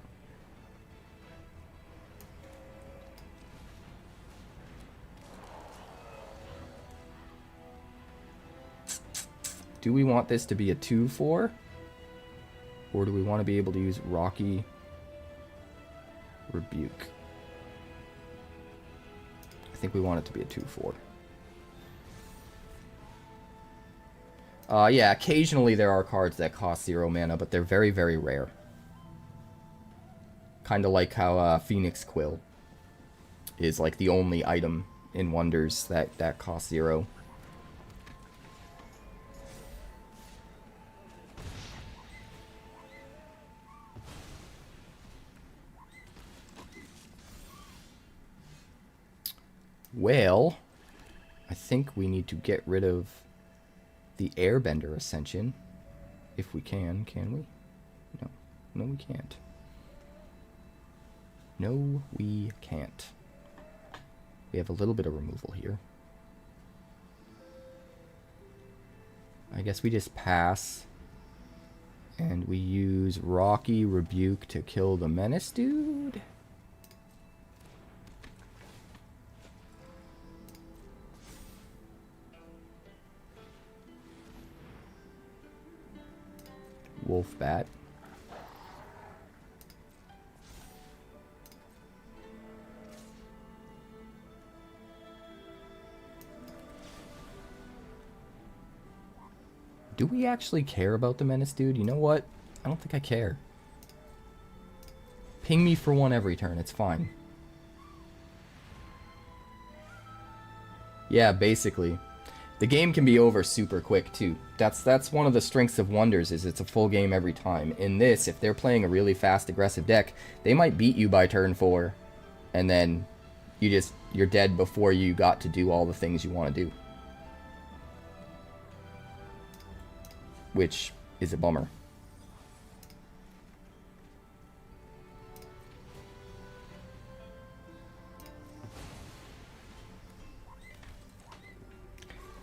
Do we want this to be a 2/4? Or do we want to be able to use Rocky Rebuke? I think we want it to be a 2/4. Yeah, occasionally there are cards that cost 0 mana, but they're very, very rare. Kind of like how Phoenix Quill is like the only item in Wonders that costs 0. Well, I think we need to get rid of the Airbender Ascension. If we can we? No. No, we can't. No, we can't. We have a little bit of removal here. I guess we just pass. And we use Rocky Rebuke to kill the Menace dude. Wolf Bat. Do we actually care about the Menace dude? You know what? I don't think I care. Ping me for 1 every turn. It's fine. Yeah, basically. The game can be over super quick too. That's one of the strengths of Wonders, is it's a full game every time. In this, if they're playing a really fast aggressive deck, they might beat you by turn 4, and then you're dead before you got to do all the things you want to do. Which is a bummer.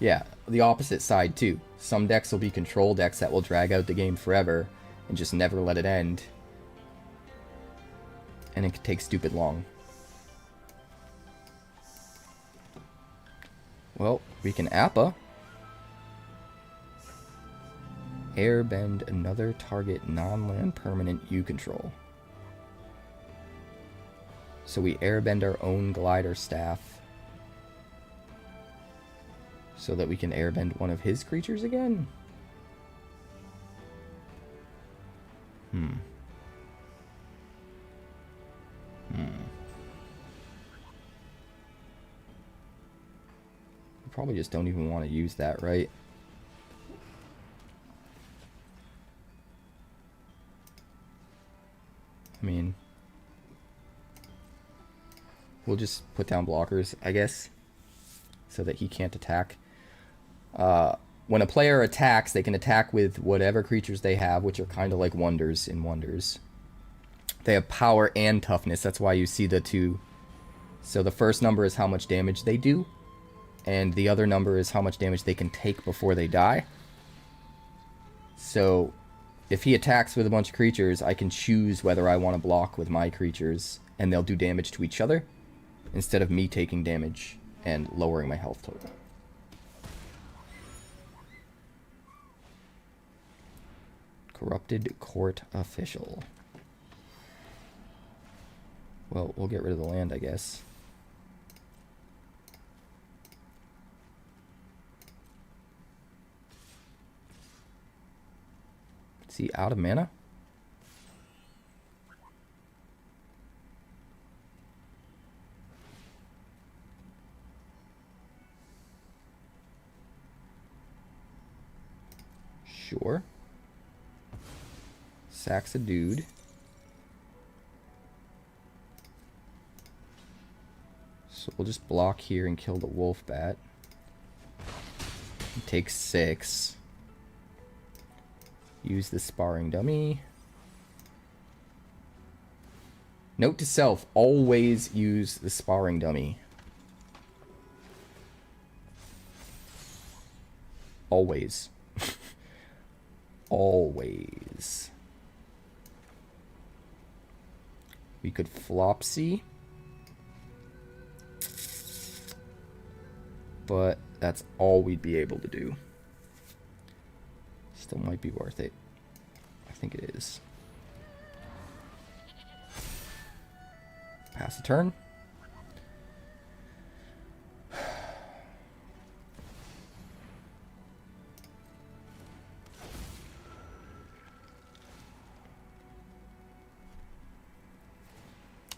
Yeah, the opposite side too. Some decks will be control decks that will drag out the game forever and just never let it end. And it can take stupid long. Well, we can Appa. Airbend another target non-land permanent you control. So we airbend our own glider staff so that we can airbend one of his creatures again? We probably just don't even want to use that, right? I mean, we'll just put down blockers, I guess, so that he can't attack. When a player attacks, they can attack with whatever creatures they have, which are kind of like Wonders in Wonders. They have power and toughness. That's why you see the 2. So the first number is how much damage they do, and the other number is how much damage they can take before they die. So if he attacks with a bunch of creatures, I can choose whether I want to block with my creatures, and they'll do damage to each other, instead of me taking damage and lowering my health total. Corrupted court official. Well, we'll get rid of the land, I guess. Is he out of mana? Sure. Sacks a dude. So we'll just block here and kill the wolf bat. Take 6. Use the sparring dummy. Note to self, always use the sparring dummy. Always. Always. We could flopsy. But that's all we'd be able to do. Still might be worth it. I think it is. Pass the turn.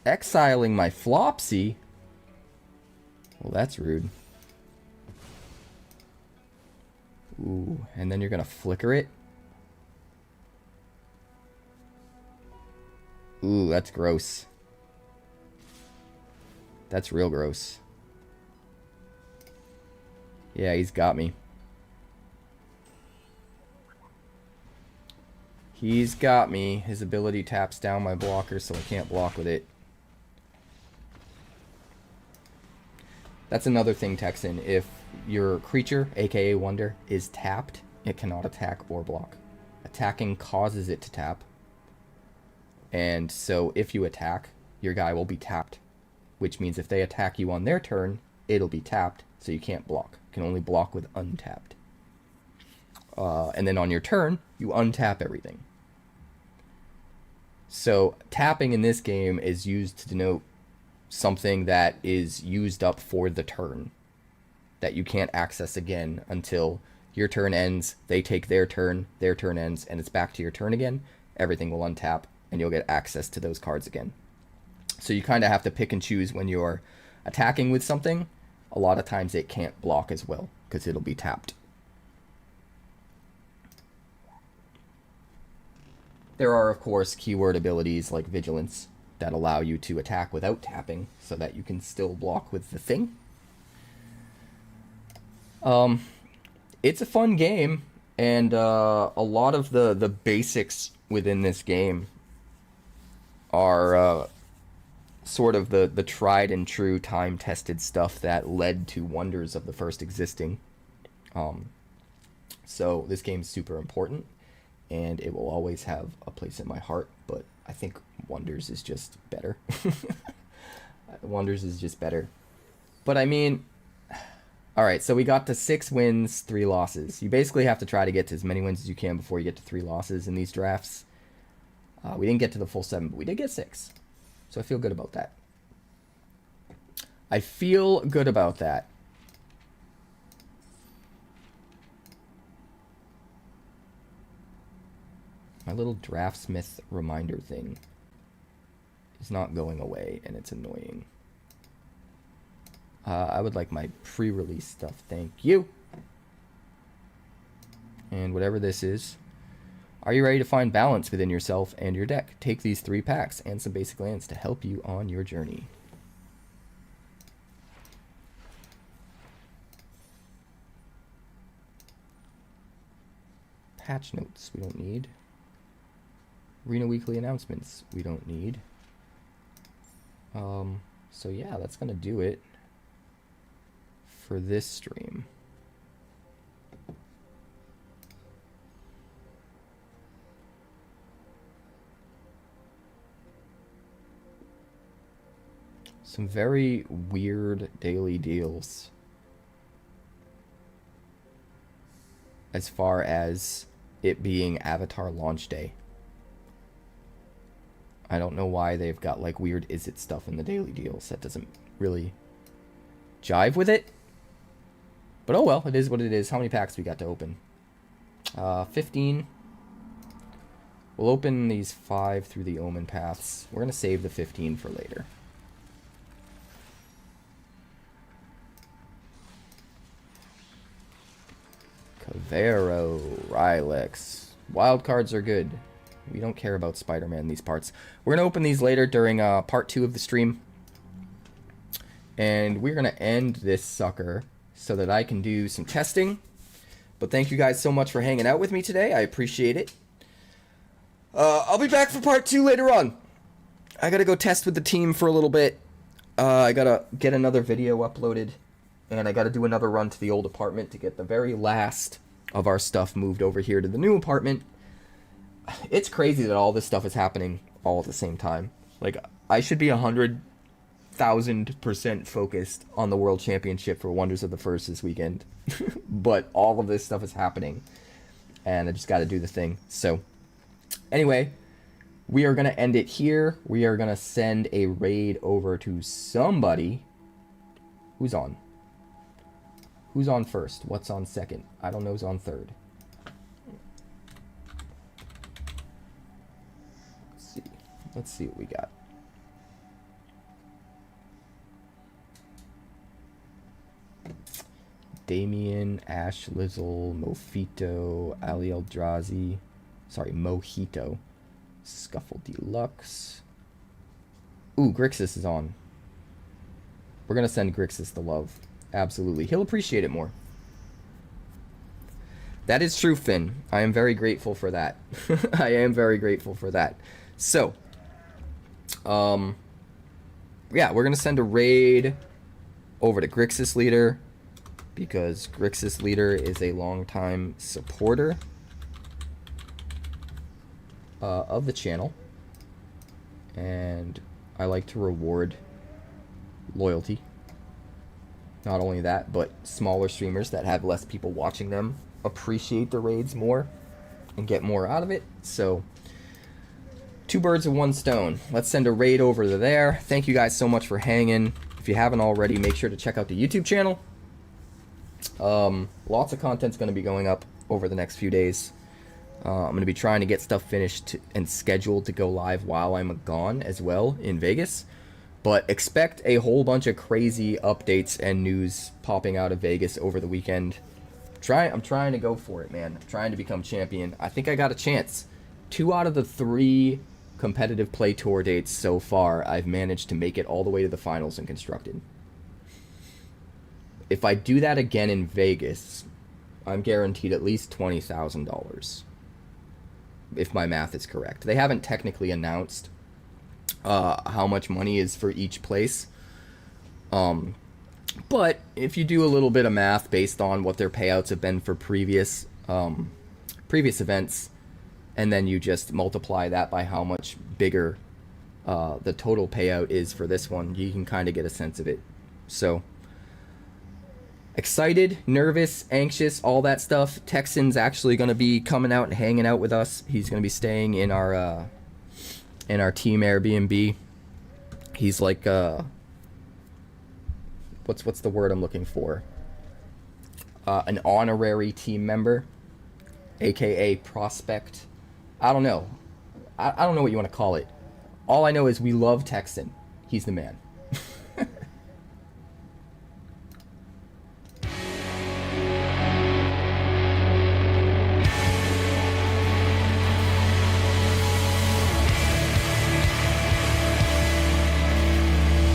Exiling my flopsy? Well, that's rude. Ooh, and then you're gonna flicker it? Ooh, that's gross. That's real gross. Yeah, he's got me. He's got me. His ability taps down my blocker, so I can't block with it. That's another thing, Texan. If your creature, aka Wonder, is tapped, it cannot attack or block. Attacking causes it to tap. And so if you attack, your guy will be tapped. Which means if they attack you on their turn, it'll be tapped, so you can't block. You can only block with untapped. And then on your turn, you untap everything. So tapping in this game is used to denote something that is used up for the turn that you can't access again until your turn ends, they take their turn ends, and it's back to your turn again. Everything will untap and you'll get access to those cards again. So you kind of have to pick and choose when you're attacking with something. A lot of times it can't block as well because it'll be tapped. There are, of course, keyword abilities like Vigilance that allow you to attack without tapping so that you can still block with the thing. It's a fun game, and a lot of the basics within this game are sort of the tried and true time-tested stuff that led to Wonders of the first existing. So this game's super important, and it will always have a place in my heart, but I think Wonders is just better. Wonders is just better. But I mean, alright, so we got to 6 wins, 3 losses. You basically have to try to get to as many wins as you can before you get to 3 losses in these drafts. We didn't get to the full 7, but we did get 6. So I feel good about that. I feel good about that. My little draftsmith reminder thing is not going away, and it's annoying. I would like my pre-release stuff. Thank you. And whatever this is. Are you ready to find balance within yourself and your deck? Take these 3 packs and some basic lands to help you on your journey. Patch notes we don't need. Arena weekly announcements we don't need. So yeah, that's gonna do it for this stream. Some very weird daily deals as far as it being Avatar launch day. I don't know why they've got like weird is it stuff in the daily deals. That doesn't really jive with it. But oh well, it is what it is. How many packs we got to open? 15. We'll open these 5 through the Omen Paths. We're going to save the 15 for later. Cavero, Rylex. Wild cards are good. We don't care about Spider-Man in these parts. We're going to open these later during part 2 of the stream. And we're going to end this sucker so that I can do some testing. But thank you guys so much for hanging out with me today. I appreciate it. I'll be back for part 2 later on. I got to go test with the team for a little bit. I got to get another video uploaded. And I got to do another run to the old apartment to get the very last of our stuff moved over here to the new apartment. It's crazy that all this stuff is happening all at the same time. Like, I should be 100,000% focused on the World Championship for Wonders of the First this weekend. But all of this stuff is happening. And I just got to do the thing. So, anyway, we are going to end it here. We are going to send a raid over to somebody. Who's on? Who's on first? What's on second? I don't know who's on third. Let's see what we got. Damien, Ash Lizzle, Mofito, Ali Eldrazi. Sorry, Mojito. Scuffle Deluxe. Ooh, Grixis is on. We're going to send Grixis the love. Absolutely. He'll appreciate it more. That is true, Finn. I am very grateful for that. I am very grateful for that. So, yeah, we're going to send a raid over to Grixis Leader because Grixis Leader is a longtime supporter of the channel. And I like to reward loyalty. Not only that, but smaller streamers that have less people watching them appreciate the raids more and get more out of it. So, 2 birds with 1 stone. Let's send a raid over to there. Thank you guys so much for hanging. If you haven't already, make sure to check out the YouTube channel. Lots of content's going to be going up over the next few days. I'm going to be trying to get stuff finished and scheduled to go live while I'm gone as well in Vegas. But expect a whole bunch of crazy updates and news popping out of Vegas over the weekend. I'm trying to go for it, man. I'm trying to become champion. I think I got a chance. 2 out of the 3 competitive play tour dates so far, I've managed to make it all the way to the finals in Constructed. If I do that again in Vegas, I'm guaranteed at least $20,000. If my math is correct. They haven't technically announced how much money is for each place. But if you do a little bit of math based on what their payouts have been for previous events, and then you just multiply that by how much bigger the total payout is for this one, you can kind of get a sense of it. So, excited, nervous, anxious, all that stuff. Texan's actually going to be coming out and hanging out with us. He's going to be staying in our team Airbnb. He's like what's the word I'm looking for? An honorary team member, aka prospect. I don't know. I don't know what you want to call it. All I know is we love Texan. He's the man.